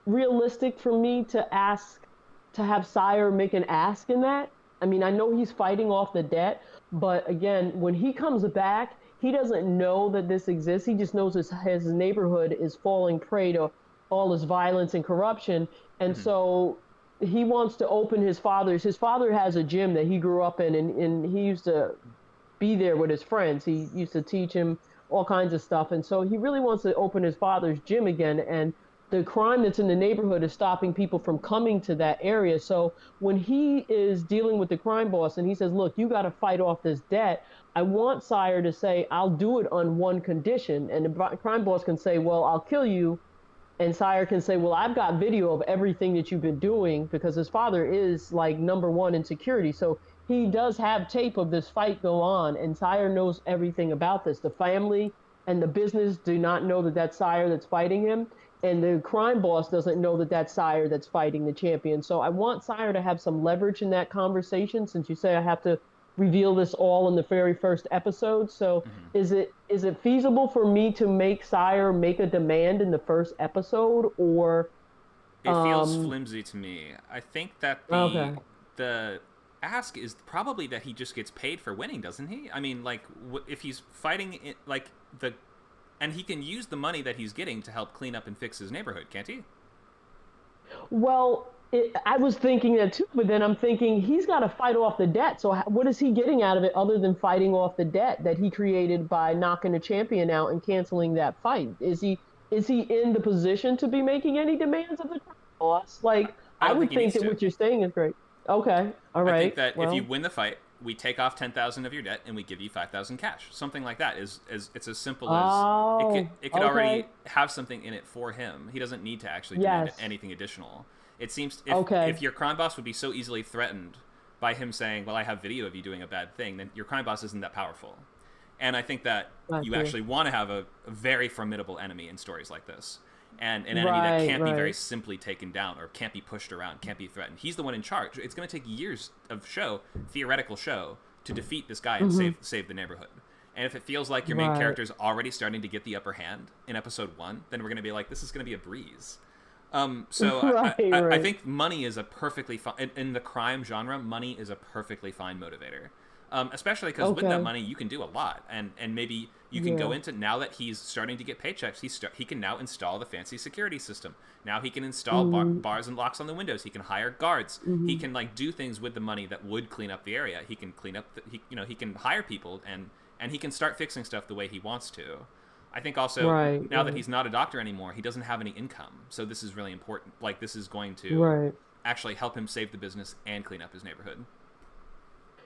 realistic for me to have Sire make an ask in that? I mean, I know he's fighting off the debt, but again, when he comes back, he doesn't know that this exists. He just knows his neighborhood is falling prey to all this violence and corruption. And so he wants to open his father's. His father has a gym that he grew up in, and he used to be there with his friends. He used to teach him all kinds of stuff. And so he really wants to open his father's gym again. And the crime that's in the neighborhood is stopping people from coming to that area. So when he is dealing with the crime boss and he says, look, you got to fight off this debt, I want Sire to say, I'll do it on one condition. And the crime boss can say, well, I'll kill you. And Sire can say, well, I've got video of everything that you've been doing, because his father is like #1 in security. So he does have tape of this fight go on, and Sire knows everything about this. The family and the business do not know that that's Sire that's fighting him. And the crime boss doesn't know that that's Sire that's fighting the champion. So I want Sire to have some leverage in that conversation, since you say I have to reveal this all in the very first episode. So is it feasible for me to make Sire make a demand in the first episode, or it feels flimsy to me. I think that the ask is probably that he just gets paid for winning, doesn't he? I mean, like, if he's fighting it, like and he can use the money that he's getting to help clean up and fix his neighborhood, can't he? Well, I was thinking that too, but then I'm thinking he's got to fight off the debt. So what is he getting out of it other than fighting off the debt that he created by knocking the champion out and canceling that fight? Is he in the position to be making any demands of the boss? Like, I would think that what you're saying is great. Okay, all right. I think that if you win the fight, we take off 10,000 of your debt and we give you 5,000 cash. Something like that it's as simple as it could already have something in it for him. He doesn't need to actually demand anything additional. It seems if your crime boss would be so easily threatened by him saying, well, I have video of you doing a bad thing, then your crime boss isn't that powerful. And I think that you actually want to have a very formidable enemy in stories like this. And an enemy that can't be very simply taken down, or can't be pushed around, can't be threatened. He's the one in charge. It's going to take years of theoretical show, to defeat this guy and save the neighborhood. And if it feels like your main character is already starting to get the upper hand in episode 1, then we're going to be like, this is going to be a breeze. I think money is a perfectly fine, in the crime genre, money is a perfectly fine motivator. Especially because with that money, you can do a lot. And maybe you can go into, now that he's starting to get paychecks, he can now install the fancy security system. Now he can install bars and locks on the windows. He can hire guards. He can do things with the money that would clean up the area. He can clean up, he can hire people, and he can start fixing stuff the way he wants to. I think also now that he's not a doctor anymore, he doesn't have any income. So this is really important. Like, this is going to actually help him save the business and clean up his neighborhood.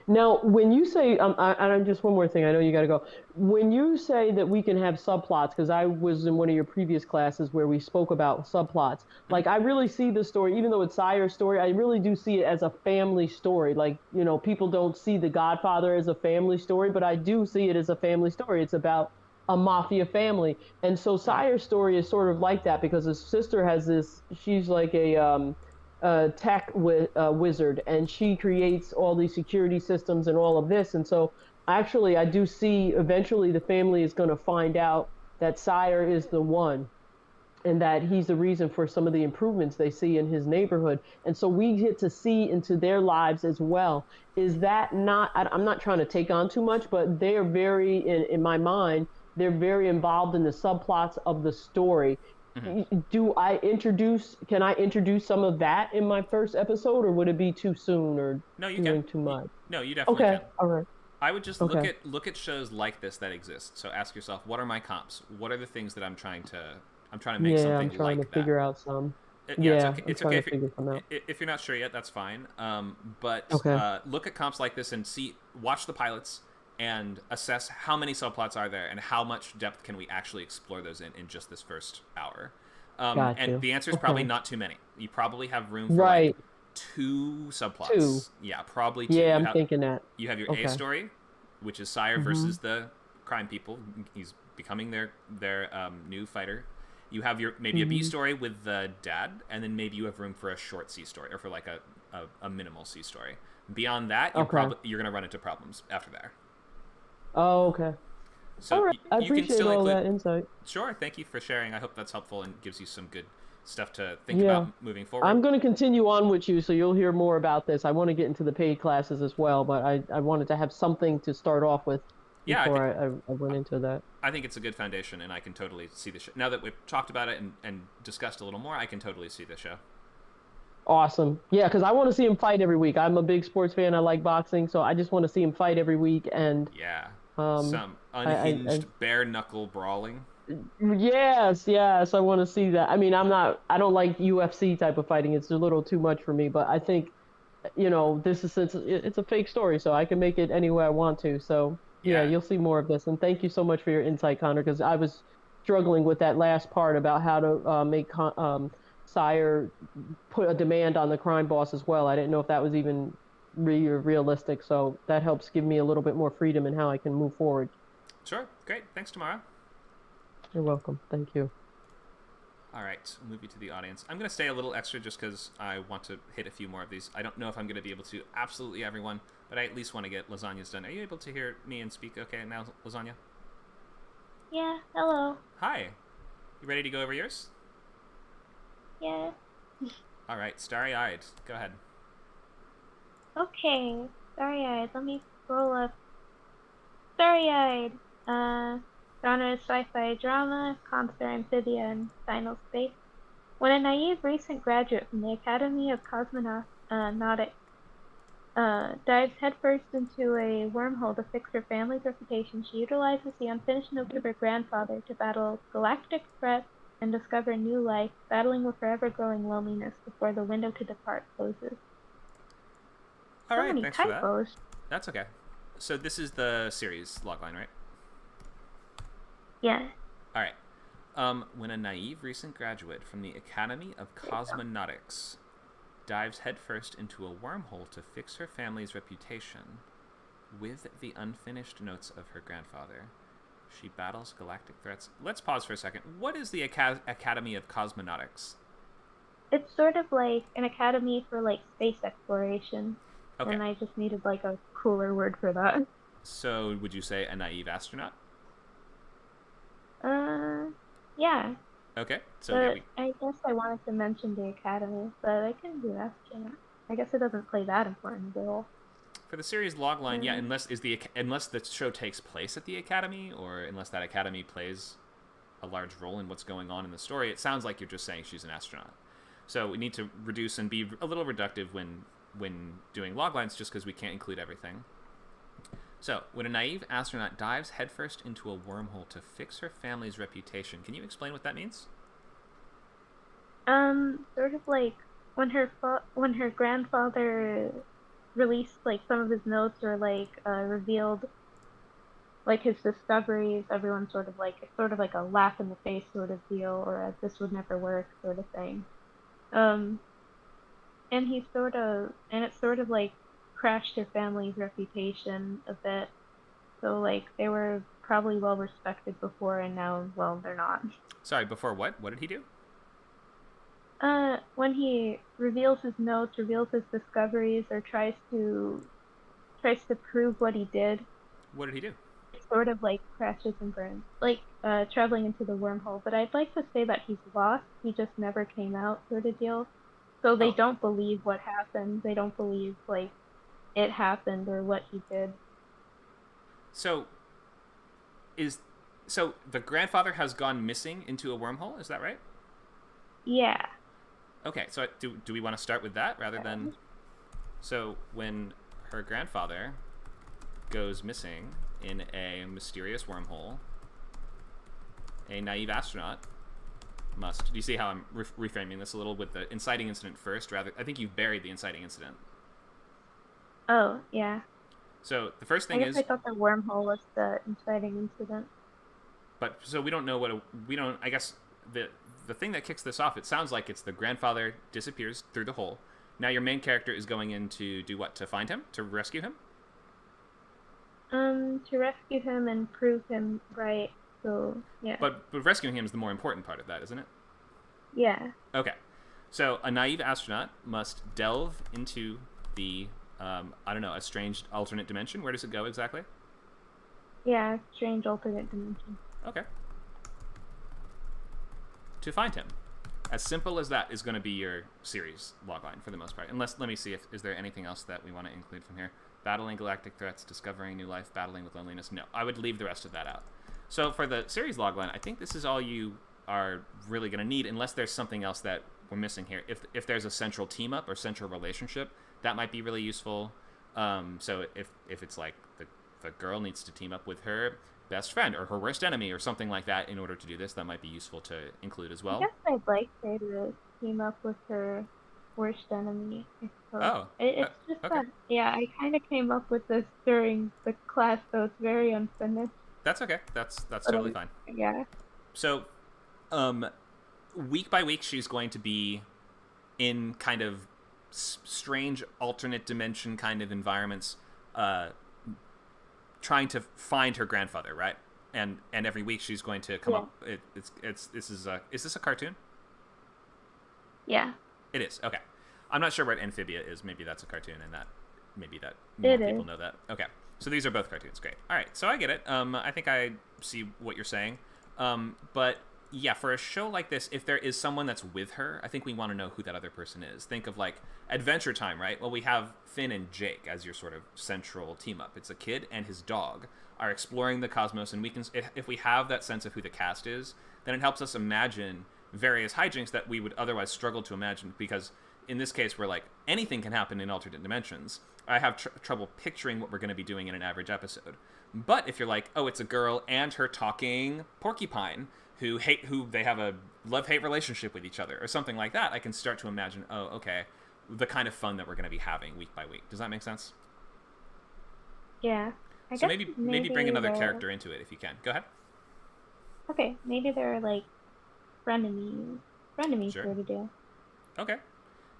Now, when you say, and just one more thing, I know you got to go. When you say that we can have subplots, because I was in one of your previous classes where we spoke about subplots, like, I really see the story, even though it's Sire's story, I really do see it as a family story. Like, people don't see The Godfather as a family story, but I do see it as a family story. It's about a mafia family. And so Sire's story is sort of like that, because his sister has this, she's like a tech wizard, and she creates all these security systems and all of this. And so actually I do see eventually the family is going to find out that Sire is the one. and that he's the reason for some of the improvements they see in his neighborhood. And so we get to see into their lives as well. Is that not, I'm not trying to take on too much, but they're very, in my mind, they're very involved in the subplots of the story. Mm-hmm. Can I introduce some of that in my first episode, or would it be too soon, or no, you doing can. too much? No, you definitely can. All right. I would just look at shows like this that exist. So ask yourself, what are my comps? What are the things that I'm trying to make something I'm trying like to figure out some. It's okay if you're not sure yet. That's fine. But look at comps like this and watch the pilots and assess how many subplots are there and how much depth can we actually explore those in just this first hour. And the answer is probably not too many. You probably have room for like 2 subplots. 2. Yeah, probably 2. Yeah, I'm thinking that. You have your A story, which is Sire versus the crime people. He's becoming their new fighter. You have maybe a B story with the dad, and then maybe you have room for a short C story, or for like a minimal C story. Beyond that, you're going to run into problems after there. Oh, okay. So all right. I appreciate all that insight. Sure. Thank you for sharing. I hope that's helpful and gives you some good stuff to think about moving forward. I'm going to continue on with you, so you'll hear more about this. I want to get into the paid classes as well, but I wanted to have something to start off with before I went into that. I think it's a good foundation, and I can totally see the show. Now that we've talked about it and discussed a little more, I can totally see the show. Awesome. Yeah, because I want to see him fight every week. I'm a big sports fan. I like boxing, so I just want to see him fight every week. And some unhinged bare-knuckle brawling. Yes, I want to see that. I mean, I don't like UFC type of fighting. It's a little too much for me, but I think, it's a fake story, so I can make it any way I want to. So, you'll see more of this. And thank you so much for your insight, Conor, because I was struggling with that last part about how to make Sire put a demand on the crime boss as well. I didn't know if that was even realistic, so that helps give me a little bit more freedom in how I can move forward. Sure. Great. Thanks, Tamara. You're welcome. Thank you. All right, move you to the audience. I'm going to stay a little extra just because I want to hit a few more of these. I don't know if I'm going to be able to absolutely everyone, but I at least want to get Lasagna's done. Are you able to hear me and speak okay now, Lasagna? Yeah, hello. Hi. You ready to go over yours? Yeah. All right, starry-eyed. Go ahead. Okay, starry-eyed. Let me scroll up. Starry-eyed. Genre is sci-fi drama, concept amphibia, and final space. When a naive recent graduate from the Academy of Cosmonautics dives headfirst into a wormhole to fix her family's reputation, she utilizes the unfinished note of her grandfather to battle galactic threats and discover new life, battling with forever growing loneliness before the window to depart closes. All right, many thanks typos. for that. That's okay. So this is the series logline, right? Yeah. All right. When a naive recent graduate from the Academy of Cosmonautics dives headfirst into a wormhole to fix her family's reputation with the unfinished notes of her grandfather, she battles galactic threats. Let's pause for a second. What is the Academy of Cosmonautics? It's sort of like an academy for like space exploration. Okay. And I just needed like a cooler word for that. So would you say a naive astronaut? Yeah. Okay. So but I guess I wanted to mention the academy, but I couldn't do astronaut. I guess it doesn't play that important role. For the series logline, unless the show takes place at the academy, or unless that academy plays a large role in what's going on in the story, it sounds like you're just saying she's an astronaut. So we need to reduce and be a little reductive when doing loglines, just because we can't include everything. So, when a naive astronaut dives headfirst into a wormhole to fix her family's reputation, can you explain what that means? Sort of like when her grandfather released like some of his notes, or like revealed like his discoveries, everyone sort of like a laugh in the face sort of deal, or a this would never work sort of thing. And it sort of like crashed their family's reputation a bit. So like they were probably well respected before, and now, well, they're not. Sorry, before what? What did he do? When he reveals his notes, reveals his discoveries, or tries to prove what he did. What did he do? sort of like crashes and burns, like traveling into the wormhole. But I'd like to say that he's lost. He just never came out, sort of deal. So they don't believe what happened. They don't believe like it happened or what he did. So the grandfather has gone missing into a wormhole, is that right? Yeah. Okay, so do we want to start with that rather than... So when her grandfather goes missing in a mysterious wormhole, a naive astronaut must... Do you see how I'm reframing this a little with the inciting incident first? I think you've buried the inciting incident. Oh, yeah. So the first thing is... I thought the wormhole was the inciting incident. But so we don't know I guess the thing that kicks this off, it sounds like it's the grandfather disappears through the hole. Now your main character is going in to do what? To find him? To rescue him? To rescue him and prove him right. So, yeah. But rescuing him is the more important part of that, isn't it? Yeah. Okay. So a naive astronaut must delve into the, a strange alternate dimension. Where does it go exactly? Yeah, strange alternate dimension. Okay. To find him. As simple as that is going to be your series logline for the most part. Unless, let me see is there anything else that we want to include from here? Battling galactic threats, discovering new life, battling with loneliness. No, I would leave the rest of that out. So for the series logline, I think this is all you are really going to need, unless there's something else that we're missing here. If there's a central team up or central relationship, that might be really useful. So if it's like the girl needs to team up with her best friend or her worst enemy or something like that in order to do this, that might be useful to include as well. I guess I'd like her to team up with her worst enemy, I suppose. Oh. It's just okay. that, yeah, I kind of came up with this during the class, so it's very unfinished. That's okay. That's totally fine. Yeah. So, week by week, she's going to be in kind of strange alternate dimension kind of environments, trying to find her grandfather, right? And every week she's going to come up. Is this a cartoon? Yeah. It is. Okay. I'm not sure what Amphibia is. Maybe that's a cartoon, and maybe more people know that. Okay. So these are both cartoons. Great. All right. So I get it. I think I see what you're saying. But yeah, for a show like this, if there is someone that's with her, I think we want to know who that other person is. Think of like Adventure Time, right? Well, we have Finn and Jake as your sort of central team up. It's a kid and his dog are exploring the cosmos, and we can, if we have that sense of who the cast is, then it helps us imagine various hijinks that we would otherwise struggle to imagine, because in this case, we're like, anything can happen in alternate dimensions. I have trouble picturing what we're going to be doing in an average episode. But if you're like, oh, it's a girl and her talking porcupine who they have a love-hate relationship with each other or something like that, I can start to imagine, oh, okay, the kind of fun that we're going to be having week by week. Does that make sense? Yeah. So maybe bring another character into it if you can. Go ahead. Okay, maybe they're like frenemies Sure. sort of deal. Okay.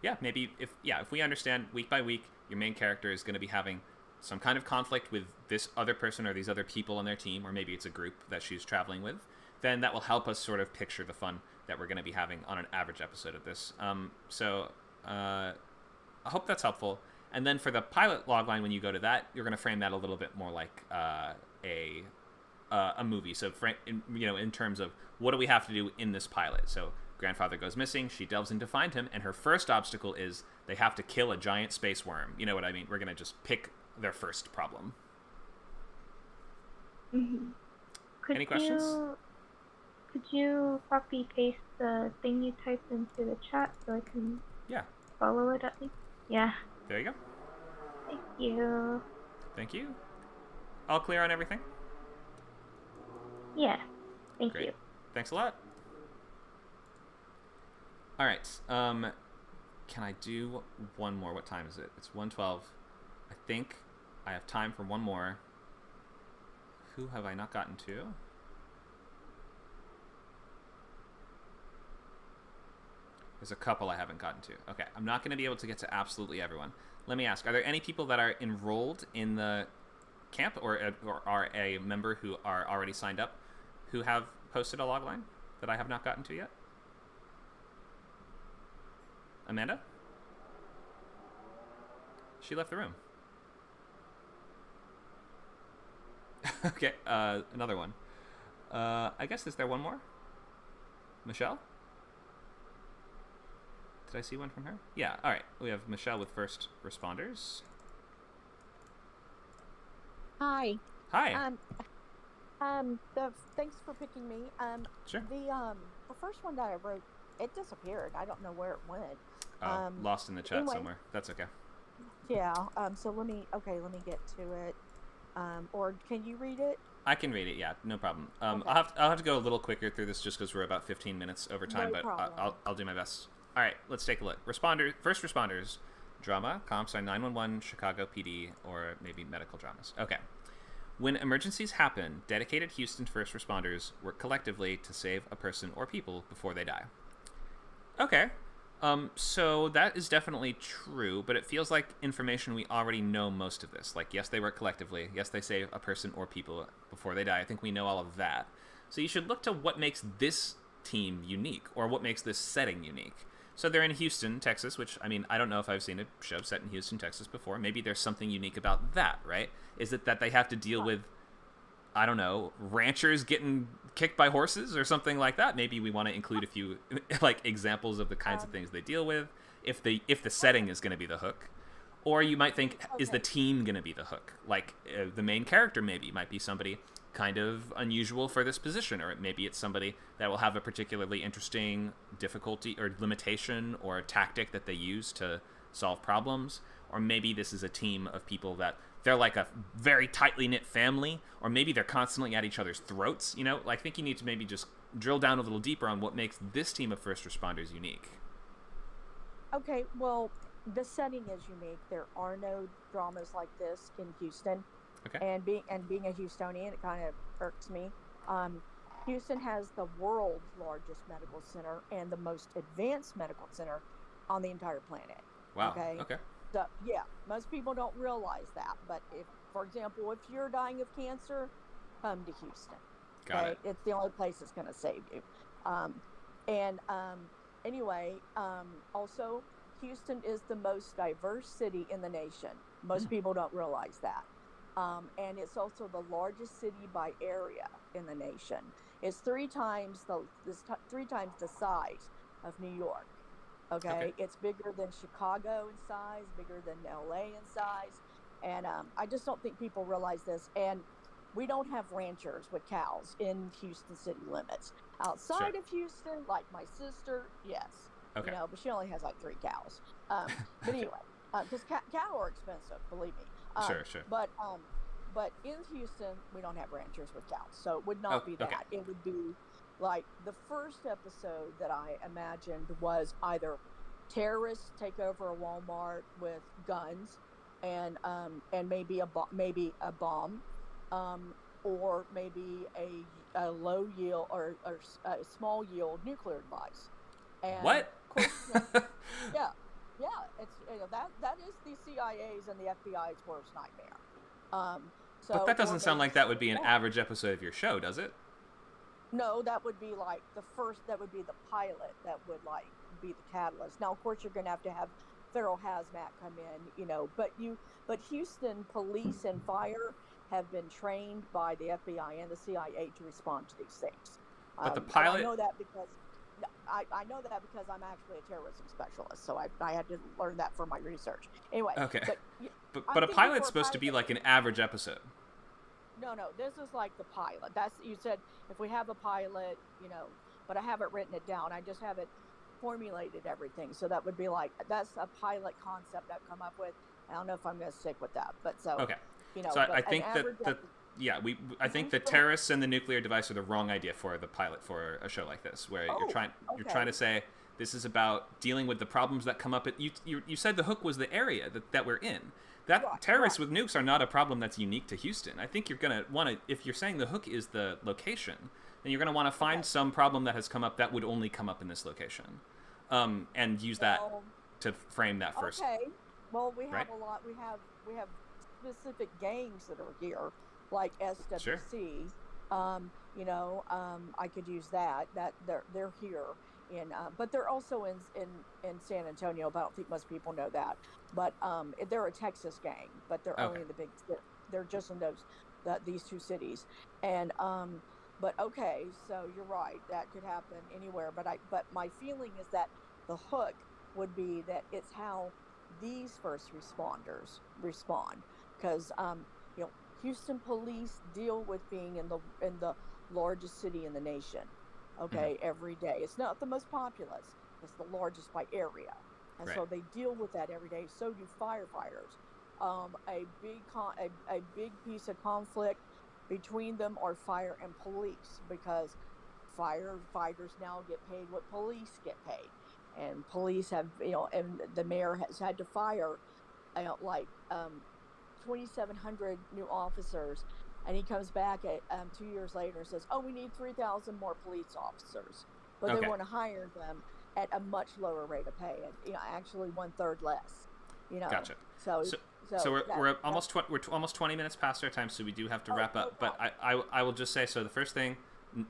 Yeah, maybe if we understand week by week your main character is going to be having some kind of conflict with this other person or these other people on their team, or maybe it's a group that she's traveling with, then that will help us sort of picture the fun that we're going to be having on an average episode of this. So I hope that's helpful. And then for the pilot logline, when you go to that, you're going to frame that a little bit more like a movie. So in terms of what do we have to do in this pilot? So grandfather goes missing, she delves in to find him, and her first obstacle is they have to kill a giant space worm. You know what I mean? We're going to just pick their first problem. Mm-hmm. Any questions? Could you copy paste the thing you typed into the chat so I can follow it at least? Yeah. There you go. Thank you. Thank you. All clear on everything? Yeah. Thank Great. you. Thanks a lot. All right. Can I do one more? What time is it? It's 1:12. I think I have time for one more. Who have I not gotten to? There's a couple I haven't gotten to. Okay, I'm not going to be able to get to absolutely everyone. Let me ask, are there any people that are enrolled in the camp or are a member who are already signed up who have posted a logline that I have not gotten to yet? Amanda? She left the room. Okay, another one. I guess, is there one more? Michelle? Did I see one from her? Yeah, all right. We have Michelle with first responders. Hi. Hi. Thanks for picking me. Sure. The first one that I wrote, it disappeared. I don't know where it went. Lost in the chat anyway. somewhere. That's okay. Yeah. So let me get to it. Or can you read it? I can read it. Yeah, no problem. Okay. I'll have to go a little quicker through this just because we're about 15 minutes over time, No but problem. I'll do my best. All right, let's take a look. First responders, drama, comps are 911, Chicago PD, or maybe medical dramas. Okay. When emergencies happen, dedicated Houston first responders work collectively to save a person or people before they die. Okay. So that is definitely true, but it feels like information we already know most of this. Like, yes, they work collectively. Yes, they save a person or people before they die. I think we know all of that. So you should look to what makes this team unique, or what makes this setting unique. So they're in Houston, Texas, which, I mean, I don't know if I've seen a show set in Houston, Texas before. Maybe there's something unique about that, right? Is it that they have to deal with, I don't know, ranchers getting kicked by horses or something like that? Maybe we want to include a few like examples of the kinds of things they deal with, if the setting is going to be the hook. Or you might think, is the team going to be the hook? Like, the main character maybe might be somebody kind of unusual for this position, or maybe it's somebody that will have a particularly interesting difficulty or limitation or tactic that they use to solve problems. Or maybe this is a team of people that they're like a very tightly knit family, or maybe they're constantly at each other's throats. You know, I think you need to maybe just drill down a little deeper on what makes this team of first responders unique. Okay, well, the setting is unique. There are no dramas like this in Houston. Okay. And being a Houstonian, it kind of irks me. Houston has the world's largest medical center and the most advanced medical center on the entire planet. Wow. Okay. So, yeah, most people don't realize that. But if, for example, if you're dying of cancer, come to Houston. Got it. It's the only place that's going to save you. Anyway, also, Houston is the most diverse city in the nation. Most people don't realize that. And it's also the largest city by area in the nation. It's three times the size of New York. Okay? It's bigger than Chicago in size, bigger than LA in size, and I just don't think people realize this. And we don't have ranchers with cows in Houston city limits. Outside of Houston, like my sister, yes. Okay. You know, but she only has like 3 cows. But anyway, because cows are expensive, believe me. Sure. But in Houston, we don't have ranchers with cows, so it would not be that. Okay. It would be like the first episode that I imagined was either terrorists take over a Walmart with guns and maybe a bomb, or maybe a low yield or a small yield nuclear device. And what? Of course, yeah. It's that is the CIA's and the FBI's worst nightmare. But that doesn't sound like that would be an average episode of your show, does it? No, that would be like that would be the pilot that would like be the catalyst. Now, of course, you're going to have federal hazmat come in, you know, but Houston police and fire have been trained by the FBI and the CIA to respond to these things. But the pilot... I know that because I'm actually a terrorism specialist, so I had to learn that for my research. Anyway. Okay. But a pilot's supposed to be like an average episode. No, this is like the pilot. You said if we have a pilot, you know, but I haven't written it down. I just haven't formulated everything. So that would be like, that's a pilot concept I've come up with. I don't know if I'm going to stick with that, but so, okay. You know, so I think I think the terrorists and the nuclear device are the wrong idea for the pilot for a show like this, where you're trying to say this is about dealing with the problems that come up. You said the hook was the area that we're in. Terrorists with nukes are not a problem that's unique to Houston. I think you're going to want to, if you're saying the hook is the location, then you're going to want to find some problem that has come up that would only come up in this location, and use that to frame that first. Okay. Well, we have right? a lot. We have specific gangs that are here, like SWC. Sure. You know, I could use that. That they're here in, but they're also in San Antonio. But I don't think most people know that. But they're a Texas gang, but they're only in the big. They're just in those these two cities. And but okay, so you're right, that could happen anywhere. But my feeling is that the hook would be that it's how these first responders respond, because Houston police deal with being in the largest city in the nation, okay, every day. It's not the most populous, it's the largest by area, and so they deal with that every day. So do firefighters. A big piece of conflict between them are fire and police, because firefighters now get paid what police get paid, and police have, and the mayor has had to fire 2,700 new officers, and he comes back at 2 years later and says, "Oh, we need 3,000 more police officers," but they want to hire them at a much lower rate of pay, and actually 1/3 less. Gotcha. So we're almost 20 minutes past our time, so we do have to wrap up. But I will just say, so the first thing,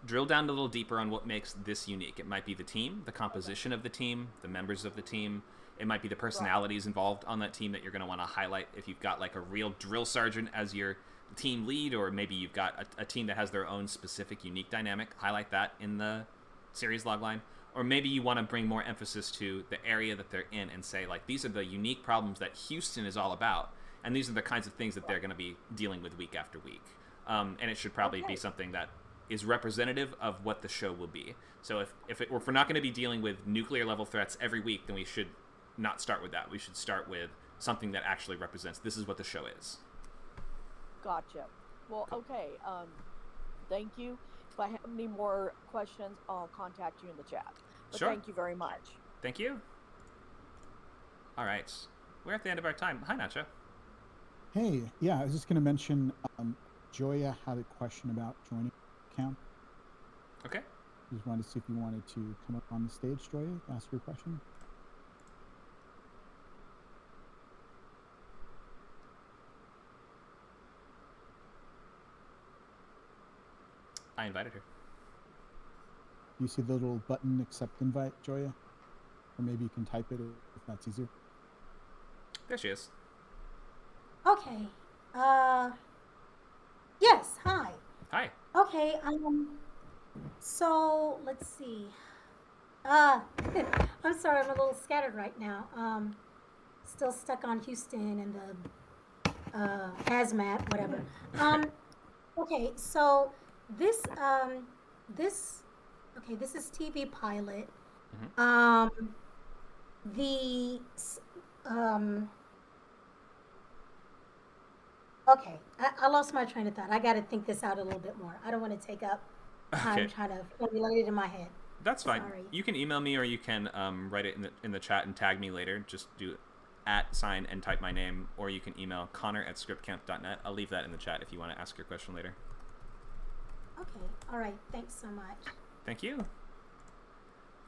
drill down a little deeper on what makes this unique. It might be the team, the composition of the team, the members of the team. It might be the personalities involved on that team that you're going to want to highlight. If you've got like a real drill sergeant as your team lead, or maybe you've got a team that has their own specific unique dynamic, highlight that in the series logline. Or maybe you want to bring more emphasis to the area that they're in and say, like, these are the unique problems that Houston is all about, and these are the kinds of things that they're going to be dealing with week after week. And it should probably be something that is representative of what the show will be. So if we're not going to be dealing with nuclear level threats every week, then we should not start with that. We should start with something that actually represents this is what the show is. Gotcha. Well, okay. Thank you. If I have any more questions, I'll contact you in the chat. But Sure. Thank you very much. Thank you. All right. We're at the end of our time. Hi, Nacho. Hey, yeah, I was just going to mention Joya had a question about joining camp. Okay. Just wanted to see if you wanted to come up on the stage, Joya, ask your question. I invited her. You see the little button, accept invite, Joya? Or maybe you can type it if that's easier. There she is. Okay. Yes, hi. Hi. Okay, so let's see. I'm sorry, I'm a little scattered right now. Still stuck on Houston and the hazmat, whatever. Okay, so this is TV pilot. Okay, I lost my train of thought. I got to think this out a little bit more. I don't want to take up time trying to formulate it in my head. That's fine. Sorry. You can email me, or you can write it in the chat and tag me later. Just do @ and type my name, or you can email connor@scriptcamp.net. I'll leave that in the chat if you want to ask your question later. Okay, all right. Thanks so much. Thank you.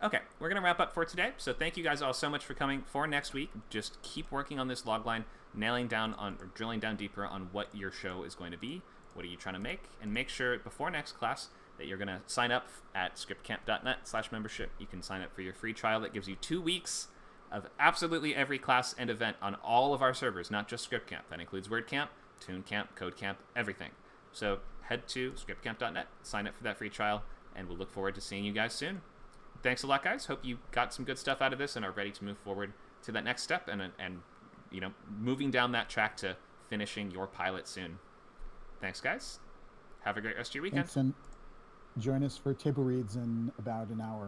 Okay, we're going to wrap up for today. So thank you guys all so much for coming. For next week, just keep working on this logline, nailing down on, or drilling down deeper on what your show is going to be. What are you trying to make? And make sure before next class that you're going to sign up at scriptcamp.net/membership. You can sign up for your free trial that gives you 2 weeks of absolutely every class and event on all of our servers, not just ScriptCamp. That includes WordCamp, TuneCamp, CodeCamp, everything. So head to scriptcamp.net, sign up for that free trial, and we'll look forward to seeing you guys soon. Thanks a lot, guys. Hope you got some good stuff out of this and are ready to move forward to that next step and moving down that track to finishing your pilot soon. Thanks, guys. Have a great rest of your weekend. Thanks, and join us for table reads in about an hour.